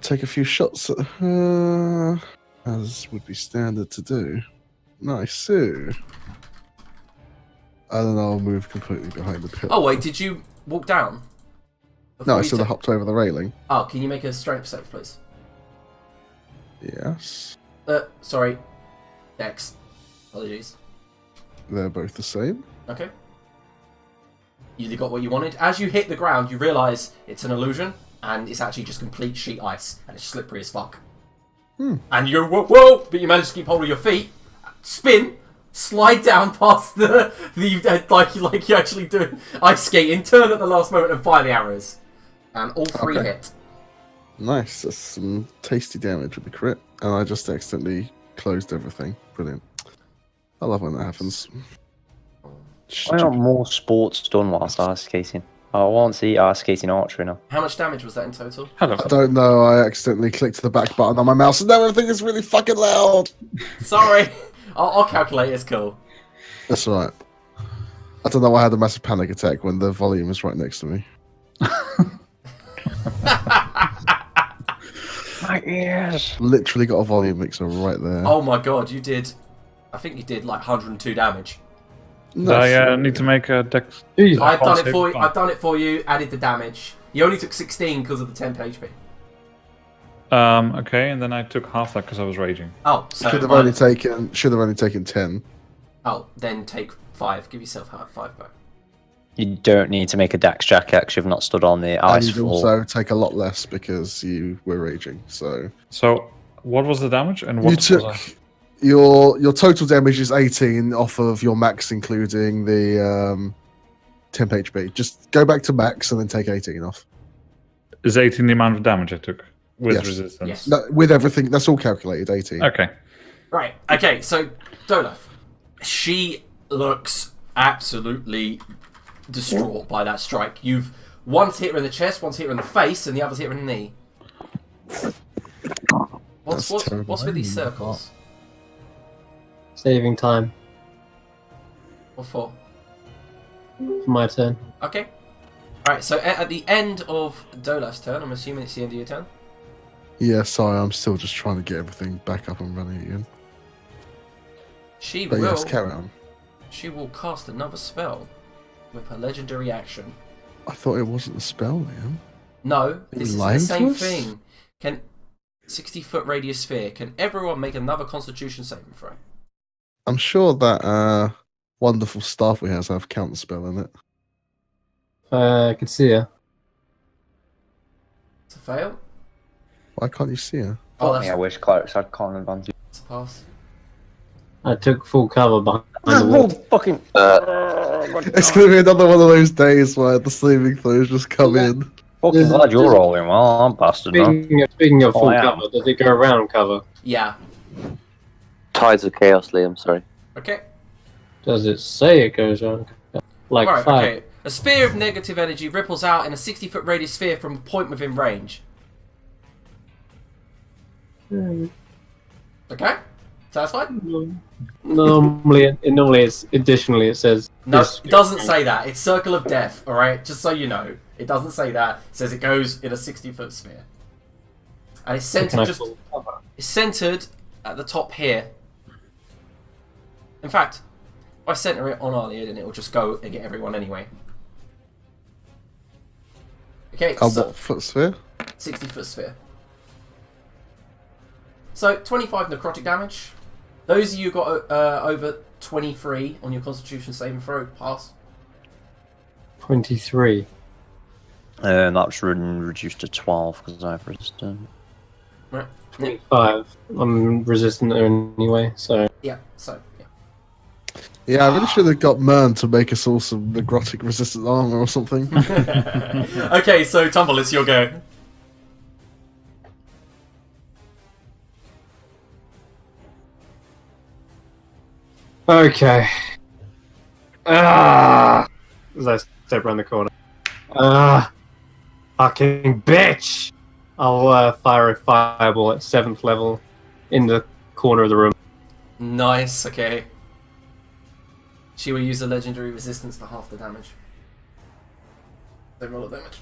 Speaker 4: take a few shots at her, as would be standard to do. Nice, Sue. And then I'll move completely behind the pillar.
Speaker 1: Oh, wait, did you walk down?
Speaker 4: No, I
Speaker 1: you
Speaker 4: still
Speaker 1: took-
Speaker 4: hopped over the railing.
Speaker 1: Oh, can you make a strength save, please?
Speaker 4: Yes,
Speaker 1: Sorry. Dex. Apologies.
Speaker 4: they're both the same.
Speaker 1: Okay. You got what you wanted. As you hit the ground, you realise it's an illusion, and it's actually just complete sheet ice, and it's slippery as fuck. And you're whoa, but you manage to keep hold of your feet, spin, slide down past the like you actually do ice skating, turn at the last moment and fire the arrows, and all three
Speaker 4: Okay.
Speaker 1: hit.
Speaker 4: Nice, that's some tasty damage with the crit. And I just accidentally closed everything. Brilliant. I love when that happens.
Speaker 6: Why aren't more sports done whilst ice skating? I want to see ice skating archery now.
Speaker 1: How much damage was that in total?
Speaker 3: Hello.
Speaker 4: I don't know, I accidentally clicked the back button on my mouse and now everything is really fucking loud.
Speaker 1: Sorry, I'll calculate. It's cool.
Speaker 4: That's right. I don't know why I had a massive panic attack when the volume was right next to me.
Speaker 6: My ears.
Speaker 4: Literally got a volume mixer right there.
Speaker 1: Oh my god, you did. I think you did like 102 damage.
Speaker 4: Nice.
Speaker 3: I need to make a dex.
Speaker 2: Jesus.
Speaker 1: I've done it
Speaker 3: save
Speaker 1: for you.
Speaker 3: fine.
Speaker 1: I've done it for you. Added the damage. You only took 16 because of the 10 HP.
Speaker 3: Okay, and then I took half that because I was raging.
Speaker 1: Oh, so
Speaker 4: Should have only taken 10.
Speaker 1: Oh, then take 5. Give yourself 5 back.
Speaker 6: You don't need to make a dex check because you've not stood on the
Speaker 4: And
Speaker 6: ice
Speaker 4: you'd
Speaker 6: floor.
Speaker 4: also take a lot less because you were raging. So
Speaker 3: So, what was the damage? And
Speaker 4: you
Speaker 3: what
Speaker 4: took
Speaker 3: was
Speaker 4: your total damage is 18 off of your max, including the temp HP. Just go back to max and then take 18 off.
Speaker 3: is 18 the amount of damage I took with
Speaker 4: Yes.
Speaker 3: resistance?
Speaker 1: Yes.
Speaker 4: No, with everything, that's all calculated. 18.
Speaker 3: Okay.
Speaker 1: Right. Okay. So Dolaf, she looks absolutely distraught by that strike. You've once hit her in the chest, once hit her in the face, and the other's hit her in the knee. What's
Speaker 4: That's terrible.
Speaker 1: what's with these circles?
Speaker 2: Saving time
Speaker 1: What for?
Speaker 2: for my turn.
Speaker 1: Okay. Alright, so at the end of Dolaf's turn, I'm assuming it's the end of your turn.
Speaker 4: Yeah, sorry, I'm still just trying to get everything back up and running again.
Speaker 1: She
Speaker 4: But
Speaker 1: will.
Speaker 4: yes, carry on.
Speaker 1: She will cast another spell with her legendary action.
Speaker 4: I thought it wasn't a spell, Liam.
Speaker 1: No,
Speaker 4: you
Speaker 1: this is the
Speaker 4: lying to
Speaker 1: same
Speaker 4: us?
Speaker 1: thing. Can 60-foot radius sphere? Can everyone make another Constitution saving throw?
Speaker 4: I'm sure that wonderful staff we have counter spell in it.
Speaker 2: I can see her.
Speaker 1: It's a fail.
Speaker 4: Why can't you see her?
Speaker 1: Oh,
Speaker 6: I
Speaker 1: that's
Speaker 6: wish clerics had con advantage.
Speaker 1: it's a pass.
Speaker 2: I took full cover behind the
Speaker 6: Oh,
Speaker 2: wall.
Speaker 6: fucking.
Speaker 4: It's gonna be another one of those days where the sleeping throws just come in.
Speaker 6: Fucking glad you're rolling well. I'm bastard now.
Speaker 2: Speaking of full
Speaker 6: I am.
Speaker 2: cover, does it go around cover?
Speaker 1: Yeah.
Speaker 5: Tides of Chaos, Liam, sorry.
Speaker 1: Okay.
Speaker 2: Does it say it goes around cover? Like
Speaker 1: Alright,
Speaker 2: 5?
Speaker 1: okay. A sphere of negative energy ripples out in a 60-foot radius sphere from a point within range. Okay? Satisfied?
Speaker 2: Normally it's additionally it says
Speaker 1: No,
Speaker 2: this
Speaker 1: it doesn't say that. It's Circle of Death, alright? Just so you know. It doesn't say that. It says it goes in a 60-foot sphere. And it's
Speaker 2: Can I
Speaker 1: centered just
Speaker 2: full cover?
Speaker 1: it's centered at the top here. In fact, if I center it on our lid, and it will just go and get everyone anyway. Okay, so
Speaker 4: What foot sphere?
Speaker 1: 60-foot sphere. So 25 necrotic damage. Those of you who got over 23 on your Constitution saving throw, pass.
Speaker 2: 23.
Speaker 6: That's reduced to 12 because I've resisted.
Speaker 1: Right.
Speaker 2: 25. I'm resistant anyway, so
Speaker 1: Yeah. So yeah.
Speaker 4: Yeah, I really should have got Mern to make us all some necrotic resistant armor or something.
Speaker 1: Okay, so Tumble, it's your go.
Speaker 2: okay. As I step around the corner. Fucking bitch! I'll fire a fireball at 7th level in the corner of the room.
Speaker 1: Nice, okay. She will use a legendary resistance for half the damage. Don't roll the damage.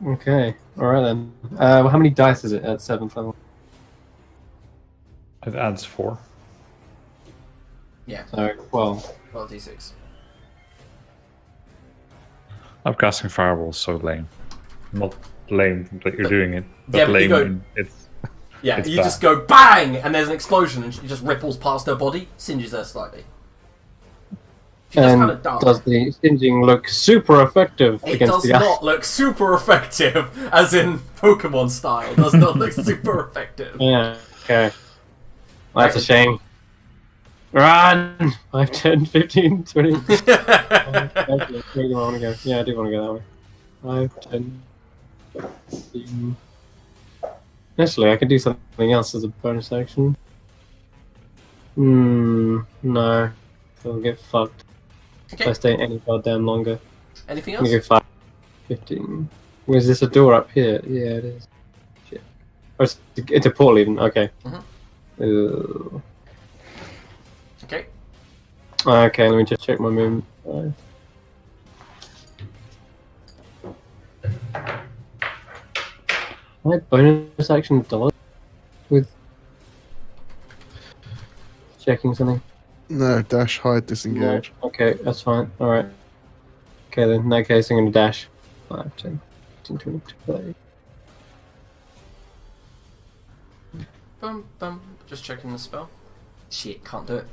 Speaker 2: Okay, alright then. Well, how many dice is it at 7th level?
Speaker 3: It adds 4.
Speaker 1: Yeah,
Speaker 2: So, 12.
Speaker 1: 12d6.
Speaker 3: Upcasting fireball is so lame. Not lame that you're doing it, but
Speaker 1: Yeah, but you
Speaker 3: lame
Speaker 1: go-
Speaker 3: in it's...
Speaker 1: Yeah,
Speaker 3: It's
Speaker 1: you
Speaker 3: bad.
Speaker 1: just go BANG! And there's an explosion and she just ripples past her body, singes her slightly. She does kind
Speaker 2: And
Speaker 1: of die.
Speaker 2: does the singeing look super effective
Speaker 1: It
Speaker 2: against
Speaker 1: does
Speaker 2: the ice?
Speaker 1: not look super effective, as in Pokemon style. It does not look super effective.
Speaker 2: Yeah, okay. Well, that's a shame. Run! 5, 10, 15, 20. Okay, where do I want to go? Yeah, I do want to go that way. 5, 10, 15. Actually, I could do something else as a bonus action. No. I'll get fucked if I
Speaker 1: Okay,
Speaker 2: stay any goddamn longer.
Speaker 1: anything
Speaker 2: I'm gonna
Speaker 1: else?
Speaker 2: go 5, 15. Where's this a door up here? Yeah, it is. Shit. Oh, it's a portal even. Okay. Ooh.
Speaker 1: Okay.
Speaker 2: Okay, let me just check my movement. My bonus action dodge with checking something.
Speaker 4: No, dash, hide, disengage.
Speaker 2: Okay, that's fine. Alright. Okay, then in that case, I'm going to dash. 5, 10, 15, 20, 30.
Speaker 1: Bum, bum. Just checking the spell. Shit, can't do it.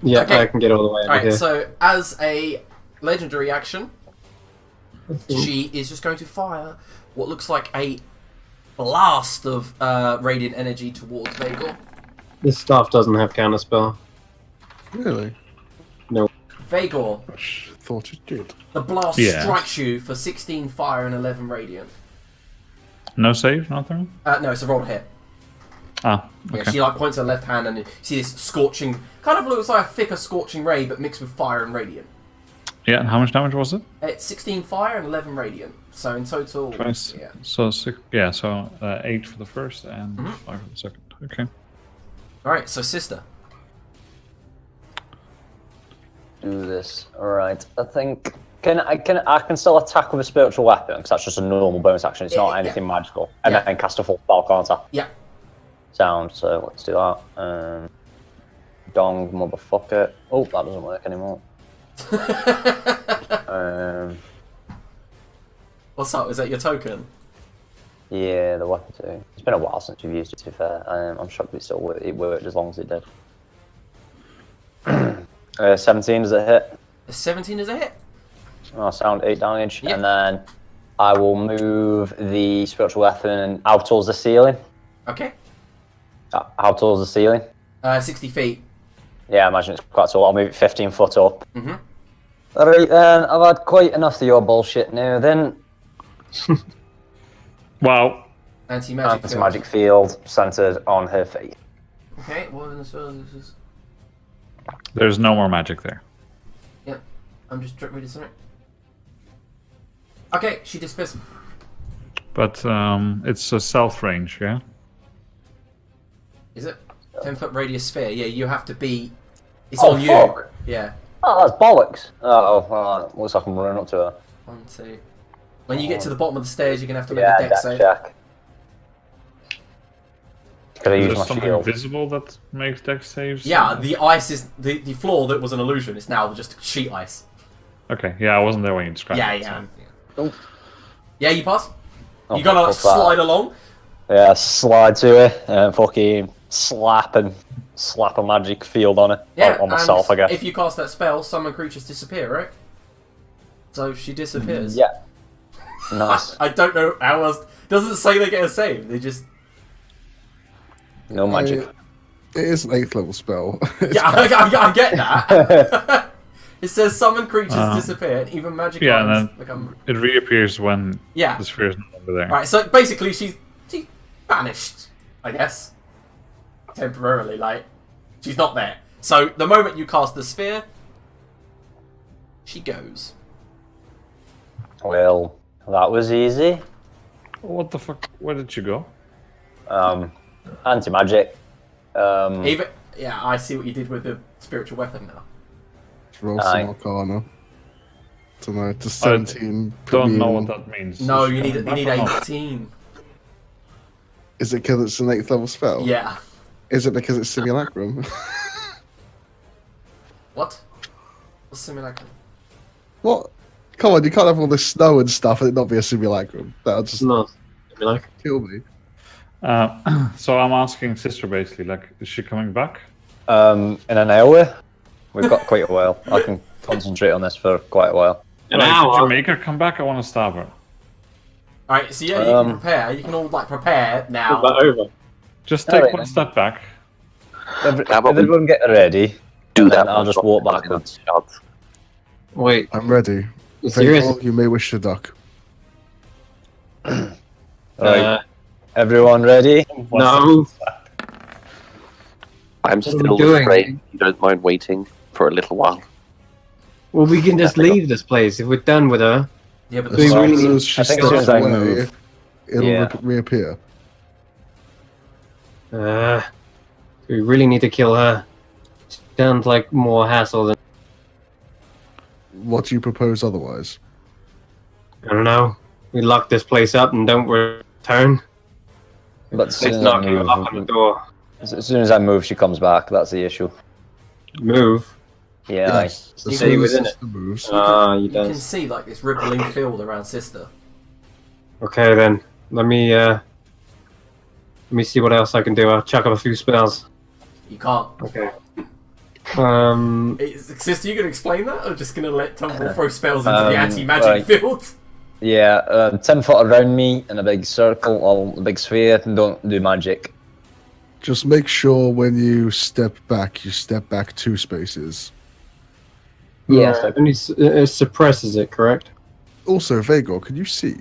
Speaker 2: Yeah,
Speaker 1: Okay.
Speaker 2: I can get all the way over
Speaker 1: Alright,
Speaker 2: here.
Speaker 1: so as a legendary action,
Speaker 2: I think-
Speaker 1: she is just going to fire what looks like a blast of radiant energy towards Vagor.
Speaker 2: This staff doesn't have counterspell.
Speaker 4: Really?
Speaker 1: Vagor,
Speaker 4: Thought it did.
Speaker 1: the blast
Speaker 3: Yeah.
Speaker 1: strikes you for 16 fire and 11 radiant.
Speaker 3: No save, nothing?
Speaker 1: No, it's a roll to hit.
Speaker 3: Ah,
Speaker 1: Yeah,
Speaker 3: okay.
Speaker 1: she like points her left hand and you see this scorching, kind of looks like a thicker scorching ray, but mixed with fire and radiant.
Speaker 3: Yeah, and how much damage was it?
Speaker 1: It's 16 fire and 11 radiant. So in total,
Speaker 3: 20,
Speaker 1: yeah.
Speaker 3: So 6, yeah, so 8 for the first and
Speaker 1: Mhm.
Speaker 3: 5 for the second. Okay.
Speaker 1: Alright, so sister.
Speaker 6: Do this. Alright, I think... I can still attack with a spiritual weapon, because that's just a normal bonus action, it's not
Speaker 1: Yeah.
Speaker 6: anything magical. And
Speaker 1: Yeah.
Speaker 6: then cast a full spell, can't I?
Speaker 1: Yeah.
Speaker 6: Sound, so let's do that. Dong, motherfucker. Oh, that doesn't work anymore.
Speaker 1: What's up? Is that your token?
Speaker 6: Yeah, the weapon too. It's been a while since we've used it, to be fair. I'm shocked it worked as long as it did. 17, does it hit?
Speaker 1: 17 is a hit.
Speaker 6: Oh, sound 8 damage.
Speaker 1: Yeah.
Speaker 6: And then I will move the spiritual weapon out towards the ceiling.
Speaker 1: Okay.
Speaker 6: Out towards the ceiling.
Speaker 1: 60 feet.
Speaker 6: Yeah, I imagine it's quite tall. I'll move it 15 foot up.
Speaker 1: Mm-hmm.
Speaker 6: Alright then, I've had quite enough of your bullshit now then.
Speaker 3: Wow.
Speaker 1: Anti-magic.
Speaker 6: It's a magic field centered on her face.
Speaker 1: Okay, well, this is...
Speaker 3: There's no more magic there.
Speaker 1: Yeah, I'm just reading something. Okay, she disappears.
Speaker 3: But it's a self range, yeah?
Speaker 1: Is it? 10-foot radius sphere. Yeah, you have to be... It's
Speaker 6: Oh,
Speaker 1: on you.
Speaker 6: fuck.
Speaker 1: Yeah.
Speaker 6: Oh, that's bollocks. Looks like I'm running up to her.
Speaker 1: 1, 2... When you get to the bottom of the stairs, you're going to have to make
Speaker 6: Yeah,
Speaker 1: a dex save.
Speaker 6: check. Could I
Speaker 3: Is
Speaker 6: use
Speaker 3: there
Speaker 6: my
Speaker 3: something
Speaker 6: shield?
Speaker 3: visible that makes dex saves?
Speaker 1: Yeah, the ice is... The floor that was an illusion is now just sheet ice.
Speaker 3: Okay, yeah, I wasn't there when you described
Speaker 1: Yeah,
Speaker 3: it.
Speaker 1: yeah.
Speaker 6: Oh.
Speaker 1: Yeah, you pass.
Speaker 6: Oh,
Speaker 1: You gotta
Speaker 6: fuck that.
Speaker 1: slide along.
Speaker 6: Yeah, slide to her and fucking slap a magic field on her.
Speaker 1: Yeah,
Speaker 6: on myself, I
Speaker 1: and
Speaker 6: guess.
Speaker 1: if you cast that spell, summon creatures disappear, right? So she disappears.
Speaker 6: Yeah. Nice.
Speaker 1: I don't know how else... Doesn't say they get a save. They just...
Speaker 6: No magic.
Speaker 4: It is an 8th level spell.
Speaker 1: Yeah, I get that. It says summon creatures disappear, and even magic
Speaker 3: Yeah, and
Speaker 1: items
Speaker 3: then
Speaker 1: become...
Speaker 3: it reappears when
Speaker 1: Yeah.
Speaker 3: the sphere is no longer there.
Speaker 1: Right, so basically she's banished, I guess. Temporarily, like, she's not there. So the moment you cast the sphere, she goes.
Speaker 6: Well, That was easy.
Speaker 3: What the fuck? Where did you go?
Speaker 6: Anti-magic.
Speaker 1: Even yeah, I see what you did with the spiritual weapon now.
Speaker 4: Roll
Speaker 6: Aye.
Speaker 4: some Arcana. Don't know. To 17. put
Speaker 3: Don't
Speaker 4: me
Speaker 3: know
Speaker 4: in-
Speaker 3: what that means.
Speaker 1: No,
Speaker 3: Is she
Speaker 1: you need
Speaker 3: coming back or not?
Speaker 1: 18.
Speaker 4: Is it because it's an 8th level spell?
Speaker 1: Yeah.
Speaker 4: Is it because it's Simulacrum?
Speaker 1: What? What's simulacrum?
Speaker 4: What? Come on, you can't have all this snow and stuff and it not be a Simulacrum. That'll just
Speaker 2: No. Like,
Speaker 4: kill me.
Speaker 3: So I'm asking sister basically, like, is she coming back?
Speaker 6: In an hour? We've got quite a while. I can concentrate on this for quite a while.
Speaker 2: an
Speaker 3: Like,
Speaker 2: hour.
Speaker 3: did you make her come back? I want to stab her.
Speaker 1: Alright, so yeah, you can prepare. You can all like prepare now.
Speaker 2: Put that over.
Speaker 3: Just take
Speaker 6: Alright,
Speaker 3: one
Speaker 6: then.
Speaker 3: step back.
Speaker 6: Everyone get ready.
Speaker 5: Do
Speaker 6: and
Speaker 5: that.
Speaker 6: then I'll just walk backwards.
Speaker 2: Wait,
Speaker 4: I'm ready.
Speaker 2: you serious?
Speaker 4: Vengor, you may wish to duck.
Speaker 6: Right. Everyone ready?
Speaker 2: No.
Speaker 5: I'm
Speaker 2: What are we
Speaker 5: still
Speaker 2: doing?
Speaker 5: afraid you don't mind waiting for a little while.
Speaker 2: Well, we can just leave this place if we're done with her.
Speaker 1: Yeah, but
Speaker 2: We
Speaker 4: As
Speaker 2: really
Speaker 4: soon
Speaker 2: need-
Speaker 4: as she
Speaker 6: I think as
Speaker 4: steps
Speaker 6: soon as I
Speaker 4: away,
Speaker 6: move.
Speaker 4: it'll
Speaker 6: Yeah.
Speaker 4: reappear.
Speaker 2: We really need to kill her. Sounds like more hassle than
Speaker 4: What do you propose otherwise?
Speaker 2: I don't know. We lock this place up and don't return.
Speaker 6: But as soon
Speaker 2: Let's
Speaker 6: as,
Speaker 2: knock her up on the door.
Speaker 6: as soon as I move, she comes back. That's the issue.
Speaker 2: Move.
Speaker 6: Yeah. aye.
Speaker 4: As
Speaker 2: Stay
Speaker 4: soon as
Speaker 2: within
Speaker 4: sister moves.
Speaker 2: Ah, you
Speaker 1: you can
Speaker 2: don't.
Speaker 1: see like this rippling field around Sister.
Speaker 2: Okay then. Let me see what else I can do. I'll chuck up a few spells.
Speaker 1: You can't.
Speaker 2: Okay.
Speaker 1: Sister, you gonna explain that, or just gonna let Tumble throw spells into the anti-magic
Speaker 6: right.
Speaker 1: field?
Speaker 6: Yeah, 10 foot around me in a big circle, or a big sphere, and don't do magic.
Speaker 4: Just make sure when you step back 2 spaces.
Speaker 6: Yes.
Speaker 2: Right, and it suppresses it, correct?
Speaker 4: Also, Vagor, can you see?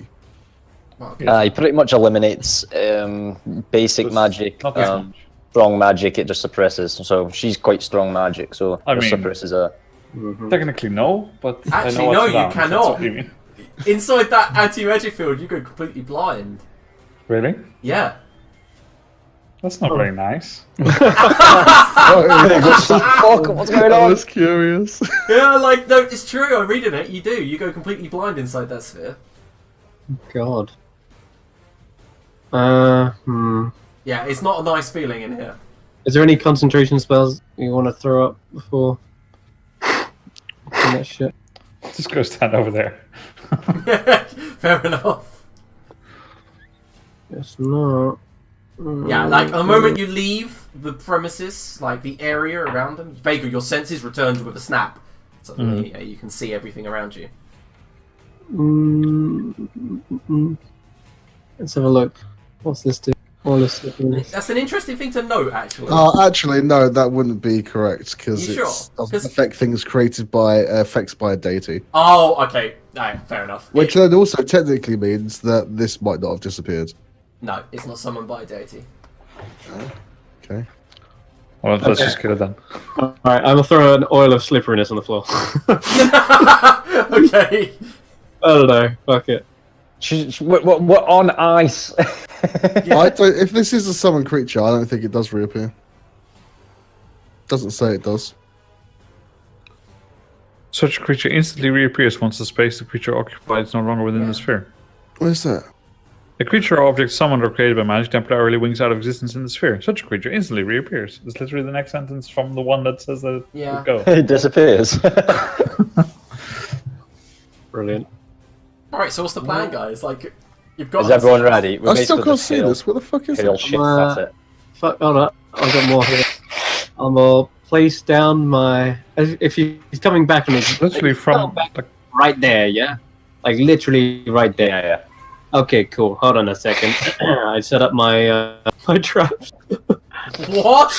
Speaker 1: Well,
Speaker 6: He pretty much eliminates basic
Speaker 3: Just
Speaker 6: magic,
Speaker 3: not as much.
Speaker 6: strong magic, it just suppresses. So she's quite strong magic, so
Speaker 3: I
Speaker 6: it
Speaker 3: mean-
Speaker 6: suppresses her.
Speaker 2: Mm-hmm.
Speaker 3: Technically, no, but
Speaker 1: Actually,
Speaker 3: I know
Speaker 1: no,
Speaker 3: what's
Speaker 1: you
Speaker 3: around, so that's
Speaker 1: cannot.
Speaker 3: what you mean.
Speaker 1: Inside that anti-magic field, you go completely blind.
Speaker 3: Really?
Speaker 1: Yeah.
Speaker 3: That's not very nice.
Speaker 6: Fuck, what's going
Speaker 4: I
Speaker 6: on?
Speaker 4: was curious.
Speaker 1: Yeah, like, no, it's true, I'm reading it, you do. You go completely blind inside that sphere.
Speaker 2: God.
Speaker 1: Yeah, it's not a nice feeling in here.
Speaker 2: Is there any concentration spells you want to throw up before? That shit.
Speaker 3: Just go stand over there.
Speaker 1: Fair enough.
Speaker 2: Guess not.
Speaker 1: Yeah, like, the moment you leave the premises, like, the area around them, Baker, your senses returned with a snap. Suddenly, you can see everything around you.
Speaker 2: Let's have a look. What's this do? All this
Speaker 1: That's an interesting thing to note, actually.
Speaker 4: Actually, no, that wouldn't be correct because
Speaker 1: You
Speaker 4: it
Speaker 1: sure?
Speaker 4: doesn't
Speaker 1: 'Cause-
Speaker 4: affect things created by effects by a deity.
Speaker 1: Oh, okay. Alright, fair enough.
Speaker 4: Which then also technically means that this might not have disappeared.
Speaker 1: No, it's not summoned by a deity.
Speaker 4: Okay.
Speaker 3: Well, let's just kill it then.
Speaker 2: Alright, I'm gonna throw an oil of slipperiness on the floor.
Speaker 1: Okay.
Speaker 2: I don't know. Fuck it.
Speaker 6: We're on ice.
Speaker 4: I don't, if this is a summoned creature, I don't think it does reappear. Doesn't say it does.
Speaker 3: Such a creature instantly reappears once the space the creature occupies is no longer within the sphere.
Speaker 4: Where's that?
Speaker 3: A creature or object summoned or created by magic temporarily winks out of existence in the sphere. Such a creature instantly reappears. It's literally the next sentence from the one that says that it
Speaker 1: Yeah.
Speaker 3: would go.
Speaker 6: It disappears.
Speaker 2: Brilliant.
Speaker 1: Alright, so what's the plan, guys? Like, you've got...
Speaker 6: Is everyone ready? We're
Speaker 4: I
Speaker 6: made
Speaker 4: still
Speaker 6: for
Speaker 4: can't
Speaker 6: this
Speaker 4: see
Speaker 6: hill.
Speaker 4: this. What the fuck is
Speaker 6: Hill
Speaker 4: it?
Speaker 6: shit, that's it.
Speaker 2: Fuck, hold up. I've got more here. I'm gonna place down my. If he's coming back and he's
Speaker 3: Literally from like,
Speaker 2: right there, yeah? Like literally right there.
Speaker 6: Yeah, yeah.
Speaker 2: Okay, cool. Hold on a second. I set up my my traps.
Speaker 1: What?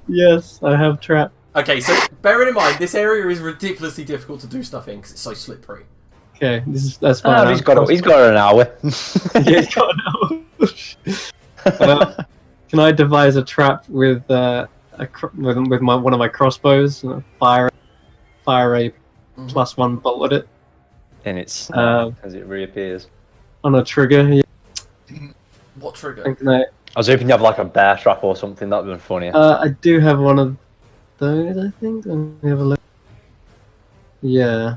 Speaker 2: Yes, I have trap.
Speaker 1: Okay, so bearing in mind, this area is ridiculously difficult to do stuff in because it's so slippery.
Speaker 2: Okay, that's fine.
Speaker 6: He's got an hour.
Speaker 2: Yeah, he's got an hour. Can I devise a trap with with one of my crossbows? Fire a +1 bolt at it.
Speaker 6: And it's
Speaker 2: Uh,
Speaker 6: as it reappears.
Speaker 2: on a trigger. Yeah.
Speaker 1: What trigger?
Speaker 2: And can I
Speaker 6: was hoping you have like a bear trap or something. That'd been funny.
Speaker 2: I do have one of those, I think. Let me have a look. Yeah.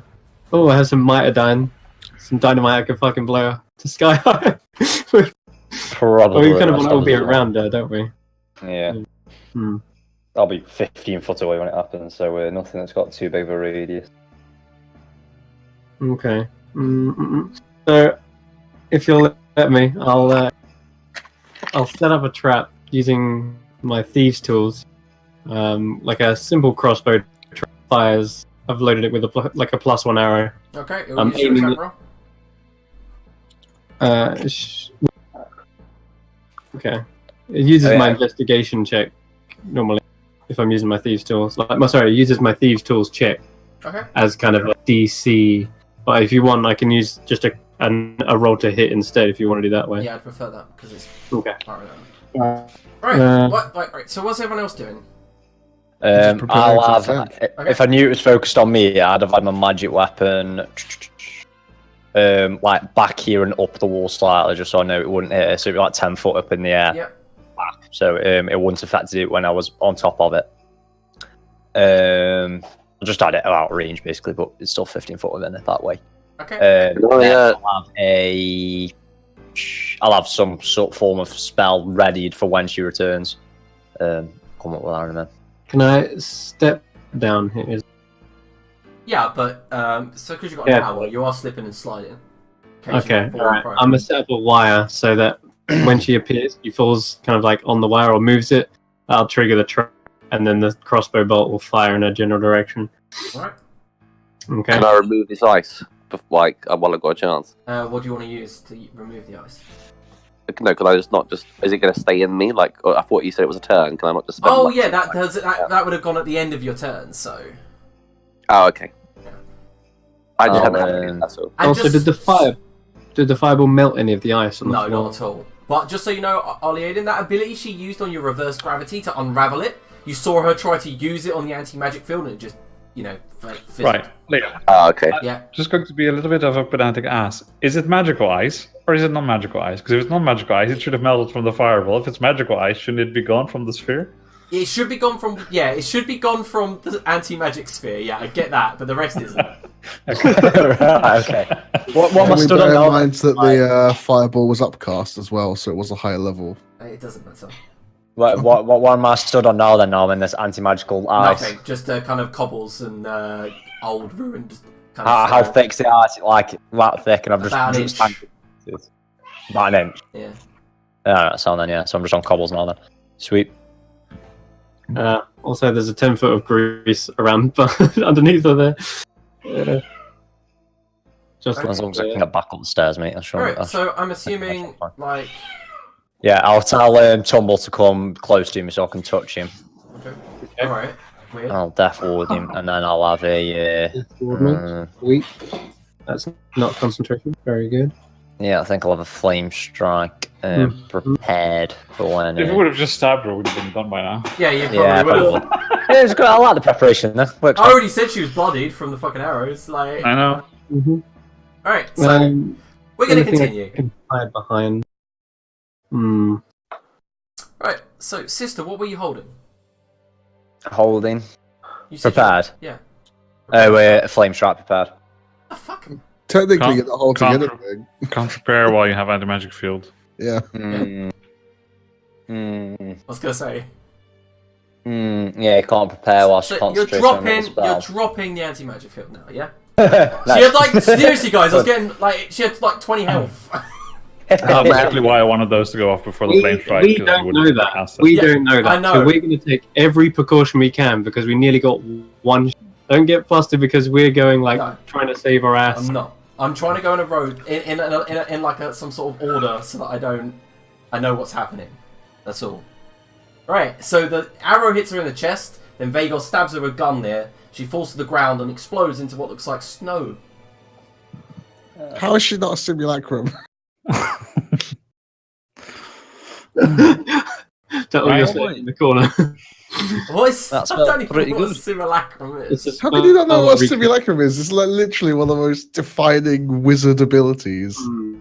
Speaker 2: Oh, I have some mitodyne. Some dynamite I can fucking blow to sky high.
Speaker 6: Probably.
Speaker 2: We kind of want to all be around there, don't we?
Speaker 6: Yeah.
Speaker 2: Hmm.
Speaker 6: I'll be 15 foot away when it happens, so nothing that's got too big of a radius.
Speaker 2: Okay. So, if you'll let me, I'll set up a trap using my thieves' tools, like a simple crossbow trap fires. I've loaded it with a +1 arrow.
Speaker 1: Okay,
Speaker 2: I'm
Speaker 1: use your
Speaker 2: aiming
Speaker 1: attack roll.
Speaker 2: Okay. It uses
Speaker 6: Oh,
Speaker 2: my
Speaker 6: yeah.
Speaker 2: investigation check normally if I'm using my thieves' tools. It uses my thieves' tools check
Speaker 1: Okay.
Speaker 2: as kind of a DC. But if you want, I can use just a roll to hit instead. If you want to do that way.
Speaker 1: Yeah, I'd prefer that because it's
Speaker 2: Okay.
Speaker 1: alright. Right. Right. So what's everyone else doing?
Speaker 4: Just preparing
Speaker 6: I'll
Speaker 4: for
Speaker 6: have.
Speaker 4: attack.
Speaker 1: Okay.
Speaker 6: If I knew it was focused on me, I'd have had my magic weapon, like back here and up the wall slightly, just so I know it wouldn't hit. So it'd be like 10 foot up in the air.
Speaker 1: Yep.
Speaker 6: So it wouldn't have affected it when I was on top of it. I just had it out of range basically, but it's still 15 foot within it that way.
Speaker 1: Okay.
Speaker 6: Then I'll have some sort of form of spell readied for when she returns. Come up with that, man.
Speaker 2: Can I step down here?
Speaker 1: Yeah, but so because you got
Speaker 2: Yeah.
Speaker 1: an hour, you are slipping and sliding.
Speaker 2: Okay,
Speaker 1: Fall
Speaker 2: alright.
Speaker 1: prone.
Speaker 2: I'm gonna set up a wire so that when she appears, she falls kind of like on the wire or moves it. I'll trigger the trap, and then the crossbow bolt will fire in a general direction.
Speaker 1: Alright.
Speaker 2: Okay.
Speaker 5: Can I remove his ice? While I've got a chance.
Speaker 1: What do you want to use to remove the ice?
Speaker 5: No, can I just not just? Is it going to stay in me? Like I thought you said it was a turn. Can I not just? Spend
Speaker 1: Oh
Speaker 5: like,
Speaker 1: yeah, that would have gone at the end of your turn. So.
Speaker 5: Oh okay.
Speaker 1: Yeah.
Speaker 5: I just
Speaker 6: Oh,
Speaker 5: had
Speaker 6: man.
Speaker 5: that's all.
Speaker 1: And
Speaker 2: Also,
Speaker 1: just-
Speaker 2: did the fireball melt any of the ice on the
Speaker 1: No,
Speaker 2: floor?
Speaker 1: not at all. But just so you know, Oliaden, that ability she used on your reverse gravity to unravel it, you saw her try to use it on the anti-magic field and it just, fizzled.
Speaker 3: Right, Leo.
Speaker 5: Oh okay.
Speaker 1: Yeah.
Speaker 3: Just going to be a little bit of a pedantic ass. Is it magical ice or is it non-magical ice? Because if it's non-magical ice, it should have melted from the fireball. If it's magical ice, shouldn't it be gone from the sphere?
Speaker 1: It should be gone from the anti-magic sphere, yeah, I get that, but the rest isn't.
Speaker 6: Right, okay. What am I
Speaker 4: Can we
Speaker 6: stood
Speaker 4: bear
Speaker 6: on
Speaker 4: in
Speaker 6: now?
Speaker 4: mind that the fireball was upcast as well, so it was a higher level.
Speaker 1: It doesn't matter.
Speaker 6: What am I stood on now then, Norm, in this anti-magical ice?
Speaker 1: Nothing, just kind of cobbles and old ruined kind
Speaker 6: How
Speaker 1: of
Speaker 6: thick's the ice? Like that thick, and I'm just
Speaker 1: About an inch.
Speaker 6: About an inch.
Speaker 1: Yeah.
Speaker 6: Alright, so then yeah, so I'm just on cobbles now then. Sweet.
Speaker 2: Also, there's a 10 foot of grease around underneath of there. Just
Speaker 6: As long as I can get back up the stairs, mate. That's right.
Speaker 1: Alright, so I'm assuming, like...
Speaker 6: Yeah, I'll tell Tumble to come close to me so I can touch him.
Speaker 1: Okay. Alright, weird.
Speaker 6: I'll death ward him, and then I'll have a.
Speaker 2: Sweet. That's not concentration. Very good.
Speaker 6: Yeah, I think I'll have a flame strike prepared for when.
Speaker 3: If it would have just stabbed her, it would have been done by now.
Speaker 1: Yeah, you probably
Speaker 6: Yeah,
Speaker 1: would have.
Speaker 6: probably. Yeah, it's good. I like the preparation. Though. Works.
Speaker 1: I already said she was bloodied from the fucking arrows, like...
Speaker 3: I know.
Speaker 2: Mm-hmm.
Speaker 1: Alright, so we're gonna
Speaker 2: anything I
Speaker 1: continue.
Speaker 2: can hide behind. Hmm.
Speaker 1: Right, so sister, what were you holding?
Speaker 6: Holding.
Speaker 1: You said
Speaker 6: Prepared.
Speaker 1: Yeah.
Speaker 6: Oh, flame strike prepared.
Speaker 1: Oh, fuck.
Speaker 4: Technically,
Speaker 3: Can't-
Speaker 4: you're not holding
Speaker 3: can't-
Speaker 4: anything.
Speaker 3: Can't prepare while you have anti-magic field.
Speaker 4: Yeah.
Speaker 1: I was gonna say.
Speaker 6: Yeah, you can't prepare whilst
Speaker 1: So you're
Speaker 6: concentrating on the
Speaker 1: dropping
Speaker 6: spell.
Speaker 1: dropping the anti-magic field now, yeah?
Speaker 6: Nice.
Speaker 1: She had like seriously guys, I was getting like she had like 20 health.
Speaker 3: That's exactly why I wanted those to go off before the flame strike.
Speaker 2: We
Speaker 3: 'cause I
Speaker 2: don't
Speaker 3: would
Speaker 2: know
Speaker 3: have
Speaker 2: that.
Speaker 3: cast it.
Speaker 2: We
Speaker 1: Yeah,
Speaker 2: don't know that.
Speaker 1: I know.
Speaker 2: So we're going to take every precaution we can because we nearly got one. Don't get flustered because we're going like
Speaker 1: No.
Speaker 2: trying to save our ass.
Speaker 1: I'm not. I'm trying to go in a road in like some sort of order so that I know what's happening. That's all. Right. So the arrow hits her in the chest. Then Vagor stabs her with a gun there. She falls to the ground and explodes into what looks like snow.
Speaker 4: How is she not a simulacrum?
Speaker 2: Don't
Speaker 3: Right.
Speaker 2: you're sitting in the corner.
Speaker 1: Voice.
Speaker 6: That's
Speaker 1: I don't even
Speaker 6: pretty
Speaker 1: know what
Speaker 6: good.
Speaker 1: simulacrum is.
Speaker 2: It's a
Speaker 4: How can you not know what a
Speaker 2: spell-
Speaker 4: simulacrum is? It's like literally one of the most defining wizard abilities.
Speaker 2: Hmm.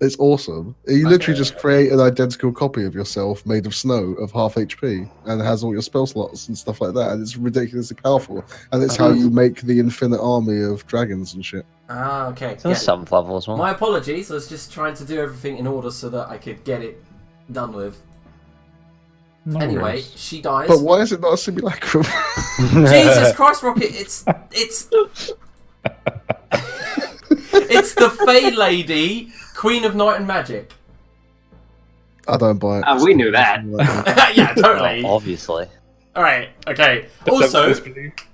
Speaker 4: It's awesome. You literally just create an identical copy of yourself made of snow of half HP and it has all your spell slots and stuff like that. And it's ridiculously powerful. And it's how you make the infinite army of dragons and shit.
Speaker 1: Ah, okay.
Speaker 6: It's on the 7th level as well.
Speaker 1: My apologies. I was just trying to do everything in order so that I could get it done with.
Speaker 3: No
Speaker 1: Anyway,
Speaker 3: worries.
Speaker 1: she dies.
Speaker 4: But why is it not a simulacrum?
Speaker 1: Jesus Christ, Rocket! It's it's the Fey Lady, Queen of Night and Magic.
Speaker 4: I don't buy it.
Speaker 2: We knew that.
Speaker 1: Yeah, totally.
Speaker 6: Well, obviously.
Speaker 1: All right. Okay. Also,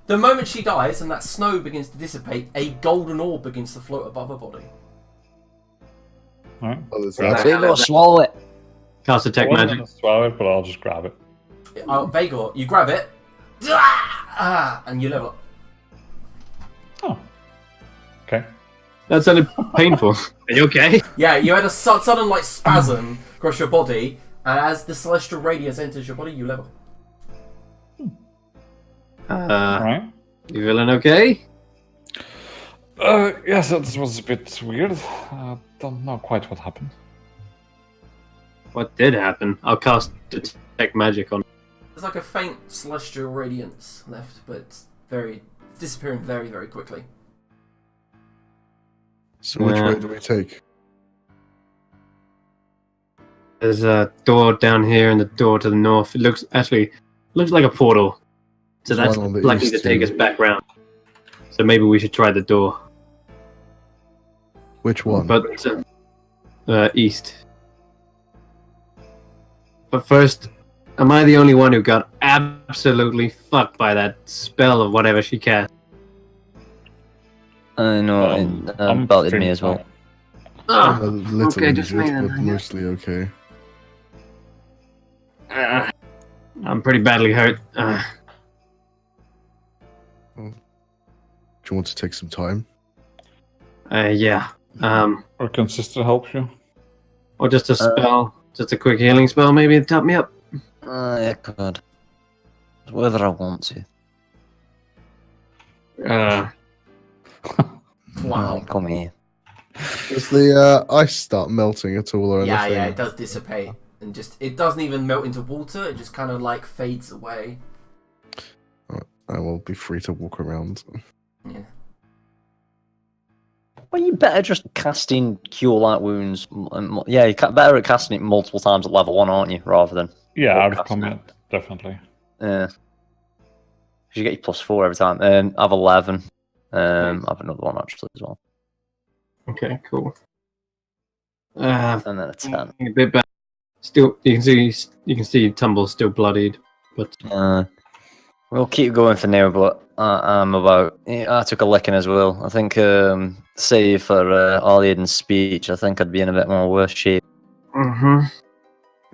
Speaker 1: the moment she dies and that snow begins to dissipate, a golden orb begins to float above her body.
Speaker 3: Alright.
Speaker 4: Oh, there's
Speaker 3: Right.
Speaker 4: that.
Speaker 6: So you gotta swallow it.
Speaker 2: Cast Detect Magic.
Speaker 3: Gonna swallow it, but I'll just grab it.
Speaker 1: Vagor, you grab it, and you level up.
Speaker 3: Oh. Okay.
Speaker 2: That sounded painful. Are you okay?
Speaker 1: Yeah, you had a sudden like spasm across your body, and as the celestial radiance enters your body, you level.
Speaker 3: Alright.
Speaker 2: You feeling okay?
Speaker 3: Yes, that was a bit weird. Don't know quite what happened.
Speaker 2: What did happen? I'll cast Detect Magic on.
Speaker 1: There's like a faint celestial radiance left, but it's disappearing very, very quickly.
Speaker 4: So which way do we take?
Speaker 2: There's a door down here and the door to the north. It looks like a portal. So
Speaker 4: There's
Speaker 2: that's
Speaker 4: one on the
Speaker 2: likely
Speaker 4: east
Speaker 2: to take
Speaker 4: too.
Speaker 2: us back round. So maybe we should try the door.
Speaker 4: Which one?
Speaker 2: But east. But first, am I the only one who got absolutely fucked by that spell of whatever she cast?
Speaker 6: I know, it belted me as well.
Speaker 4: A
Speaker 2: Oh,
Speaker 4: little
Speaker 2: okay, just
Speaker 4: injured,
Speaker 2: me then,
Speaker 4: but
Speaker 2: I guess.
Speaker 4: mostly okay.
Speaker 2: I'm pretty badly hurt.
Speaker 4: Do you want to take some time?
Speaker 2: Yeah.
Speaker 3: Or can sister help you?
Speaker 2: Or just a spell. Just a quick healing spell, maybe, to top me up.
Speaker 6: Yeah, good. Whether I want to.
Speaker 1: Wow.
Speaker 6: Come here.
Speaker 4: Does the ice start melting at all or anything?
Speaker 1: Yeah, it does dissipate, and it doesn't even melt into water. It just kind of like fades away.
Speaker 4: I will be free to walk around.
Speaker 1: Yeah.
Speaker 6: Well, you better just casting Cure Light Wounds. Yeah, you're better at casting it multiple times at level 1, aren't you? Rather than.
Speaker 3: Yeah, out of
Speaker 6: casting
Speaker 3: combat, definitely.
Speaker 6: Yeah. You get your +4 every time. I have 11. I have another one actually as well.
Speaker 2: Okay, cool.
Speaker 6: And then a 10.
Speaker 2: A bit bad. Still, you can see Tumble's still bloodied, but
Speaker 6: We'll keep going for now, but I took a licking as well. I think, save for Aliaden's speech, I think I'd be in a bit more worse shape.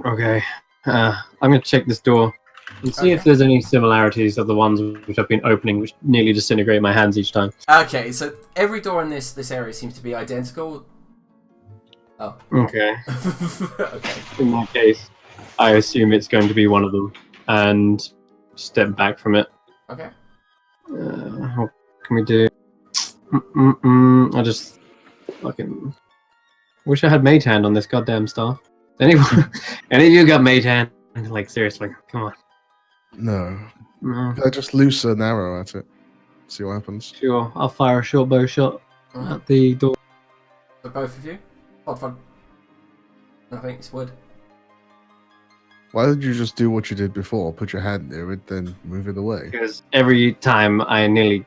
Speaker 2: Okay. I'm gonna check this door and see if there's any similarities of the ones which I've been opening, which nearly disintegrate my hands each time.
Speaker 1: Okay, so every door in this area seems to be identical. Oh.
Speaker 2: Okay.
Speaker 1: Okay.
Speaker 2: In that case, I assume it's going to be one of them, and step back from it.
Speaker 1: Okay.
Speaker 2: What can we do? I just fucking wish I had Mage Hand on this goddamn staff. Anyone? Any of you got Mage Hand? Like, seriously, come on.
Speaker 4: No.
Speaker 2: No.
Speaker 4: Can I just loose an arrow at it? See what happens.
Speaker 2: Sure, I'll fire a short bow shot at the door.
Speaker 1: For both of you? What fun? Nothing, it's wood.
Speaker 4: Why did you just do what you did before? Put your hand near it, then move it away.
Speaker 2: Because every time I nearly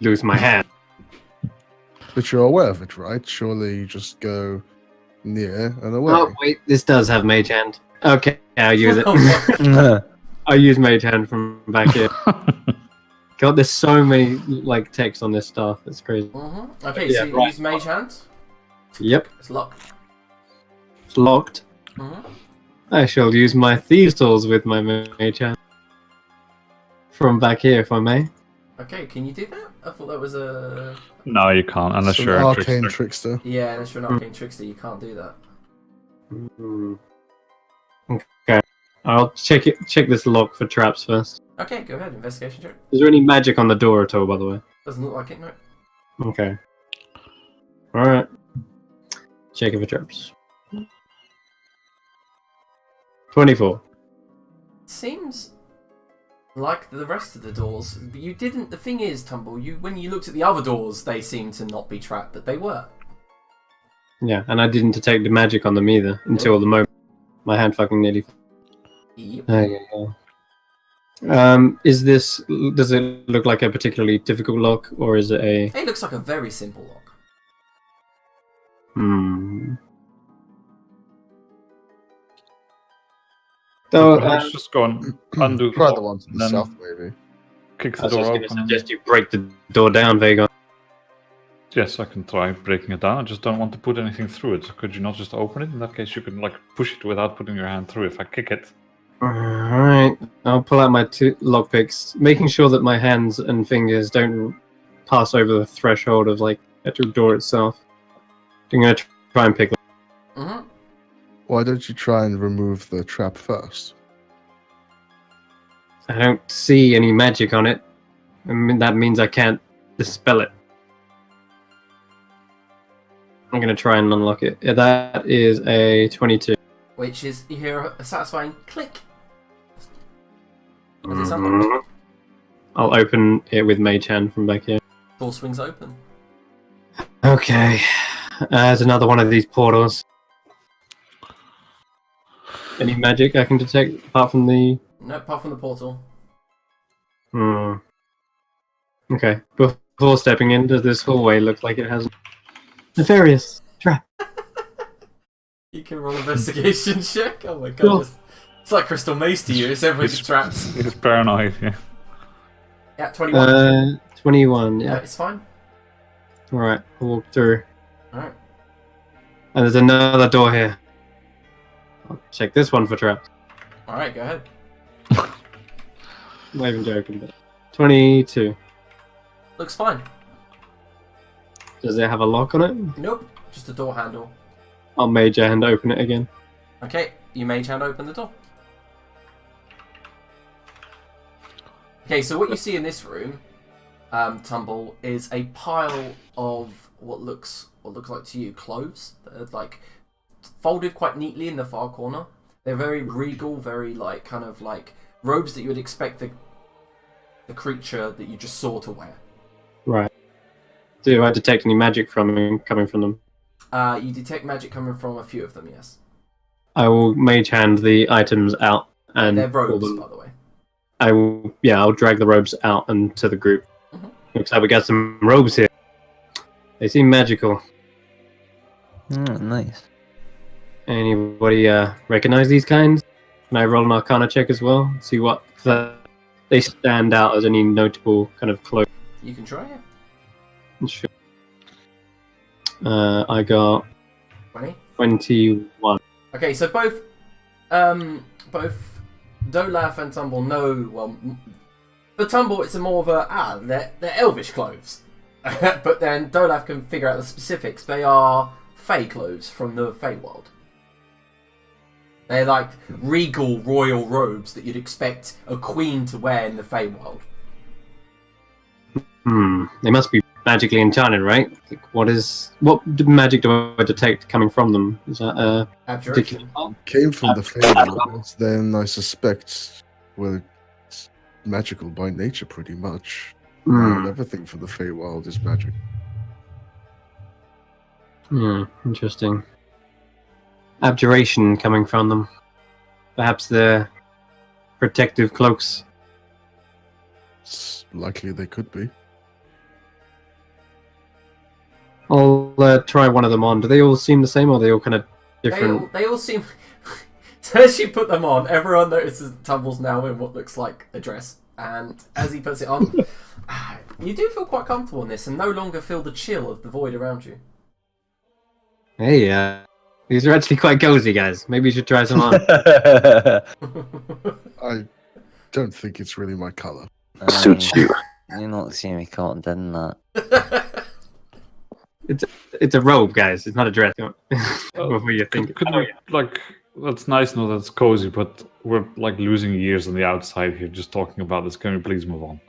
Speaker 2: lose my hand.
Speaker 4: But you're aware of it, right? Surely you just go near and away.
Speaker 2: Oh, wait, this does have Mage Hand. Okay, I'll use it.
Speaker 6: Yeah.
Speaker 2: I'll use Mage Hand from back here. God, there's so many like text on this staff. It's crazy.
Speaker 1: Okay,
Speaker 2: Yeah,
Speaker 1: so you
Speaker 2: right.
Speaker 1: use Mage Hand.
Speaker 2: Yep,
Speaker 1: It's locked.
Speaker 2: it's locked. I shall use my Thieves' Tools with my Mage Hand. From back here, if I may.
Speaker 1: Okay, can you do that? I thought that was a...
Speaker 3: No, you can't, unless
Speaker 4: Some
Speaker 3: you're a
Speaker 4: arcane
Speaker 3: trickster.
Speaker 4: trickster.
Speaker 1: Yeah, unless you're an arcane trickster, you can't do that.
Speaker 2: Okay, I'll check this lock for traps first.
Speaker 1: Okay, go ahead, investigation check.
Speaker 2: Is there any magic on the door at all, by the way?
Speaker 1: Doesn't look like it, no.
Speaker 2: Okay. Alright. Check it for traps. 24.
Speaker 1: Seems like the rest of the doors, but you didn't. The thing is, Tumble, when you looked at the other doors, they seemed to not be trapped, but they were.
Speaker 2: Yeah, and I didn't detect the magic on them either until the moment my hand fucking nearly.
Speaker 1: Yep.
Speaker 2: There you go. Does it look like a particularly difficult lock, or is it a?
Speaker 1: It looks like a very simple lock.
Speaker 2: So,
Speaker 3: let's just go and undo.
Speaker 4: Try the one to the
Speaker 3: then
Speaker 4: south, maybe.
Speaker 3: Kick
Speaker 2: I
Speaker 3: the
Speaker 2: was
Speaker 3: door
Speaker 2: going to
Speaker 3: open.
Speaker 2: suggest you break the door down, Vagon.
Speaker 3: Yes, I can try breaking it down. I just don't want to put anything through it. So could you not just open it? In that case, you can like push it without putting your hand through. If I kick it.
Speaker 2: Alright, I'll pull out my 2 lockpicks, making sure that my hands and fingers don't pass over the threshold of like the actual door itself. I'm going to try and pick them.
Speaker 1: Mm-hmm.
Speaker 4: Why don't you try and remove the trap first?
Speaker 2: I don't see any magic on it. I mean, that means I can't dispel it. I'm going to try and unlock it. Yeah, that is a 22.
Speaker 1: Which is, you hear a satisfying click. As it's unlocked.
Speaker 2: I'll open it with Mage Hand from back here.
Speaker 1: Door swings open.
Speaker 2: Okay. There's another one of these portals. Any magic I can detect apart from the...
Speaker 1: No, apart from the portal.
Speaker 2: Okay. Before stepping in, does this hallway look like it has nefarious trap?
Speaker 1: You can roll an investigation check. Oh my god. It's like Crystal Maze to you. It's everything's traps.
Speaker 3: It's paranoid. Yeah.
Speaker 1: Yeah, 21.
Speaker 2: 21,
Speaker 1: Yeah,
Speaker 2: yeah.
Speaker 1: it's fine.
Speaker 2: Alright, I'll walk through.
Speaker 1: Alright.
Speaker 2: And there's another door here. I'll check this one for traps.
Speaker 1: Alright, go ahead.
Speaker 2: Not even joking, but 22.
Speaker 1: Looks fine.
Speaker 2: Does it have a lock on it?
Speaker 1: Nope. Just a door handle.
Speaker 2: I'll Mage Hand open it again.
Speaker 1: Okay, you Mage Hand open the door. Okay, so what you see in this room, Tumble, is a pile of what looks like to you clothes that are like folded quite neatly in the far corner. They're very regal, very like kind of like robes that you would expect the creature that you just saw to wear.
Speaker 2: Right. Do I detect any magic coming from them?
Speaker 1: You detect magic coming from a few of them, yes.
Speaker 2: I will Mage Hand the items out and
Speaker 1: They're
Speaker 2: pull
Speaker 1: robes,
Speaker 2: them.
Speaker 1: by the way.
Speaker 2: I'll drag the robes out and to the group.
Speaker 1: Mhm.
Speaker 2: Looks like we got some robes here. They seem magical.
Speaker 6: Nice.
Speaker 2: Anybody recognize these kinds? Can I roll an Arcana check as well? See what they stand out as any notable kind of clothes.
Speaker 1: You can try it.
Speaker 2: Sure. I got
Speaker 1: 20.
Speaker 2: 21.
Speaker 1: Okay, so both Dolaf and Tumble know, well, for Tumble it's more of a, they're elvish clothes. But then Dolaf can figure out the specifics. They are Fey clothes from the Fey world. They're like regal royal robes that you'd expect a queen to wear in the Fey world.
Speaker 2: They must be magically enchanted, right? Like, what magic do I detect coming from them? Is that
Speaker 1: Abjuration.
Speaker 4: Came from the Feywild, then I suspect, well, it's magical by nature, pretty much. And everything from the Feywild is magic.
Speaker 2: Interesting. Abjuration coming from them. Perhaps they're protective cloaks.
Speaker 4: It's likely they could be.
Speaker 2: I'll try one of them on. Do they all seem the same, or are they all kind of different?
Speaker 1: They all seem... So as you put them on, everyone notices Tumble's now in what looks like a dress. And as he puts it on, you do feel quite comfortable in this and no longer feel the chill of the void around you.
Speaker 2: Hey, these are actually quite cozy, guys. Maybe you should try some on.
Speaker 4: I don't think it's really my colour.
Speaker 5: Suits you.
Speaker 6: You're not seeing me caught in that.
Speaker 2: It's a robe, guys. It's not a dress. Before you think.
Speaker 3: Could we, like, that's nice, no, that's cozy, but we're like losing years on the outside here just talking about this. Can we please move on?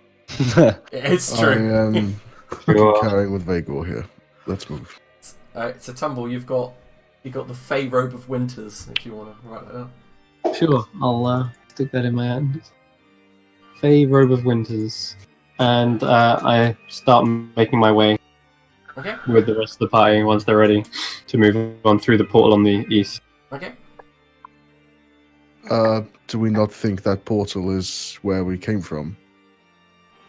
Speaker 1: It's true.
Speaker 4: I am carrying with Vagor here. Let's move.
Speaker 1: Alright, so Tumble, you've got the Fey robe of winters, if you want to write that down.
Speaker 2: Sure, I'll stick that in my hand. Fey Robe of Winters. And I start making my way
Speaker 1: Okay.
Speaker 2: with the rest of the party once they're ready to move on through the portal on the east.
Speaker 1: Okay.
Speaker 4: Do we not think that portal is where we came from?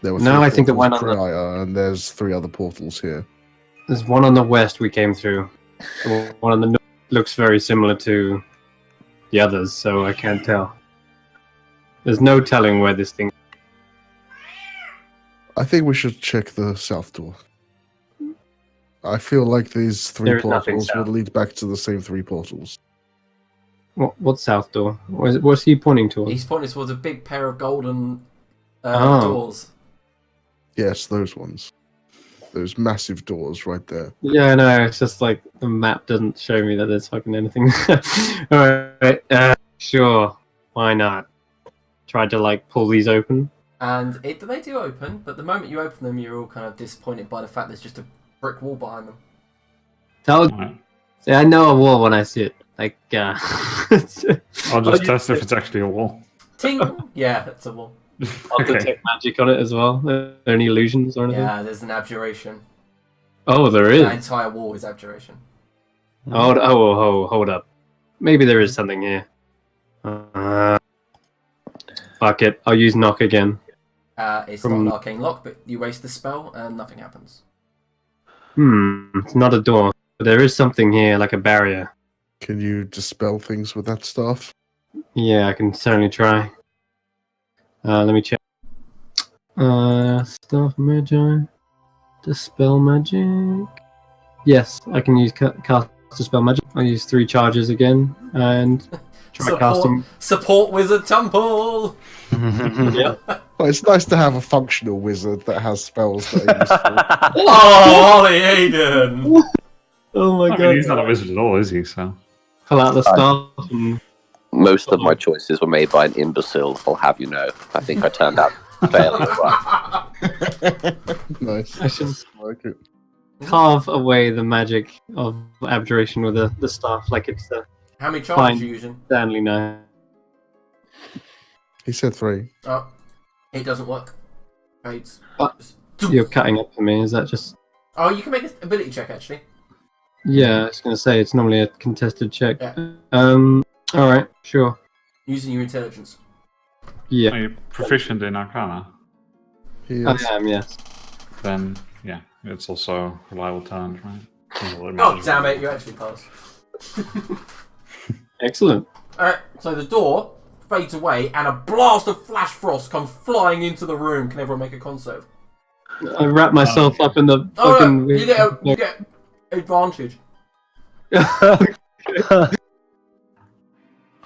Speaker 4: There were
Speaker 2: No,
Speaker 4: three
Speaker 2: I think the
Speaker 4: portals
Speaker 2: one on the-
Speaker 4: prior, and there's 3 other portals here.
Speaker 2: There's one on the west we came through. The one on the north looks very similar to the others, so I can't tell. There's no telling where this thing...
Speaker 4: I think we should check the south door. I feel like these 3
Speaker 2: There is nothing
Speaker 4: portals
Speaker 2: south.
Speaker 4: would lead back to the same 3 portals.
Speaker 2: What south door? What's he pointing towards?
Speaker 1: He's pointing towards a big pair of golden
Speaker 2: Oh.
Speaker 1: doors.
Speaker 4: Yes, those ones. Those massive doors right there.
Speaker 2: Yeah, no, it's just like the map doesn't show me that there's fucking anything. Alright, sure. Why not? Tried to like pull these open.
Speaker 1: And they do open, but the moment you open them, you're all kind of disappointed by the fact there's just a brick wall behind them.
Speaker 3: Alright.
Speaker 2: See, I know a wall when I see it. Like,
Speaker 3: I'll just test if it's actually a wall.
Speaker 1: Ting! Yeah, it's a wall.
Speaker 2: I'll
Speaker 3: Okay.
Speaker 2: detect magic on it as well. Are there any illusions or anything?
Speaker 1: Yeah, there's an abjuration.
Speaker 2: Oh, there is.
Speaker 1: The entire wall is abjuration.
Speaker 2: Hold up. Maybe there is something here. Fuck it. I'll use knock again.
Speaker 1: It's not an arcane lock, but you waste the spell and nothing happens.
Speaker 2: It's not a door, but there is something here, like a barrier.
Speaker 4: Can you dispel things with that staff?
Speaker 2: Yeah, I can certainly try. Let me check. Staff Magi. Dispel magic. Yes, I can use cast Dispel magic. I'll use 3 charges again and try casting.
Speaker 1: Support Wizard Temple!
Speaker 2: Yep.
Speaker 4: Well, it's nice to have a functional wizard that has spells that are useful.
Speaker 1: Oh, Ollie Aiden!
Speaker 2: Oh my
Speaker 3: I
Speaker 2: god.
Speaker 3: mean, he's not a wizard at all, is he? So
Speaker 2: Pull out the staff and...
Speaker 5: Most of my choices were made by an imbecile, I'll have you know. I think I turned out fairly well.
Speaker 4: Nice.
Speaker 2: I should
Speaker 4: I like it.
Speaker 2: carve away the magic of abjuration with the staff like it's the
Speaker 1: How many charges
Speaker 2: Fine.
Speaker 1: are you using?
Speaker 2: Stanley knife.
Speaker 4: He said 3.
Speaker 1: Oh, it doesn't work. Fades.
Speaker 2: You're cutting up for me, is that just...
Speaker 1: Oh, you can make an ability check, actually.
Speaker 2: Yeah, I was going to say, it's normally a contested check.
Speaker 1: Yeah.
Speaker 2: Alright, sure.
Speaker 1: Using your intelligence.
Speaker 2: Yeah,
Speaker 3: are you proficient in Arcana?
Speaker 4: He
Speaker 2: I
Speaker 4: is.
Speaker 2: am, yes.
Speaker 3: Then yeah, it's also reliable talent, right?
Speaker 1: Oh, damn it, you actually passed.
Speaker 2: Excellent.
Speaker 1: Alright, so the door fades away and a blast of flash frost comes flying into the room. Can everyone make a con save?
Speaker 2: I wrap myself up in the
Speaker 1: Oh,
Speaker 2: fucking...
Speaker 1: no, you get advantage.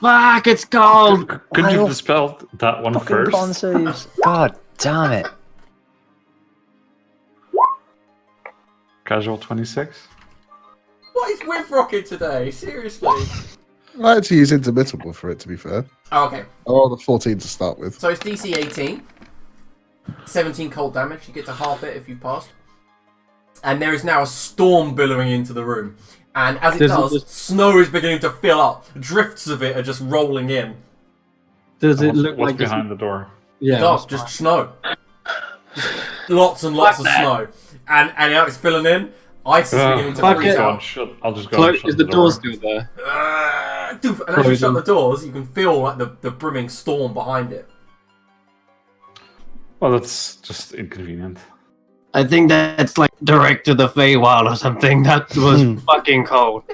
Speaker 2: Fuck, it's cold!
Speaker 3: Could you have dispelled that one
Speaker 6: Fucking
Speaker 3: first?
Speaker 6: con saves. God damn it.
Speaker 3: Casual 26.
Speaker 1: What is with Rocket today? Seriously?
Speaker 4: I had to use intermittable for it, to be fair.
Speaker 1: Oh, okay.
Speaker 4: Oh, the 14 to start with.
Speaker 1: So it's DC 18. 17 cold damage. You get to half it if you've passed. And there is now a storm billowing into the room. And as it
Speaker 2: Does it
Speaker 1: does,
Speaker 2: just-
Speaker 1: snow is beginning to fill up. Drifts of it are just rolling in.
Speaker 2: Does it
Speaker 3: What's
Speaker 2: look like...
Speaker 3: behind the door?
Speaker 2: Yeah.
Speaker 1: It does, just snow. Just lots and lots of snow. And now it's filling in. Ice is beginning to
Speaker 2: fuck
Speaker 1: freeze
Speaker 2: it.
Speaker 1: out.
Speaker 3: I'll just go. and shut
Speaker 2: Is the
Speaker 3: the
Speaker 2: door
Speaker 3: door.
Speaker 2: still there?
Speaker 1: Doof. And as you shut the doors, you can feel like the brimming storm behind it.
Speaker 3: Well, that's just inconvenient.
Speaker 2: I think that's like direct to the Feywild or something. That was fucking cold.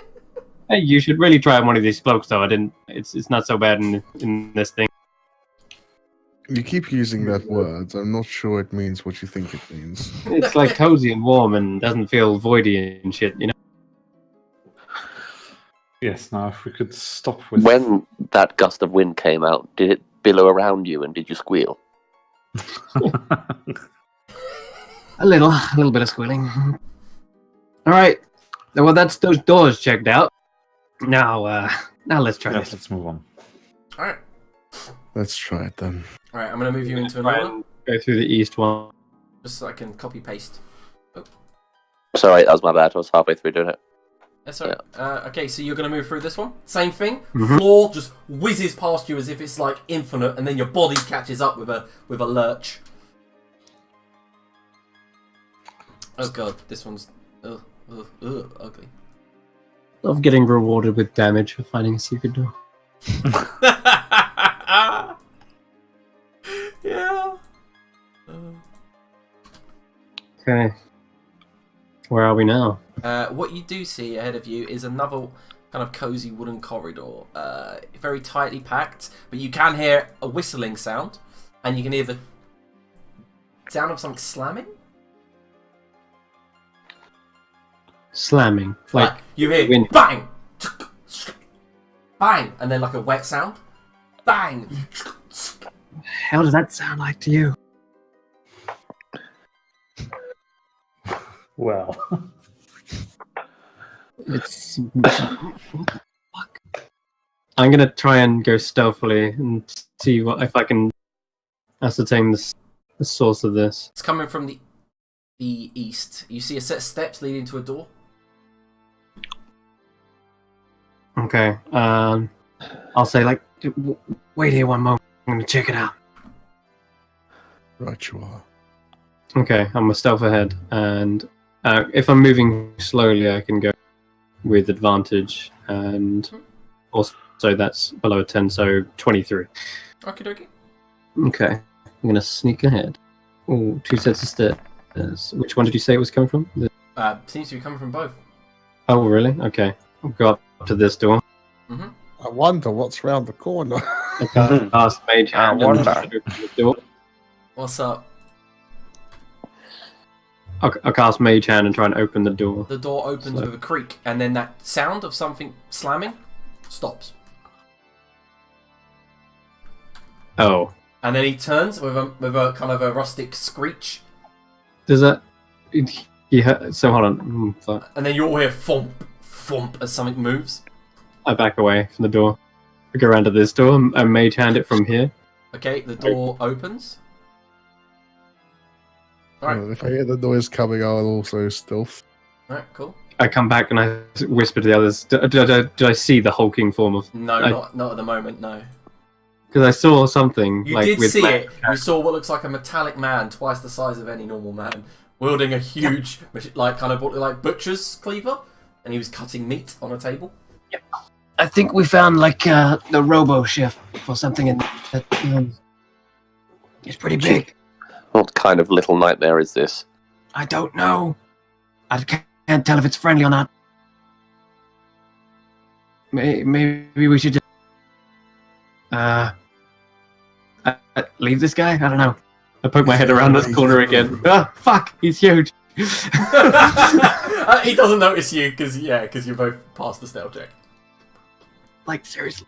Speaker 2: Hey, you should really try one of these cloaks, though. I didn't. It's not so bad in this thing.
Speaker 4: You keep using that word. I'm not sure it means what you think it means.
Speaker 2: It's like cozy and warm and doesn't feel voidy and shit, you know.
Speaker 3: Yes. Now, if we could stop with.
Speaker 5: When that gust of wind came out, did it billow around you and did you squeal?
Speaker 2: A little bit of squealing. All right. Well, that's those doors checked out. Now let's try
Speaker 3: Yes,
Speaker 2: this.
Speaker 3: let's move on.
Speaker 1: Alright.
Speaker 4: Let's try it then.
Speaker 1: Alright, I'm going to move you into
Speaker 2: Try
Speaker 1: another.
Speaker 2: and go through the east one.
Speaker 1: Just so I can copy paste.
Speaker 5: Sorry, that was my bad. I was halfway through doing it.
Speaker 1: That's all right. Okay, so you're going to move through this one. Same thing.
Speaker 2: Mhm.
Speaker 1: Floor just whizzes past you as if it's like infinite, and then your body catches up with a lurch. Oh god, this one's ugly.
Speaker 2: Love getting rewarded with damage for finding a secret door.
Speaker 1: Yeah.
Speaker 2: Okay. Where are we now?
Speaker 1: What you do see ahead of you is another kind of cozy wooden corridor, very tightly packed, but you can hear a whistling sound, and you can hear the sound of something slamming.
Speaker 2: Slamming.
Speaker 1: Like you hear
Speaker 2: wind.
Speaker 1: bang, bang, and then like a wet sound, bang.
Speaker 2: How does that sound like to you?
Speaker 3: Well,
Speaker 2: It's fuck. I'm gonna try and go stealthily and see if I can ascertain the source of this.
Speaker 1: It's coming from the east. You see a set of steps leading to a door.
Speaker 2: Okay. I'll say like, wait here one moment. I'm gonna check it out.
Speaker 4: Right, you are.
Speaker 2: Okay, I'm gonna stealth ahead, and if I'm moving slowly, I can go with advantage, and also that's below 10, so 23.
Speaker 1: Okie dokie.
Speaker 2: Okay, I'm gonna sneak ahead. Oh, 2 sets of stairs. Which one did you say it was coming from?
Speaker 1: Seems to be coming from both.
Speaker 2: Oh, really? Okay, I'll go up to this door.
Speaker 1: Mm-hmm.
Speaker 4: I wonder what's round the corner.
Speaker 2: I cast Mage Hand and
Speaker 6: wonder.
Speaker 2: open the door.
Speaker 1: What's up?
Speaker 2: I'll cast Mage Hand and try and open the door.
Speaker 1: The door opens with a creak, and then that sound of something slamming stops.
Speaker 2: Oh,
Speaker 1: And then he turns with a kind of a rustic screech,
Speaker 2: does that? So hold on. Fuck.
Speaker 1: and then you all hear thump, thump as something moves.
Speaker 2: I back away from the door. I go around to this door and Mage Hand it from here.
Speaker 1: Okay, the door opens. Alright,
Speaker 4: Well, if I hear the noise coming, I'll also stealth.
Speaker 1: alright, cool.
Speaker 2: I come back and I whisper to the others. Did I see the hulking form of?
Speaker 1: No, not at the moment, no.
Speaker 2: Because I saw something.
Speaker 1: You
Speaker 2: like,
Speaker 1: did
Speaker 2: with
Speaker 1: see
Speaker 2: Mage
Speaker 1: it.
Speaker 2: Hand.
Speaker 1: You saw what looks like a metallic man, twice the size of any normal man, wielding a huge, like kind of like butcher's cleaver, and he was cutting meat on a table.
Speaker 2: I think we found like the robo chef or something in that. It's pretty big.
Speaker 5: What kind of little nightmare is this?
Speaker 2: I don't know. I can't tell if it's friendly or not. Maybe we should just leave this guy. I don't know. I poke my head around this corner again. Ah, fuck! He's huge.
Speaker 1: He doesn't notice you because you're both past the stealth check.
Speaker 2: Like seriously,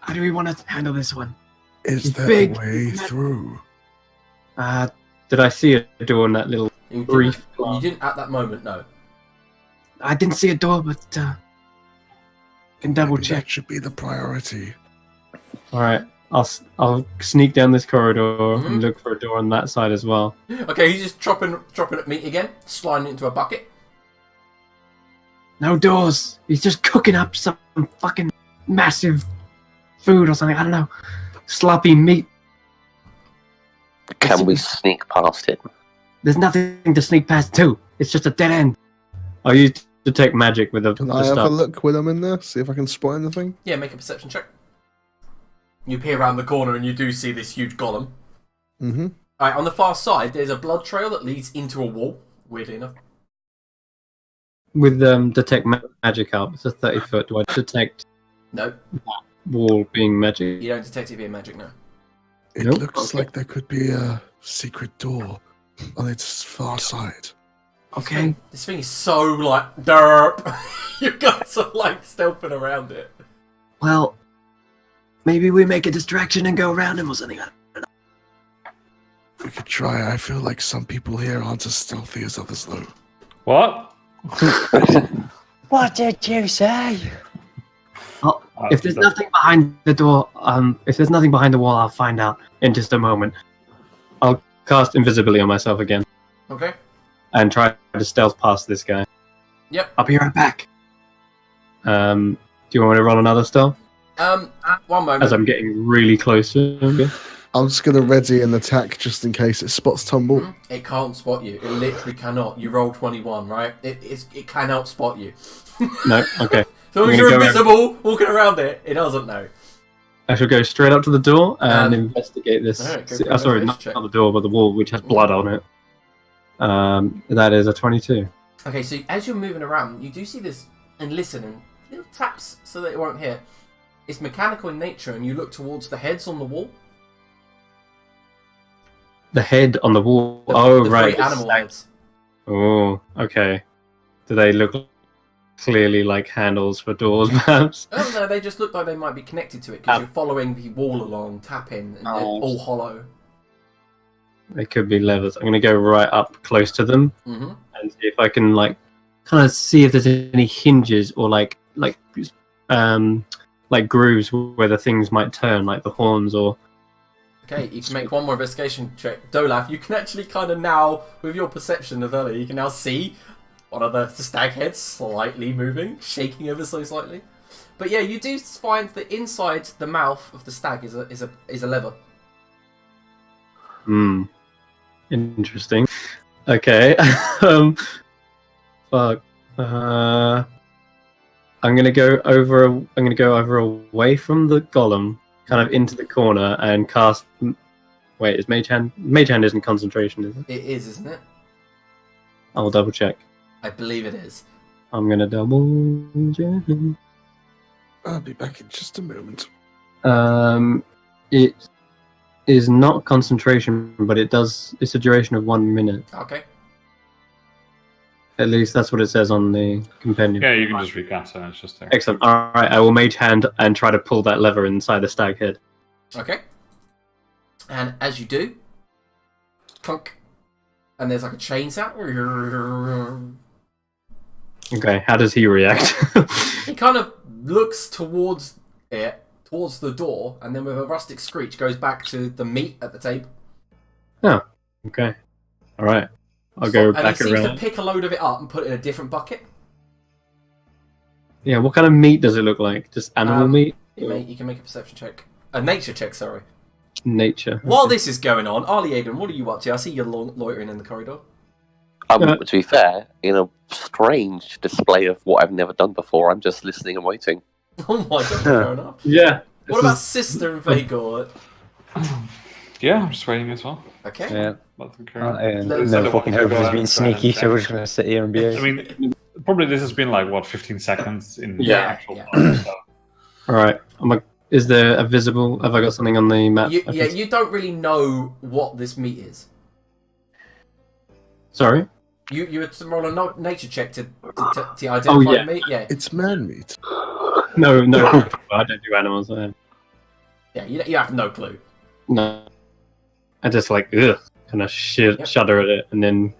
Speaker 2: how do we want to handle this one?
Speaker 4: Is there
Speaker 2: Big.
Speaker 4: a way through?
Speaker 2: Did I see a door in that little
Speaker 1: You
Speaker 2: brief?
Speaker 1: You didn't at that moment, no.
Speaker 2: I didn't see a door, but can double
Speaker 4: Maybe
Speaker 2: check.
Speaker 4: That should be the priority.
Speaker 2: All right, I'll sneak down this corridor
Speaker 1: Mhm.
Speaker 2: and look for a door on that side as well.
Speaker 1: Okay, he's just chopping at meat again, sliding it into a bucket.
Speaker 2: No doors. He's just cooking up some fucking massive food or something. I don't know. Sloppy meat.
Speaker 5: Can we sneak past it?
Speaker 2: There's nothing to sneak past too. It's just a dead end. I'll use detect magic with the
Speaker 4: Can I have
Speaker 2: stuff.
Speaker 4: a look when I'm in there? See if I can spot anything?
Speaker 1: Yeah, make a perception check. You peer around the corner and you do see this huge golem.
Speaker 4: Mm-hmm.
Speaker 1: Alright, on the far side, there's a blood trail that leads into a wall, weirdly enough.
Speaker 2: With detect magic up. It's a 30 foot. Do I detect
Speaker 1: No,
Speaker 2: wall being magic?
Speaker 1: you don't detect it being magic, no.
Speaker 4: It
Speaker 2: Nope.
Speaker 4: looks like there could be a secret door on its far side.
Speaker 2: Okay.
Speaker 1: This thing is so, like, derp. You guys are, like, stealthing around it.
Speaker 2: Well, maybe we make a distraction and go around him or something.
Speaker 4: We could try. I feel like some people here aren't as stealthy as others, though.
Speaker 3: what?
Speaker 6: What did you say?
Speaker 2: If there's nothing behind the door, if there's nothing behind the wall, I'll find out in just a moment. I'll cast invisibility on myself again
Speaker 1: Okay.
Speaker 2: and try to stealth past this guy.
Speaker 1: Yep.
Speaker 2: I'll be right back. Do you want me to roll another stealth?
Speaker 1: One moment.
Speaker 2: As I'm getting really close to him.
Speaker 4: I'm just going to ready an attack just in case it spots Tumble.
Speaker 1: It can't spot you. It literally cannot. You roll 21, right? It cannot spot you.
Speaker 2: No? Okay.
Speaker 1: So if you're invisible, walking around it doesn't know.
Speaker 2: I shall go straight up to the door and investigate this.
Speaker 1: Alright, go for
Speaker 2: Oh, sorry, not
Speaker 1: check.
Speaker 2: the door, but the wall, which has blood on it. That is a 22.
Speaker 1: Okay, so as you're moving around, you do see this and listen and little taps so that it won't hit. It's mechanical in nature, and you look towards the heads on the wall.
Speaker 2: The head on the wall.
Speaker 1: The
Speaker 2: Right.
Speaker 1: three animal heads.
Speaker 2: Oh, okay. Do they look clearly like handles for doors, perhaps?
Speaker 1: Oh no, they just look like they might be connected to it because you're following the wall along, tapping, and they're all hollow.
Speaker 2: They could be levers. I'm going to go right up close to them and see if I can kind of see if there's any hinges or like grooves where the things might turn, like the horns or.
Speaker 1: Okay, you can make one more investigation check. Dolaf, you can actually kind of now, with your perception of earlier, you can now see one of the stag heads slightly moving, shaking ever so slightly. But yeah, you do find that inside the mouth of the stag is a lever.
Speaker 2: Interesting. Okay. Fuck. I'm gonna go over away from the golem, kind of into the corner, and cast. Wait, is Mage Hand? Mage Hand isn't concentration, is it?
Speaker 1: It is, isn't it?
Speaker 2: I'll double check.
Speaker 1: I believe it is.
Speaker 2: I'm gonna double check.
Speaker 4: I'll be back in just a moment.
Speaker 2: It is not concentration, but it's a duration of 1 minute.
Speaker 1: Okay.
Speaker 2: At least that's what it says on the compendium.
Speaker 3: Yeah, you can just recast it. It's just there.
Speaker 2: Excellent. Alright, I will Mage Hand and try to pull that lever inside the stag head.
Speaker 1: Okay. And as you do, clunk, and there's like a chain sound.
Speaker 2: Okay, how does he react?
Speaker 1: He kind of looks towards the door, and then with a rustic screech goes back to the meat at the table.
Speaker 2: Oh, okay. Alright. I'll go back
Speaker 1: and he seems
Speaker 2: around.
Speaker 1: to pick a load of it up and put it in a different bucket.
Speaker 2: Yeah, what kind of meat does it look like? Just animal meat?
Speaker 1: You can make a perception check. A nature check, sorry.
Speaker 2: Nature.
Speaker 1: While this is going on, Arlie Aiden, what are you up to? I see you're loitering in the corridor.
Speaker 5: To be fair, in a strange display of what I've never done before, I'm just listening and waiting.
Speaker 1: Oh my god, fair enough.
Speaker 2: Yeah.
Speaker 1: What about Sister and Vagor?
Speaker 3: Yeah, I'm just waiting as well.
Speaker 1: Okay.
Speaker 6: Yeah.
Speaker 1: Let's-
Speaker 6: No fucking Herbert's being sneaky, so we're just going to sit here and be.
Speaker 3: I mean, probably this has been 15 seconds in the
Speaker 2: Yeah.
Speaker 3: actual
Speaker 1: Yeah.
Speaker 3: time, so.
Speaker 2: Alright. Is there a visible... Have I got something on the map?
Speaker 1: You don't really know what this meat is.
Speaker 2: Sorry?
Speaker 1: You would roll a nature check to identify
Speaker 2: yeah.
Speaker 1: the meat? Yeah.
Speaker 4: It's man meat.
Speaker 2: No, I don't do animals.
Speaker 1: Yeah, you have no clue.
Speaker 2: No. I just kind of shudder at it and then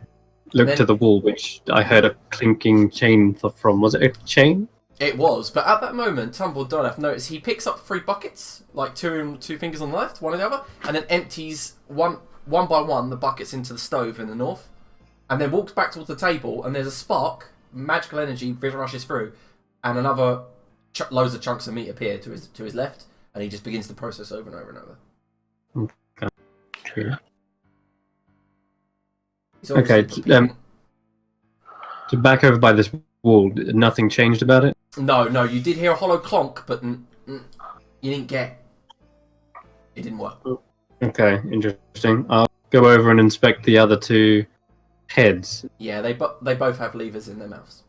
Speaker 2: look to the wall, which I heard a clinking chain from. Was it a chain?
Speaker 1: It was, but at that moment, Tumble Dolaf noticed he picks up 3 buckets, like two fingers on the left, one on the other, and then empties one by one the buckets into the stove in the north, and then walks back towards the table, and there's a spark, magical energy rushes through, and another loads of chunks of meat appear to his left, and he just begins the process over and over and over.
Speaker 2: Okay.
Speaker 1: He's obviously
Speaker 2: Okay. To back over by this wall, nothing changed about it?
Speaker 1: No, you did hear a hollow clonk, but you didn't get. It didn't work.
Speaker 2: Okay, interesting. I'll go over and inspect the other 2 heads.
Speaker 1: Yeah, they both have levers in their mouths.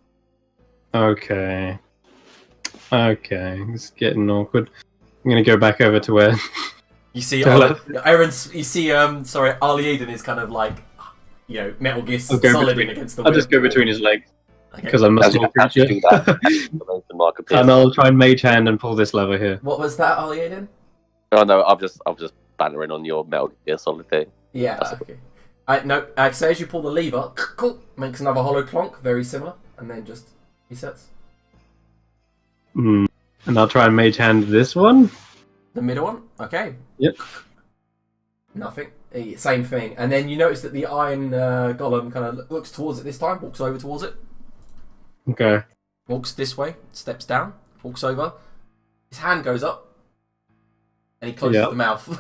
Speaker 2: Okay, it's getting awkward. I'm gonna go back over to where...
Speaker 1: You see,
Speaker 2: Arlie
Speaker 1: Eden is kind of like, Metal Gear
Speaker 2: I'll go
Speaker 1: Solid
Speaker 2: between-
Speaker 1: against the
Speaker 2: I'll
Speaker 1: wheel.
Speaker 2: just go between his legs,
Speaker 1: Okay.
Speaker 2: because I'm a
Speaker 5: As you
Speaker 2: small
Speaker 5: as you
Speaker 2: creature.
Speaker 5: do that, the mark appears.
Speaker 2: And I'll try and Mage Hand and pull this lever here.
Speaker 1: What was that, Arlie Eden?
Speaker 5: Oh no, I'm just bannering on your Metal Gear Solid thing.
Speaker 1: Yeah,
Speaker 5: That's
Speaker 1: okay. So as you pull the lever, makes another hollow clonk, very similar, and then just resets.
Speaker 2: And I'll try and Mage Hand this one.
Speaker 1: The middle one, okay.
Speaker 2: Yep.
Speaker 1: Nothing. Same thing. And then you notice that the iron golem kind of looks towards it this time, walks over towards it.
Speaker 2: Okay.
Speaker 1: walks this way, steps down, walks over. His hand goes up, and he closes the mouth.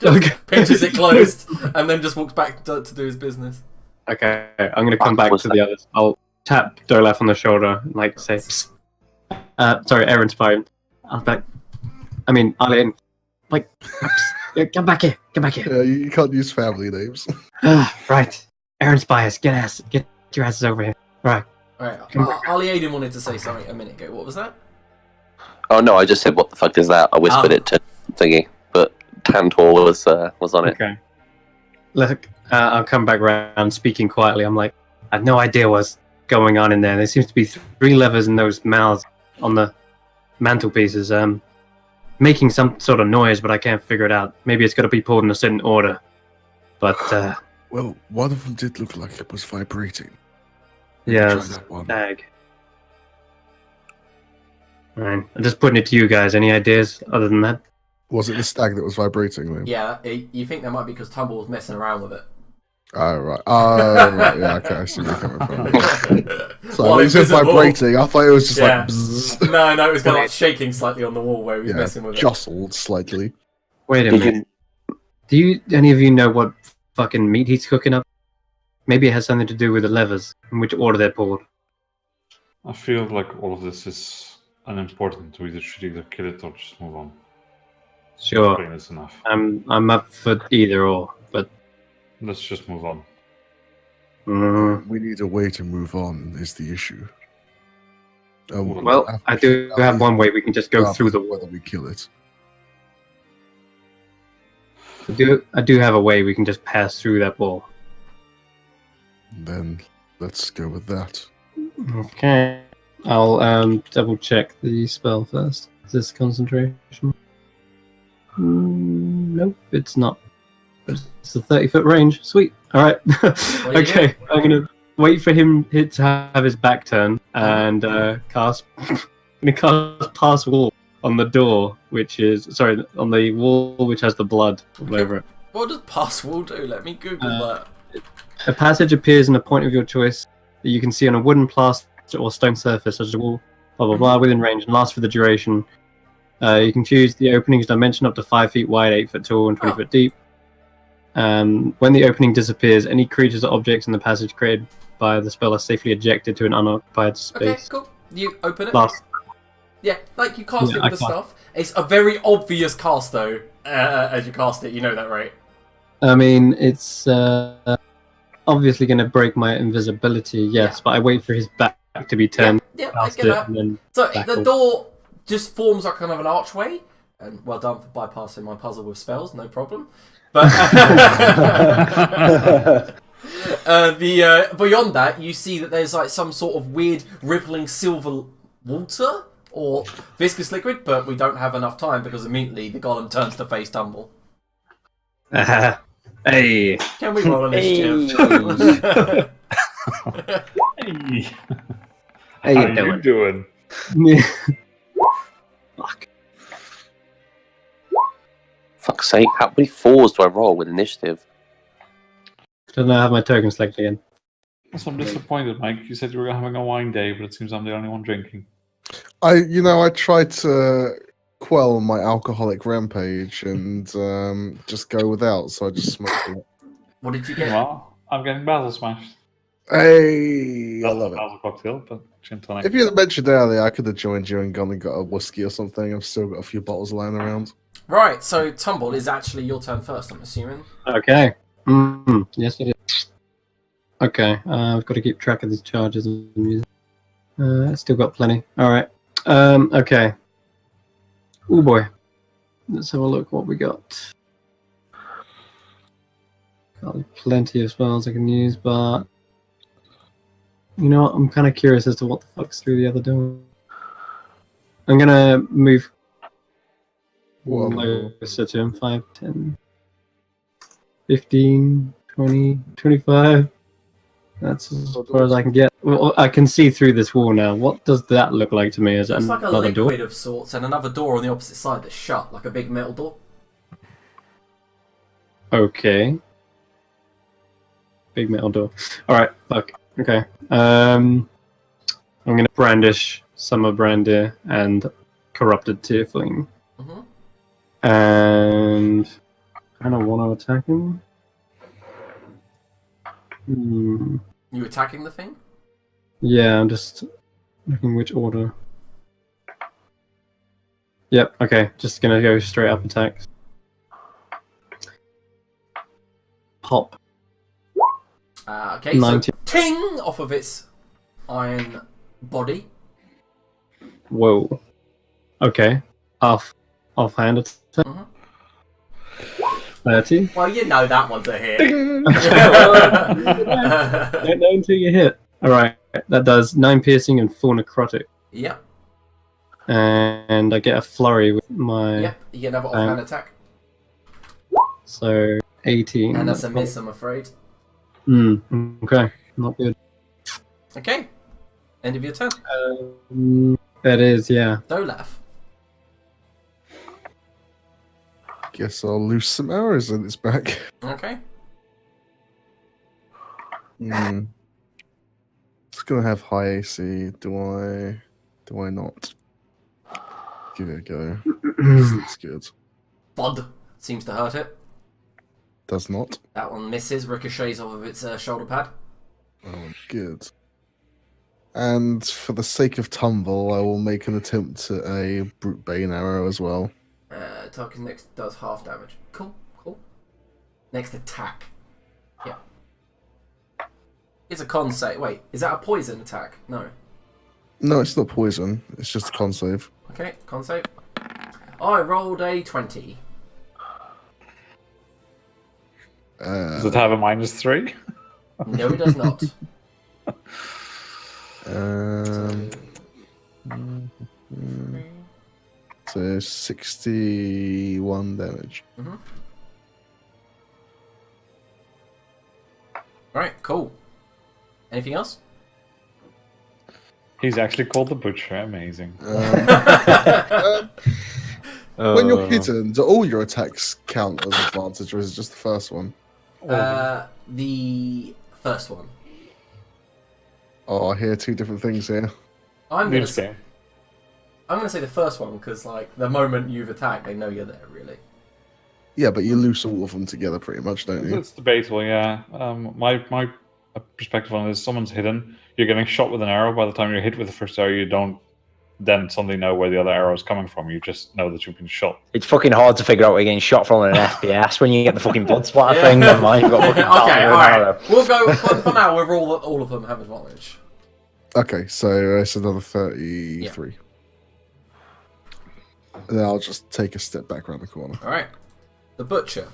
Speaker 2: Okay.
Speaker 1: Pinches it closed, and then just walks back to do his business.
Speaker 2: Okay, I'm gonna come back to the others. I'll tap Dolaf on the shoulder and like say, Psst. Sorry, Aaron's fine. I'll back. I mean, Arlene, like, come back here, come back here.
Speaker 4: Yeah, you can't use family names.
Speaker 2: Right, Aaron's bias. Get your asses over here. Right.
Speaker 1: Alright, Ali Aiden wanted to say something a minute ago. What was that?
Speaker 5: Oh no, I just said, "What the fuck is that?" I whispered it to Thingy, but Tantor was on it.
Speaker 2: Okay. Look, I'll come back around speaking quietly. I'm like, I have no idea what's going on in there. There seems to be 3 levers in those mouths on the mantelpieces, making some sort of noise, but I can't figure it out. Maybe it's got to be pulled in a certain order. But,
Speaker 4: Well, one of them did look like it was vibrating.
Speaker 2: yeah,
Speaker 4: Try
Speaker 2: it's
Speaker 4: that one.
Speaker 2: stag. Alright, I'm just putting it to you guys. Any ideas other than that?
Speaker 4: Was it the stag that was vibrating then?
Speaker 1: Yeah, you think that might be because Tumble was messing around with it.
Speaker 4: Oh, right. Oh, right. Yeah, okay. I see where you're coming from. So
Speaker 1: Well,
Speaker 4: when you said
Speaker 1: invisible.
Speaker 4: vibrating, I thought it was just
Speaker 1: Yeah.
Speaker 4: like bzzz.
Speaker 1: No, it was kind of like shaking slightly on the wall where he was messing with it.
Speaker 4: Jostled slightly.
Speaker 2: Wait a
Speaker 5: Did
Speaker 2: minute.
Speaker 5: you?
Speaker 2: Do any of you know what fucking meat he's cooking up? Maybe it has something to do with the levers, in which order they're pulled.
Speaker 3: I feel like all of this is unimportant. We should either kill it or just move on.
Speaker 2: Sure.
Speaker 3: Plain is enough.
Speaker 2: I'm up for either or, but
Speaker 3: Let's just move on.
Speaker 4: We need a way to move on, is the issue.
Speaker 2: well, I do have one way we can just go through the wall.
Speaker 4: Whether we kill it.
Speaker 2: I do have a way we can just pass through that wall.
Speaker 4: Then let's go with that.
Speaker 2: Okay. I'll double check the spell first. Is this concentration? Nope, it's not. But it's a 30-foot range. Sweet. All right.
Speaker 1: you
Speaker 2: Okay. I'm gonna wait for him to have his back turned and cast. I'm gonna cast pass wall on the door, on the wall which has the blood all over it.
Speaker 1: What does pass wall do? Let me Google that.
Speaker 2: A passage appears in a point of your choice that you can see on a wooden, plaster, or stone surface, such as a wall, blah blah blah, within range, and lasts for the duration. You can choose the opening's dimension up to 5 feet wide, 8 foot tall, and 20 foot deep. When the opening disappears, any creatures or objects in the passage created by the spell are safely ejected to an unoccupied space.
Speaker 1: Okay, cool. You open it.
Speaker 2: Last.
Speaker 1: Yeah, like you cast
Speaker 2: Yeah,
Speaker 1: it
Speaker 2: I
Speaker 1: with the
Speaker 2: can't.
Speaker 1: stuff. It's a very obvious cast though. As you cast it, you know that, right?
Speaker 2: I mean, it's obviously going to break my invisibility, yes, but I wait for his back to be turned.
Speaker 1: Yeah, I
Speaker 2: past
Speaker 1: get
Speaker 2: it,
Speaker 1: that.
Speaker 2: and then
Speaker 1: So
Speaker 2: back
Speaker 1: the
Speaker 2: up.
Speaker 1: door just forms like kind of an archway, and well done for bypassing my puzzle with spells, no problem. But beyond that, you see that there's like some sort of weird rippling silver water or viscous liquid, but we don't have enough time because immediately the golem turns to face Tumble.
Speaker 2: Hey.
Speaker 1: Can we roll initiative?
Speaker 3: Hey,
Speaker 2: How
Speaker 3: how
Speaker 2: you
Speaker 3: you
Speaker 2: doing?
Speaker 3: doing?
Speaker 2: Fuck.
Speaker 5: Fuck's sake! How many 4s do I roll with initiative?
Speaker 2: I don't know, I have my token selected again.
Speaker 3: Also, I'm disappointed, Mike. You said you were having a wine day, but it seems I'm the only one drinking.
Speaker 4: I tried to quell my alcoholic rampage and just go without, so I just smoked it.
Speaker 1: What did you get?
Speaker 3: Well, I'm getting battle smashed.
Speaker 4: Hey, I
Speaker 3: Not
Speaker 4: love
Speaker 3: a
Speaker 4: it.
Speaker 3: battle cocktail, but gin tonic.
Speaker 4: If you had mentioned earlier, I could have joined you and gone and got a whiskey or something. I've still got a few bottles lying around.
Speaker 1: Right, so Tumble is actually your turn first, I'm assuming.
Speaker 2: Okay. Yes, it is. Okay, I've got to keep track of these charges and music. Still got plenty. Alright. Okay. Oh boy. Let's have a look what we got. Got plenty of spells I can use, but you know what? I'm kind of curious as to what the fuck's through the other door. I'm gonna move closer to him. 5, 10, 15, 20, 25. That's as far as I can get. Well, I can see through this wall now. What does that look like to me? Is it
Speaker 1: It's like a
Speaker 2: another
Speaker 1: liquid
Speaker 2: door?
Speaker 1: of sorts, and another door on the opposite side that's shut, like a big metal door.
Speaker 2: Okay. Big metal door. Alright, fuck. Okay. I'm going to brandish Summer Brandir and Corrupted Tiefling.
Speaker 1: Mhm.
Speaker 2: And I don't want to attack him.
Speaker 1: You attacking the thing?
Speaker 2: Yeah, I'm just looking which order. Yep, okay. Just going to go straight up attacks. Pop.
Speaker 1: Okay,
Speaker 2: 19.
Speaker 1: so ting off of its iron body.
Speaker 2: Whoa. Okay. Offhand attack.
Speaker 1: Mhm.
Speaker 2: 30.
Speaker 1: Well, you know that one's a hit.
Speaker 2: Don't know until you hit. Alright, that does 9 piercing and 4 necrotic.
Speaker 1: Yep,
Speaker 2: And I get a flurry with my...
Speaker 1: yep. You get another offhand attack.
Speaker 2: So, 18.
Speaker 1: And that's a miss, I'm afraid.
Speaker 2: Okay. Not good.
Speaker 1: Okay. End of your turn.
Speaker 2: That is, yeah.
Speaker 1: Dolaf.
Speaker 4: Guess I'll lose some arrows in its back.
Speaker 1: Okay.
Speaker 4: It's gonna have high AC. Do I not? Give it a go. This looks good.
Speaker 1: Bud seems to hurt it.
Speaker 4: Does not.
Speaker 1: That one misses, ricochets off of its shoulder pad.
Speaker 4: Oh, good. And for the sake of tumble, I will make an attempt at a brute bane arrow as well.
Speaker 1: Tarkin next does half damage. Cool. Next attack. Yeah. It's a con save. Wait, is that a poison attack? No.
Speaker 4: No, it's not poison. It's just a con save.
Speaker 1: Okay, con save. I rolled a 20.
Speaker 3: Does it have a -3?
Speaker 1: No, it does not.
Speaker 4: So 61 damage.
Speaker 1: Alright, cool. Anything else?
Speaker 3: He's actually called the Butcher. Amazing.
Speaker 4: When you're hidden, do all your attacks count as advantage, or is it just the first one?
Speaker 1: The first one.
Speaker 4: Oh, I hear two different things here.
Speaker 1: I'm gonna
Speaker 3: Interesting.
Speaker 1: say the first one because, like, the moment you've attacked, they know you're there. Really.
Speaker 4: Yeah, but you lose all of them together, pretty much, don't you?
Speaker 3: It's debatable, yeah. My perspective on it is someone's hidden. You're getting shot with an arrow. By the time you're hit with the first arrow, you don't then suddenly know where the other arrow is coming from. You just know that you've been shot.
Speaker 6: It's fucking hard to figure out where you're getting shot from in an FPS when you get the fucking blood splatter thing. Never mind, you've got fucking
Speaker 1: Okay,
Speaker 6: an
Speaker 1: alright.
Speaker 6: arrow.
Speaker 1: We'll go for now. We're all of them have advantage.
Speaker 4: Okay, so it's another 33. And then I'll just take a step back around the corner.
Speaker 1: Alright. The Butcher.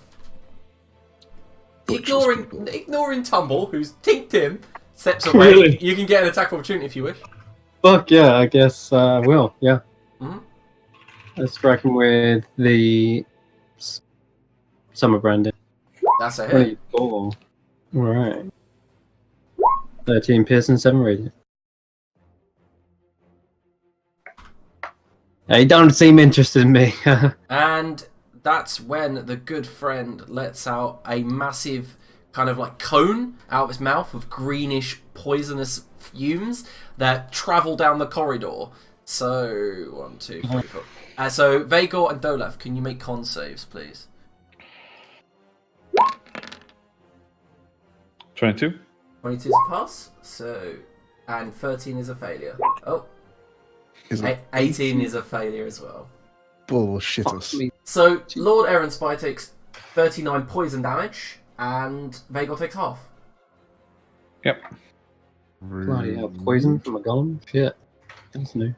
Speaker 4: Butchers people.
Speaker 1: Ignoring Tumble, who's tinked him, steps away.
Speaker 2: Really?
Speaker 1: You can get an attack of opportunity if you wish.
Speaker 2: Fuck yeah, I guess I will, yeah.
Speaker 1: Mhm.
Speaker 2: Let's strike him with the Summer Branding.
Speaker 1: That's a hit.
Speaker 2: 24. Alright. 13 piercing, 7 radiant. He don't seem interested in me.
Speaker 1: And that's when the good friend lets out a massive kind of like cone out of his mouth of greenish poisonous fumes that travel down the corridor. So 1, 2, 3, 4. So Vagor and Dolaf, can you make con saves, please?
Speaker 3: 22.
Speaker 1: 22 is a pass. So and 13 is a failure. Oh,
Speaker 4: Is it
Speaker 1: 18 is a failure as well.
Speaker 4: bullshit us?
Speaker 1: So Lord Aaron Spy takes 39 poison damage, and Vagor takes half.
Speaker 3: Yep.
Speaker 2: Bloody hell, poison from a golem? Shit. That's new.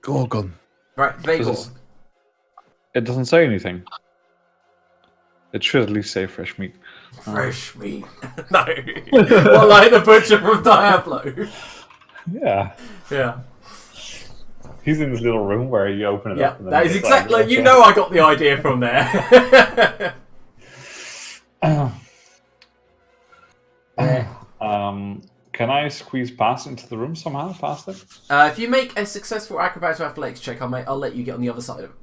Speaker 4: Gorgon.
Speaker 1: Right, Vagor.
Speaker 3: It doesn't say anything. It should at least say fresh meat.
Speaker 1: Fresh meat. No. Well, like the butcher from Diablo.
Speaker 3: Yeah.
Speaker 1: Yeah.
Speaker 3: He's in this little room where you open it
Speaker 1: Yeah,
Speaker 3: up. And then
Speaker 1: that is
Speaker 3: it's
Speaker 1: exactly.
Speaker 3: like,
Speaker 1: You know, I got the idea from there.
Speaker 3: Can I squeeze past into the room somehow, past it?
Speaker 1: If you make a successful acrobatics or athletics check, I'll let you get on the other side of it.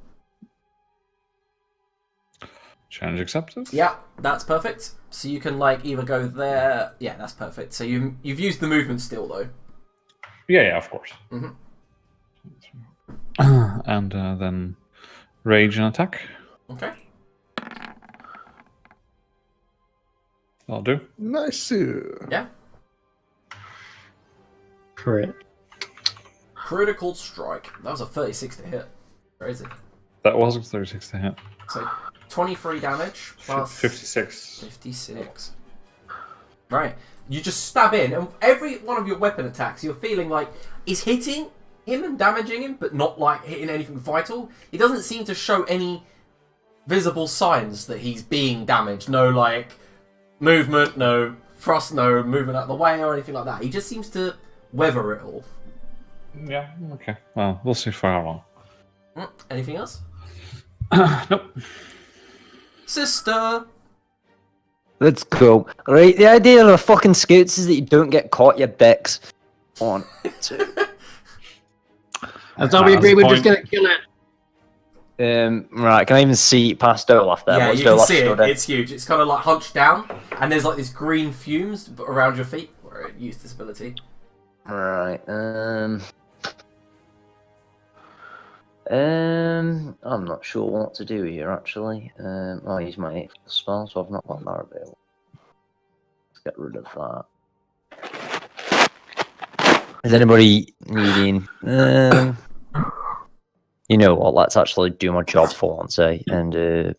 Speaker 3: Challenge accepted.
Speaker 1: Yeah, that's perfect. So you can like either go there. Yeah, that's perfect. So you've used the movement still though.
Speaker 3: Yeah, of course.
Speaker 1: Mhm.
Speaker 3: And then rage and attack.
Speaker 1: Okay.
Speaker 3: I'll do.
Speaker 4: Nice.
Speaker 1: Yeah.
Speaker 2: Crit.
Speaker 1: Critical strike. That was a 36 to hit. Crazy.
Speaker 3: That was a 36 to hit.
Speaker 1: So 23 damage plus
Speaker 3: 56.
Speaker 1: 56. Right. You just stab in, and every one of your weapon attacks, you're feeling like is hitting him and damaging him, but not like hitting anything vital. He doesn't seem to show any visible signs that he's being damaged. No, like, movement, no thrust, no movement out of the way or anything like that. He just seems to weather it all.
Speaker 3: Yeah, okay. Well, we'll see for how long.
Speaker 1: Anything else?
Speaker 3: Nope.
Speaker 1: Sister!
Speaker 6: Let's go. Right, the idea of a fucking scouts is that you don't get caught, you dicks. 1, 2.
Speaker 2: That's all we agree. We're just gonna kill it.
Speaker 6: Right, can I even see past Olaf there?
Speaker 1: Yeah,
Speaker 6: What's
Speaker 1: you can
Speaker 6: Olaf
Speaker 1: see it.
Speaker 6: stood in?
Speaker 1: It's huge. It's kind of like hunched down, and there's like these green fumes around your feet where it used this ability.
Speaker 6: Right, I'm not sure what to do here, actually. I'll use my 8th spell, so I've not got that available. Let's get rid of that. Is anybody needing... you know what, let's actually do my job for once, and do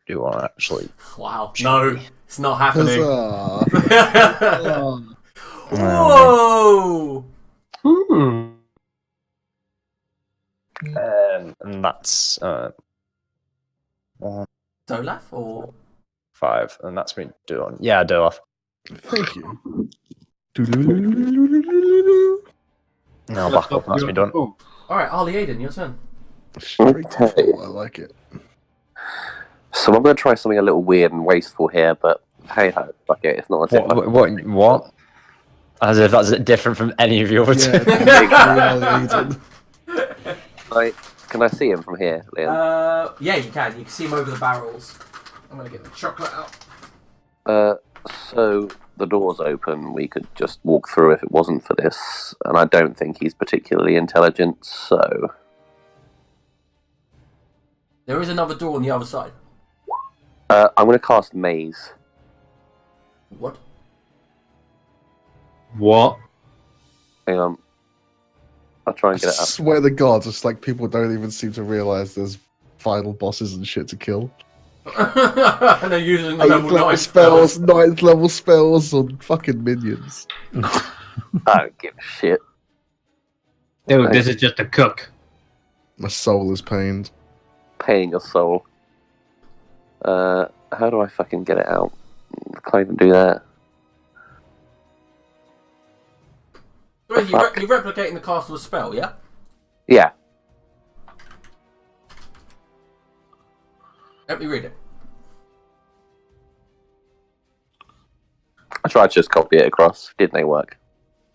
Speaker 6: what I actually...
Speaker 1: Wow. No, it's not happening.
Speaker 4: Huzzah.
Speaker 1: Whoa!
Speaker 6: And that's 1,
Speaker 1: Dolaf or
Speaker 6: 5, and that's me doing. Yeah, Dolaf.
Speaker 4: Thank you.
Speaker 6: No, back up. That's me done.
Speaker 1: all right, Harley Aiden, your turn.
Speaker 4: Straight to the floor, I like it.
Speaker 5: So I'm going to try something a little weird and wasteful here, but hey ho, fuck it, it's not as if
Speaker 6: What? As if that's different from any of your other two.
Speaker 5: Can I see him from here, Liam?
Speaker 1: Yeah, you can. You can see him over the barrels. I'm gonna get the chocolate out.
Speaker 5: So the door's open. We could just walk through if it wasn't for this, and I don't think he's particularly intelligent. So
Speaker 1: There is another door on the other side.
Speaker 5: I'm going to cast Maze.
Speaker 1: What?
Speaker 2: What?
Speaker 5: Hang on. I'll try and
Speaker 4: I
Speaker 5: get it up.
Speaker 4: swear to God, it's like people don't even seem to realise there's final bosses and shit to kill.
Speaker 1: And they're using the
Speaker 4: 8th
Speaker 1: level
Speaker 4: level
Speaker 1: 9
Speaker 4: spells, 9th level spells on fucking minions.
Speaker 5: I don't give a shit.
Speaker 2: Dude, this is just a cook.
Speaker 4: My soul is pained.
Speaker 5: Paying your soul. How do I fucking get it out? I can't even do that.
Speaker 1: Wait, you're replicating the castle spell, yeah?
Speaker 5: Yeah.
Speaker 1: Let me read it.
Speaker 5: I tried to just copy it across. Didn't they work?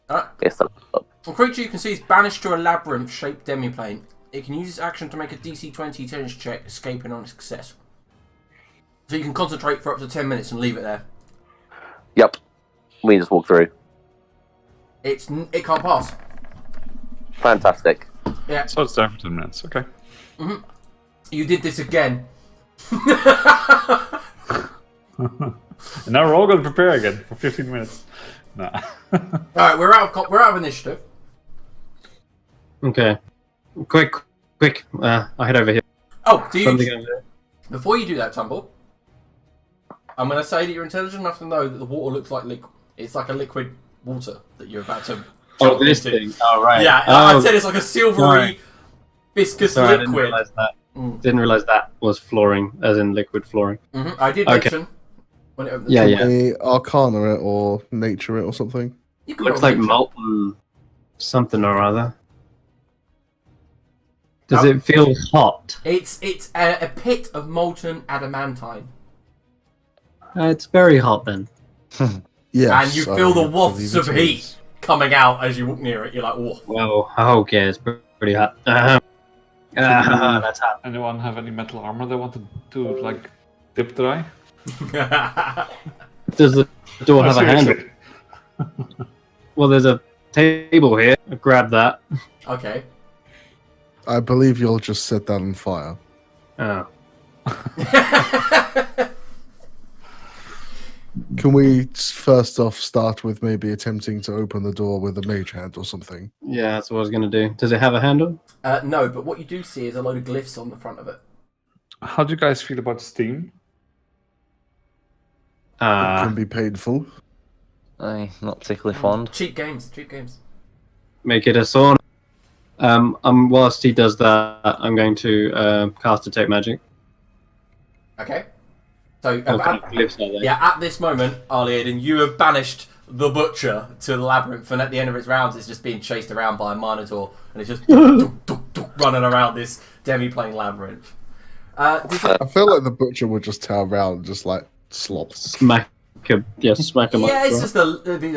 Speaker 1: Alright.
Speaker 5: Yes, that's up.
Speaker 1: A creature you can see is banished to a labyrinth-shaped demiplane. It can use its action to make a DC 20 intelligence check, escaping on success. So you can concentrate for up to 10 minutes and leave it there.
Speaker 5: Yep. We just walk through.
Speaker 1: It can't pass.
Speaker 5: Fantastic.
Speaker 1: Yeah.
Speaker 3: So it's there for 10 minutes, okay.
Speaker 1: Mm-hmm. You did this again.
Speaker 3: And now we're all going to prepare again for 15 minutes. Nah.
Speaker 1: Alright, we're out of initiative.
Speaker 2: Okay. Quick. I'll head over here.
Speaker 1: Oh, do
Speaker 2: Something
Speaker 1: you...
Speaker 2: over there.
Speaker 1: Before you do that, Tumble, I'm going to say that you're intelligent enough to know that the water looks like liquid. It's like a liquid water that you're about to...
Speaker 2: Oh,
Speaker 1: jump
Speaker 2: this
Speaker 1: into.
Speaker 2: thing. Oh, right.
Speaker 1: Yeah,
Speaker 2: oh,
Speaker 1: I said it's like a silvery,
Speaker 2: sorry.
Speaker 1: viscous
Speaker 2: Sorry, I didn't
Speaker 1: liquid.
Speaker 2: realise that. Didn't realise that was flooring, as in liquid flooring.
Speaker 1: Mm-hmm. I did
Speaker 2: Okay.
Speaker 1: mention when it opened.
Speaker 2: Yeah, yeah.
Speaker 4: May Arcana it or Nature it or something.
Speaker 1: You can
Speaker 2: Looks
Speaker 1: roll
Speaker 2: like
Speaker 1: nature.
Speaker 2: molten something or other. Does it feel hot?
Speaker 1: It's a pit of molten adamantine,
Speaker 2: It's very hot then.
Speaker 4: Yes,
Speaker 1: and you feel the
Speaker 4: I
Speaker 1: wafts
Speaker 4: believe
Speaker 1: of
Speaker 4: it
Speaker 1: heat
Speaker 4: is.
Speaker 1: coming out as you walk near it. You're like, oh.
Speaker 2: Well, okay, it's pretty hot. That's hot.
Speaker 3: Anyone have any metal armor they want to like, dip dry?
Speaker 2: Does the door have a
Speaker 3: Seriously.
Speaker 2: handle? Well, there's a table here. I grab that.
Speaker 1: Okay.
Speaker 4: I believe you'll just set that on fire.
Speaker 2: Oh.
Speaker 4: Can we first off start with maybe attempting to open the door with a mage hand or something?
Speaker 2: Yeah, that's what I was going to do. Does it have a handle?
Speaker 1: No, but what you do see is a load of glyphs on the front of it.
Speaker 3: How do you guys feel about Steam?
Speaker 4: It can be painful.
Speaker 6: Aye, not particularly fond.
Speaker 1: Cheap games, cheap games.
Speaker 2: Make it a sauna. Whilst he does that, I'm going to cast Detect Magic.
Speaker 1: Okay. So,
Speaker 2: What kind of glyphs are they?
Speaker 1: yeah, at this moment, Arliaden, you have banished the butcher to the labyrinth, and at the end of its rounds, it's just being chased around by a minotaur, and it's just running around this demi-plane labyrinth.
Speaker 4: I feel like the butcher would just turn around and just like slop.
Speaker 2: Smack him. Yeah, smack him up.
Speaker 1: Yeah, it's
Speaker 2: right?
Speaker 1: just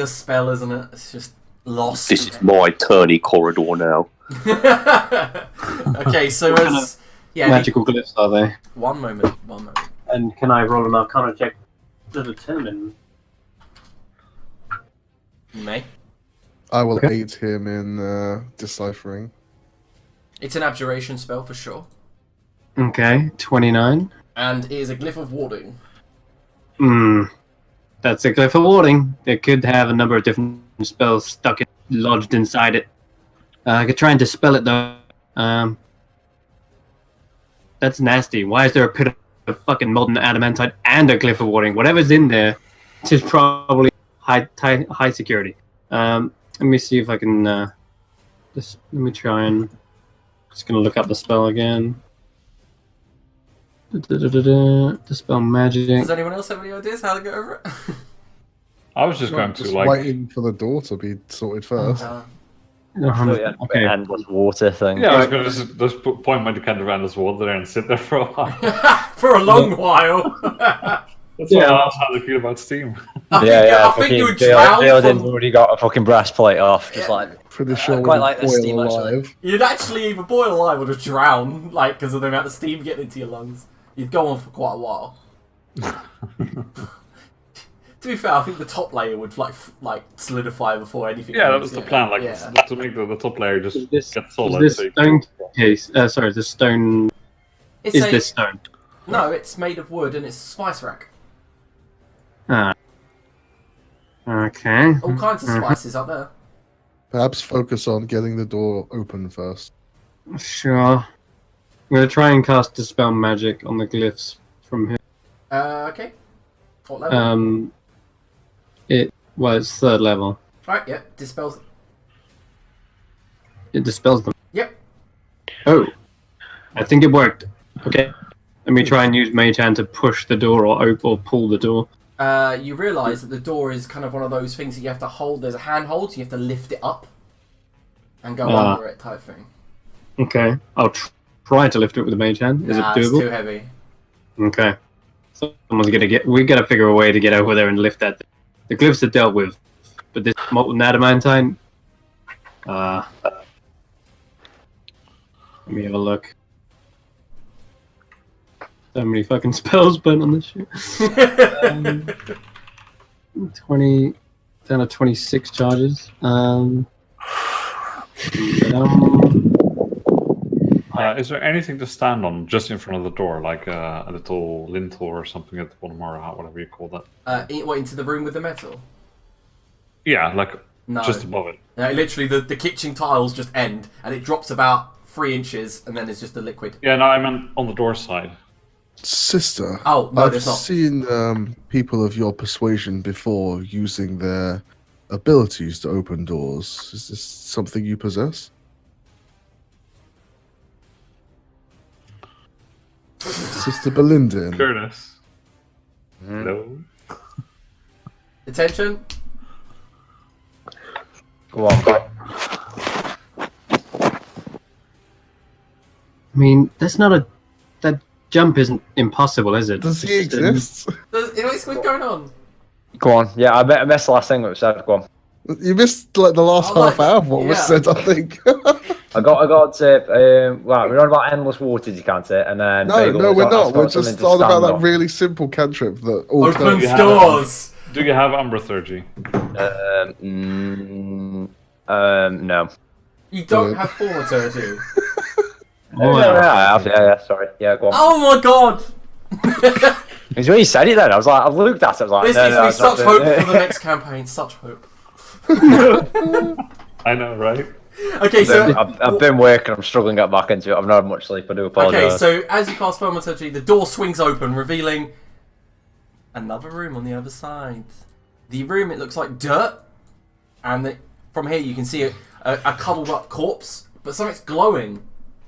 Speaker 1: a spell, isn't it? It's just lost.
Speaker 5: This is my tourney corridor now.
Speaker 1: Okay, so
Speaker 2: What kind
Speaker 1: as... Yeah,
Speaker 2: magical glyphs are they?
Speaker 1: one moment.
Speaker 2: And can I roll an Arcana check to determine?
Speaker 1: You may.
Speaker 4: I will
Speaker 2: Okay.
Speaker 4: aid him in deciphering.
Speaker 1: It's an abjuration spell for sure.
Speaker 2: Okay, 29.
Speaker 1: And it is a glyph of warding.
Speaker 2: That's a glyph of warding. It could have a number of different spells lodged inside it. I could try and dispel it though. That's nasty. Why is there a pit of fucking modern adamantite and a glyph of warding? Whatever's in there is probably high security. Let me see if I can. Let me try and. Just gonna look up the spell again. Dispel magic.
Speaker 1: Does anyone else have any ideas how to get over it?
Speaker 3: I was just going to
Speaker 4: Just
Speaker 3: like.
Speaker 4: waiting for the door to be sorted first.
Speaker 2: Okay.
Speaker 6: Endless water thing.
Speaker 3: Yeah, I was going to just point my decanter around this water there and sit there for a while.
Speaker 1: For a long while.
Speaker 3: That's
Speaker 2: Yeah.
Speaker 3: what I asked how they feel about Steam.
Speaker 1: I think you would drown
Speaker 6: Dale's
Speaker 1: from...
Speaker 6: already got a fucking breastplate off. Just like
Speaker 4: Pretty sure
Speaker 6: quite
Speaker 4: we'll
Speaker 6: like the
Speaker 4: boil
Speaker 6: steam, actually.
Speaker 4: alive.
Speaker 1: You'd actually either boil alive or just drown, like, because of the amount of steam getting into your lungs. You'd go on for quite a while. To be fair, I think the top layer would like solidify before anything.
Speaker 3: Yeah, that
Speaker 1: moves,
Speaker 3: was the plan. Like
Speaker 1: yeah.
Speaker 3: to make the top layer just
Speaker 2: Is this,
Speaker 3: get
Speaker 2: is
Speaker 3: solid.
Speaker 2: this
Speaker 3: so you-
Speaker 2: stone case? Sorry, this stone.
Speaker 1: It's
Speaker 2: Is
Speaker 1: a-
Speaker 2: this stone?
Speaker 1: No, it's made of wood and it's a spice rack.
Speaker 2: Ah. Okay.
Speaker 1: All kinds of spices up there.
Speaker 4: Perhaps focus on getting the door open first.
Speaker 2: Sure. I'm gonna try and cast Dispel Magic on the glyphs from here.
Speaker 1: Okay. What level?
Speaker 2: It was third level.
Speaker 1: Right, yep. Dispels.
Speaker 2: It dispels them.
Speaker 1: Yep.
Speaker 2: Oh. I think it worked. Okay. Let me try and use Mage Hand to push the door or pull the door.
Speaker 1: You realise that the door is kind of one of those things that you have to hold. There's a handhold, so you have to lift it up and go under it, type thing.
Speaker 2: Okay. I'll try to lift it with the Mage Hand. Is
Speaker 1: Nah,
Speaker 2: it
Speaker 1: it's
Speaker 2: doable?
Speaker 1: too heavy.
Speaker 2: Okay. Someone's gonna we gotta figure a way to get over there and lift that. The glyphs are dealt with, but this molten adamantine. Let me have a look. So many fucking spells burnt on this shit. 20 down to 26 charges.
Speaker 3: Is there anything to stand on just in front of the door, like a little lintel or something at the bottom, or whatever you call that?
Speaker 1: What, into the room with the metal?
Speaker 3: Yeah, like
Speaker 1: No.
Speaker 3: just above it.
Speaker 1: No, literally, the kitchen tiles just end, and it drops about 3 inches, and then it's just a liquid.
Speaker 3: Yeah, no, I meant on the door side.
Speaker 4: Sister,
Speaker 1: Oh, no,
Speaker 4: I've
Speaker 1: there's not.
Speaker 4: seen people of your persuasion before using their abilities to open doors. Is this something you possess? Sister Belinda.
Speaker 3: Curtis. Hello.
Speaker 1: Attention.
Speaker 6: Go on.
Speaker 2: I mean, that's not a. That jump isn't impossible, is it?
Speaker 4: Does he
Speaker 2: It's just a-
Speaker 4: exist?
Speaker 1: What's going on?
Speaker 6: Go on. Yeah, I missed the last thing that was said. Go on.
Speaker 4: You missed like the last
Speaker 1: Oh,
Speaker 4: half hour of what was
Speaker 1: yeah.
Speaker 4: said, I think.
Speaker 6: I got right, we're on about endless waters, you can't say, and then
Speaker 4: No,
Speaker 6: Bagel
Speaker 4: no,
Speaker 6: was
Speaker 4: we're
Speaker 6: on-
Speaker 4: not.
Speaker 6: asked
Speaker 4: We're
Speaker 6: something
Speaker 4: just
Speaker 6: to
Speaker 4: on about
Speaker 6: stand
Speaker 4: that
Speaker 6: on.
Speaker 4: really simple cantrip that all
Speaker 1: Open
Speaker 3: you have-
Speaker 1: doors.
Speaker 3: Do you have Umbra Thurgy?
Speaker 6: No.
Speaker 1: You don't have formateur.
Speaker 2: Oh,
Speaker 6: Yeah, sorry. Yeah, go on.
Speaker 1: Oh my god!
Speaker 6: It's when you said it then, I looked at it, I was like,
Speaker 1: This gives me such hope for the next campaign. Such hope.
Speaker 3: I know, right?
Speaker 1: Okay, so
Speaker 6: I've been working, I'm struggling to get back into it. I've not had much sleep, I do apologise.
Speaker 1: okay, so as you cast thaumaturgy, the door swings open, revealing another room on the other side. The room, it looks like dirt, and from here you can see a cuddled up corpse, but something's glowing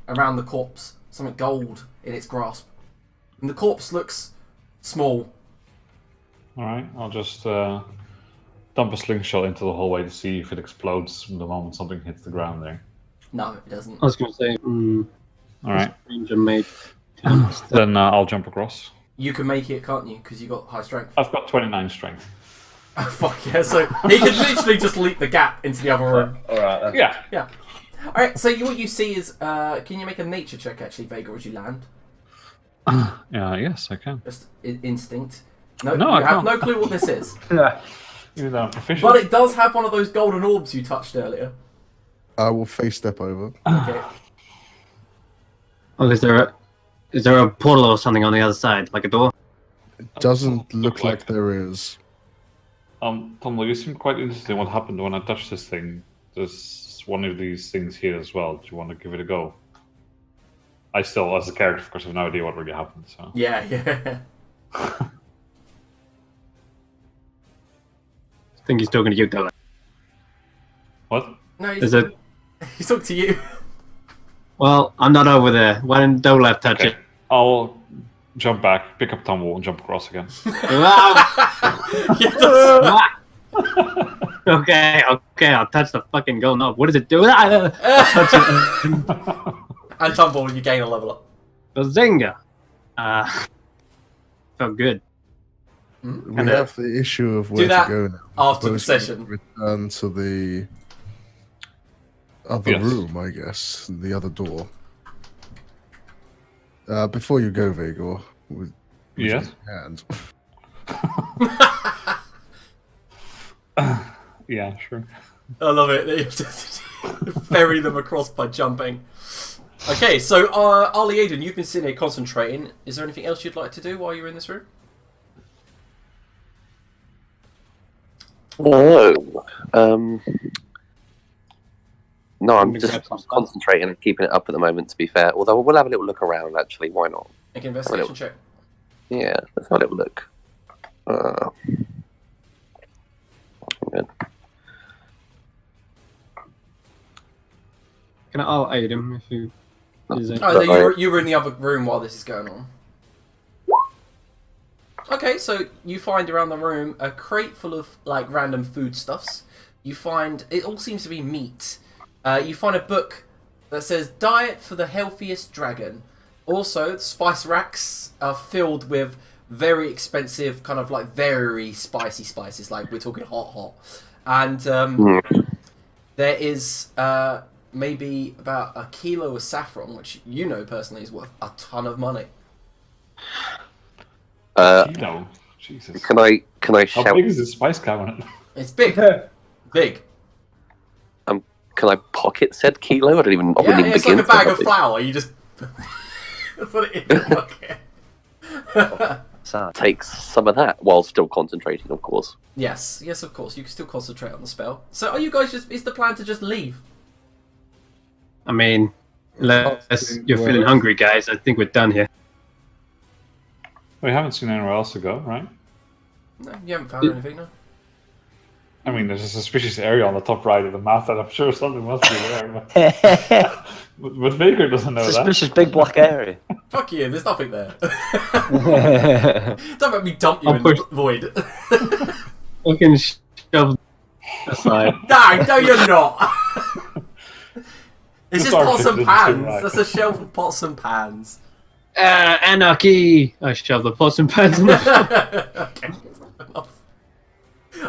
Speaker 1: around the corpse, something gold in its grasp. And the corpse looks small.
Speaker 3: Alright, I'll just dump a slingshot into the hallway to see if it explodes the moment something hits the ground there.
Speaker 1: No, it doesn't.
Speaker 2: I was going to say,
Speaker 3: Alright,
Speaker 2: Ranger made.
Speaker 3: then I'll jump across.
Speaker 1: You can make it, can't you? Because you got high strength.
Speaker 3: I've got 29 strength.
Speaker 1: Oh, fuck yeah, so he can literally just leap the gap into the other room.
Speaker 6: Alright then.
Speaker 3: Yeah.
Speaker 1: Alright, so what you see is, can you make a nature check actually, Vega, as you land?
Speaker 3: Yes, I can.
Speaker 1: Just instinct. No,
Speaker 3: No,
Speaker 1: you
Speaker 3: I
Speaker 1: have
Speaker 3: can't.
Speaker 1: no clue what this is.
Speaker 3: Even though I'm proficient.
Speaker 1: But it does have one of those golden orbs you touched earlier.
Speaker 4: I will face step over.
Speaker 1: Okay.
Speaker 2: Oh, is there a portal or something on the other side, like a door?
Speaker 4: Doesn't look like there is.
Speaker 3: Tom, you seem quite interested in what happened when I touched this thing. There's one of these things here as well. Do you want to give it a go? I still, as a character, of course, have no idea what really happened. So.
Speaker 1: Yeah.
Speaker 2: I think he's talking to you, Dolan.
Speaker 3: What?
Speaker 1: No,
Speaker 2: Is it?
Speaker 1: he's talking to you.
Speaker 2: Well, I'm not over there. Why didn't Dolab touch
Speaker 3: Okay.
Speaker 2: it?
Speaker 3: I'll jump back, pick up Tumble, and jump across again.
Speaker 1: Yes.
Speaker 2: Okay, I'll touch the fucking golden orb. What does it do? I'll touch it.
Speaker 1: And tumble, you gain a level up.
Speaker 2: Bazinga! Felt good.
Speaker 4: We
Speaker 2: And,
Speaker 4: have the issue of where
Speaker 1: that
Speaker 4: to go now.
Speaker 1: after the
Speaker 4: Suppose we
Speaker 1: session.
Speaker 4: Return to the other
Speaker 3: Yes.
Speaker 4: room, I guess, the other door. Before you go, Vagor, with
Speaker 3: Yes?
Speaker 4: your hand.
Speaker 3: Yeah, sure.
Speaker 1: I love it. You have to ferry them across by jumping. Okay, so Ali Aiden, you've been sitting here concentrating. Is there anything else you'd like to do while you're in this room?
Speaker 5: No, I'm
Speaker 2: Gonna
Speaker 5: just
Speaker 2: grab some stuff.
Speaker 5: concentrating and keeping it up at the moment, to be fair. Although we'll have a little look around, actually. Why not?
Speaker 1: Make an investigation
Speaker 5: Hello.
Speaker 1: check.
Speaker 5: Yeah, let's have a little look. Good.
Speaker 2: I'll aid him if you. Is it?
Speaker 1: Oh, so you were in the other room while this is going on. Okay, so you find around the room a crate full of like random foodstuffs. You find it all seems to be meat. You find a book that says "Diet for the Healthiest Dragon." Also, spice racks are filled with very expensive, kind of like very spicy spices. Like we're talking hot, and there is maybe about a kilo of saffron, which you know personally is worth a ton of money.
Speaker 3: Kilo. Jesus.
Speaker 5: Can I
Speaker 3: How
Speaker 5: shout?
Speaker 3: big is this spice cabinet?
Speaker 1: It's big, big.
Speaker 5: Can I pocket said kilo? I wouldn't even
Speaker 1: Yeah, it's like
Speaker 5: begin
Speaker 1: a
Speaker 5: to
Speaker 1: bag of
Speaker 5: pocket.
Speaker 1: flour. You just put it in your pocket.
Speaker 6: Sad.
Speaker 5: Take some of that while still concentrating, of course.
Speaker 1: Yes, of course. You can still concentrate on the spell. So, are you guys just? Is the plan to just leave?
Speaker 2: I mean, unless you're feeling hungry, guys, I think we're done here.
Speaker 3: We haven't seen anywhere else to go, right?
Speaker 1: No, you haven't found anything, no.
Speaker 3: I mean, there's a suspicious area on the top right of the map that I'm sure something must be there. But Baker doesn't know
Speaker 6: Suspicious big black area.
Speaker 1: Fuck you. There's nothing there. Don't make me dump you
Speaker 2: I'll
Speaker 1: in
Speaker 2: push-
Speaker 1: the void.
Speaker 2: Fucking shove aside.
Speaker 1: No, you're not. It's just
Speaker 3: Sorry,
Speaker 1: pots and
Speaker 3: this is
Speaker 1: pans.
Speaker 3: right.
Speaker 1: That's a shelf of pots and pans.
Speaker 2: Anarchy! I shove the pots and pans in the
Speaker 1: Okay, enough.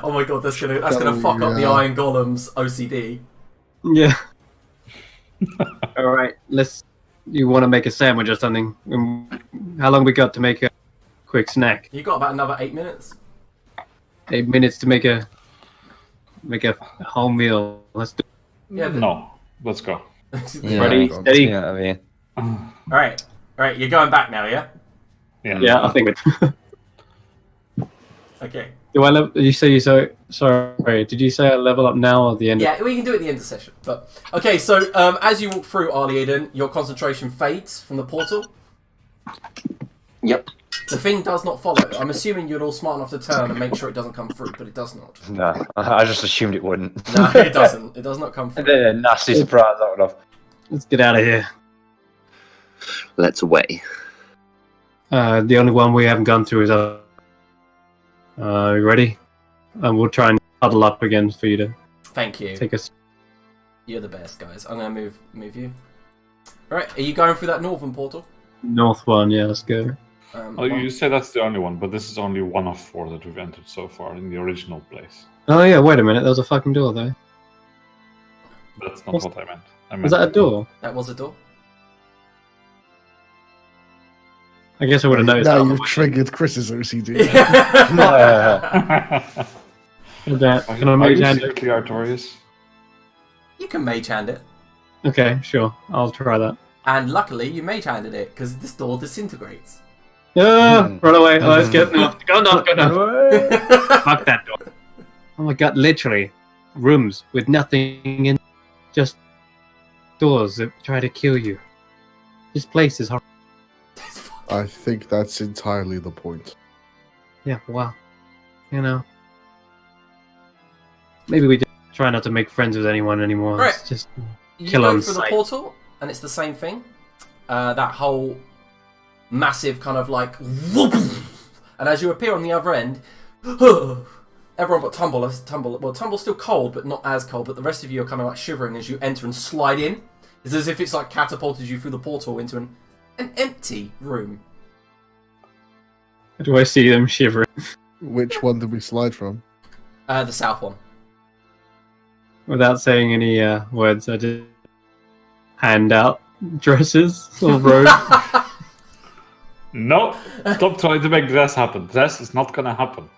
Speaker 1: Oh my god, that's gonna fuck up the Iron Golem's OCD.
Speaker 2: Yeah. Alright, you want to make a sandwich or something? How long we got to make a quick snack?
Speaker 1: You got about another 8 minutes.
Speaker 2: 8 minutes to make a whole meal. Let's do
Speaker 1: Yeah.
Speaker 3: No. Let's go.
Speaker 6: Yeah,
Speaker 2: Ready?
Speaker 4: go on.
Speaker 2: Steady?
Speaker 6: Yeah, I mean,
Speaker 1: All right. You're going back now, yeah?
Speaker 3: Yeah.
Speaker 2: Yeah, I think.
Speaker 1: Okay.
Speaker 2: Do I level? You say you so sorry? Did you say I level up now or at the end?
Speaker 1: Yeah, we can do it at the end of the session. But okay, so as you walk through Arliaden, your concentration fades from the portal.
Speaker 5: Yep.
Speaker 1: The thing does not follow. I'm assuming you're all smart enough to turn and make sure it doesn't come through, but it does not.
Speaker 6: no, I just assumed it wouldn't.
Speaker 1: No, it doesn't. It does not come
Speaker 6: And
Speaker 1: through.
Speaker 6: then a nasty surprise out of.
Speaker 2: Let's get out of here.
Speaker 5: Let's away.
Speaker 2: The only one we haven't gone through is you ready? And we'll try and huddle up again for you to
Speaker 1: Thank you.
Speaker 2: take us.
Speaker 1: You're the best, guys. I'm gonna move you. Right, are you going through that northern portal?
Speaker 2: North one, yeah, let's go.
Speaker 3: Oh, you say that's the only one, but this is only one of 4 that we've entered so far in the original place.
Speaker 2: Oh yeah, wait a minute, there was a fucking door there.
Speaker 3: That's not
Speaker 2: What's-
Speaker 3: what I meant. I meant
Speaker 2: Was that a door?
Speaker 1: That was a door.
Speaker 2: I guess I would have noticed
Speaker 4: Now
Speaker 2: that.
Speaker 4: you've triggered Chris's OCD.
Speaker 2: Can I
Speaker 3: Are
Speaker 2: mage
Speaker 3: you
Speaker 2: hand it?
Speaker 3: secretly Artorias?
Speaker 1: You can mage hand it.
Speaker 2: Okay, sure. I'll try that.
Speaker 1: And luckily, you mage handed it, because this door disintegrates.
Speaker 2: Run away. Let's get north. Go north, go north. Fuck that door. Oh my god, literally. Rooms with nothing in. Just doors that try to kill you. This place is horrible.
Speaker 4: I think that's entirely the point.
Speaker 2: Yeah, wow. You know. Maybe we just try not to make friends with anyone anymore.
Speaker 1: Right.
Speaker 2: It's just
Speaker 1: You
Speaker 2: kill
Speaker 1: go
Speaker 2: on
Speaker 1: through the
Speaker 2: sight.
Speaker 1: portal, and it's the same thing. That whole massive kind of like... And as you appear on the other end... Everyone but Tumble. Well, Tumble's still cold, but not as cold. But the rest of you are kind of like shivering as you enter and slide in. It's as if it's like catapulted you through the portal into an empty room.
Speaker 2: Do I see them shivering?
Speaker 4: Which one did we slide from?
Speaker 1: The south one.
Speaker 2: Without saying any words, I just hand out dresses or robes.
Speaker 3: No! Stop trying to make dress happen. Dress is not gonna happen.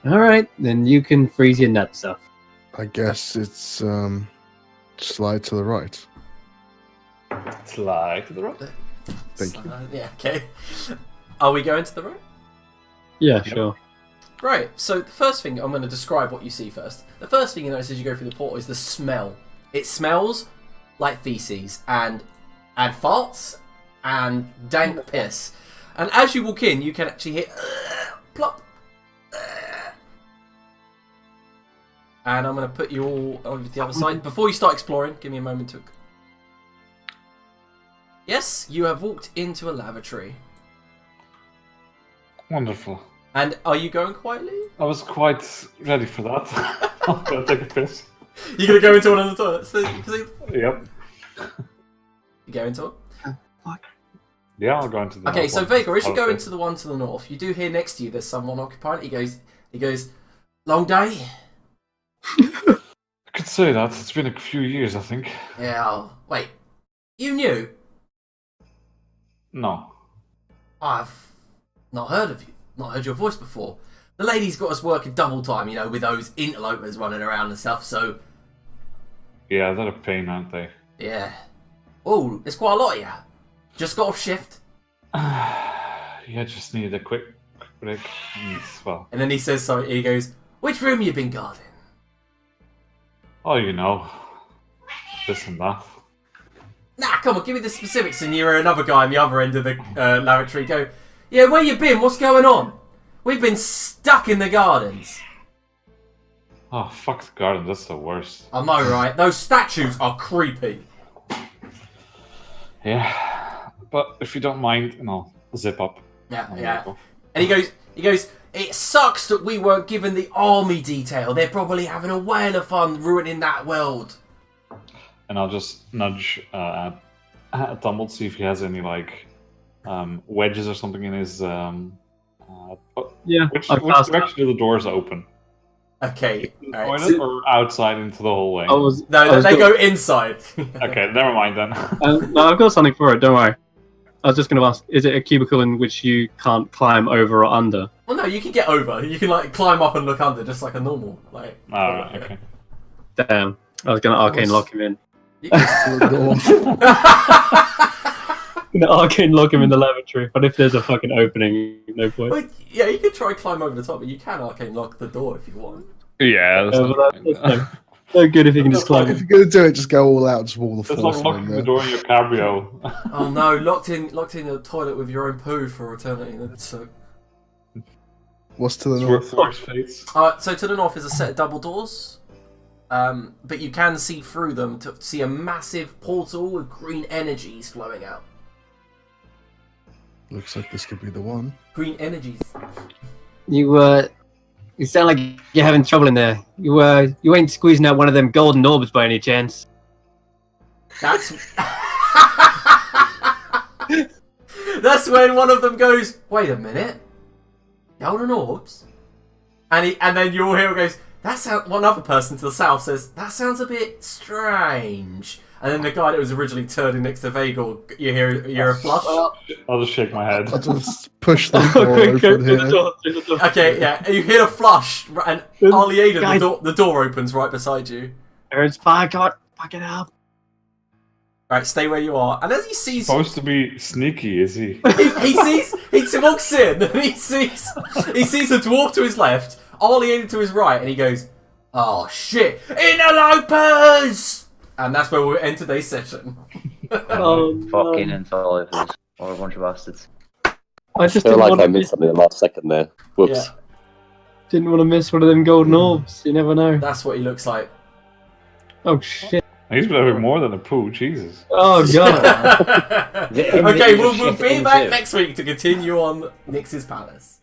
Speaker 2: Alright, then you can freeze your nuts off.
Speaker 4: I guess it's slide to the right.
Speaker 3: Slide to the right.
Speaker 4: Thank you.
Speaker 1: Yeah, okay. Are we going to the right?
Speaker 2: Yeah, sure.
Speaker 1: Right, so the first thing, I'm going to describe what you see first. The first thing you notice as you go through the portal is the smell. It smells like feces and farts and dank piss. And as you walk in, you can actually hear plop. And I'm going to put you all over the other side. Before you start exploring, give me a moment to... Yes, you have walked into a lavatory.
Speaker 3: Wonderful.
Speaker 1: And are you going quietly?
Speaker 3: I was quite ready for that. I'm gonna take a piss.
Speaker 1: You're going to go into one of the toilets?
Speaker 3: Yep.
Speaker 1: You go into it?
Speaker 3: Yeah, I'll go into the
Speaker 1: Okay,
Speaker 3: north
Speaker 1: so
Speaker 3: one.
Speaker 1: Vega, as you
Speaker 3: I'll
Speaker 1: go
Speaker 3: piss.
Speaker 1: into the one to the north, you do hear next to you there's someone occupying it. He goes, long day?
Speaker 3: I could say that. It's been a few years, I think.
Speaker 1: Yeah, wait, you knew?
Speaker 3: No.
Speaker 1: I've not heard of you, not heard your voice before. The lady's got us working double time, you know, with those interlopers running around and stuff, so,
Speaker 3: Yeah, they're a pain, aren't they?
Speaker 1: yeah. Oh, there's quite a lot of you. Just got off shift.
Speaker 3: Yeah, just needed a quick break. And, well,
Speaker 1: And then he says something, he goes, which room you been guarding?
Speaker 3: oh, you know, this and that.
Speaker 1: Nah, come on, give me the specifics. And you're another guy on the other end of the lavatory. Go, yeah, where you been? What's going on? We've been stuck in the gardens.
Speaker 3: Oh, fuck the garden. That's the worst.
Speaker 1: I know, right? Those statues are creepy.
Speaker 3: Yeah, but if you don't mind, zip up.
Speaker 1: Yeah,
Speaker 3: I'll
Speaker 1: yeah.
Speaker 3: go.
Speaker 1: And he goes, it sucks that we weren't given the army detail. They're probably having a whale of fun ruining that world.
Speaker 3: And I'll just nudge at Tumble to see if he has any wedges or something in his.
Speaker 2: Yeah,
Speaker 3: Which
Speaker 2: I'll cast
Speaker 3: direction do the doors open?
Speaker 1: Okay.
Speaker 3: The
Speaker 1: Alright.
Speaker 3: toilet or outside into the hallway?
Speaker 2: I was.
Speaker 1: No,
Speaker 2: I was
Speaker 1: they
Speaker 2: gonna-
Speaker 1: go inside.
Speaker 3: Okay, never mind then.
Speaker 2: No, I've got something for it. Don't worry. I was just going to ask: is it a cubicle in which you can't climb over or under?
Speaker 1: Well, no, you can get over. You can climb up and look under, just like a normal
Speaker 3: Alright, okay.
Speaker 2: Damn. I was going to arcane lock him in.
Speaker 1: You can-
Speaker 2: Gonna arcane lock him in the lavatory, but if there's a fucking opening, no point.
Speaker 1: Well, yeah, you could try climb over the top, but you can arcane lock the door if you want.
Speaker 3: Yeah, that's
Speaker 2: But
Speaker 3: not
Speaker 2: no good if you can just climb
Speaker 4: If
Speaker 2: it.
Speaker 4: you're gonna do it, just go all out, just wall the
Speaker 3: That's like
Speaker 4: force
Speaker 3: locking
Speaker 4: in
Speaker 3: the
Speaker 4: there.
Speaker 3: door in your cabrio.
Speaker 1: Oh no, locked in the toilet with your own poo for eternity. That's
Speaker 4: What's to the
Speaker 3: It's
Speaker 4: north?
Speaker 3: worse fates.
Speaker 1: so to the north is a set of double doors, but you can see through them to see a massive portal with green energies flowing out.
Speaker 4: Looks like this could be the one.
Speaker 1: Green energies.
Speaker 2: You sound like you're having trouble in there. You ain't squeezing out one of them golden orbs by any chance.
Speaker 1: That's that's when one of them goes, "Wait a minute, golden orbs," and then you all hear it goes. That sound. One other person to the south says that sounds a bit strange, and then the guy that was originally turning next to Vagel, you hear a flush.
Speaker 3: I'll just shake my head.
Speaker 4: I'll just push the door open here.
Speaker 1: Okay, yeah, and you hear a flush, and Ali Aiden, the door opens right beside you.
Speaker 2: There's fire, God, fuck it up.
Speaker 1: Right, stay where you are, and as he sees
Speaker 3: Supposed to be sneaky, is he?
Speaker 1: he walks in, and he sees a dwarf to his left, Ali Aiden to his right, and he goes, "Oh shit, interlopers!" And that's where we'll end today's session.
Speaker 2: Oh,
Speaker 6: Fucking
Speaker 2: no.
Speaker 6: interlopers. Or a bunch of bastards.
Speaker 2: I just
Speaker 5: I feel
Speaker 2: didn't
Speaker 5: like
Speaker 2: want
Speaker 5: I
Speaker 2: to
Speaker 5: missed something in the last second there. Whoops.
Speaker 1: Yeah.
Speaker 2: Didn't want to miss one of them golden orbs. You never know.
Speaker 1: That's what he looks like.
Speaker 2: Oh shit.
Speaker 3: He's been having more than a poo, Jesus.
Speaker 2: Oh god.
Speaker 1: Okay, we'll be back next week to continue on Nyx's Palace.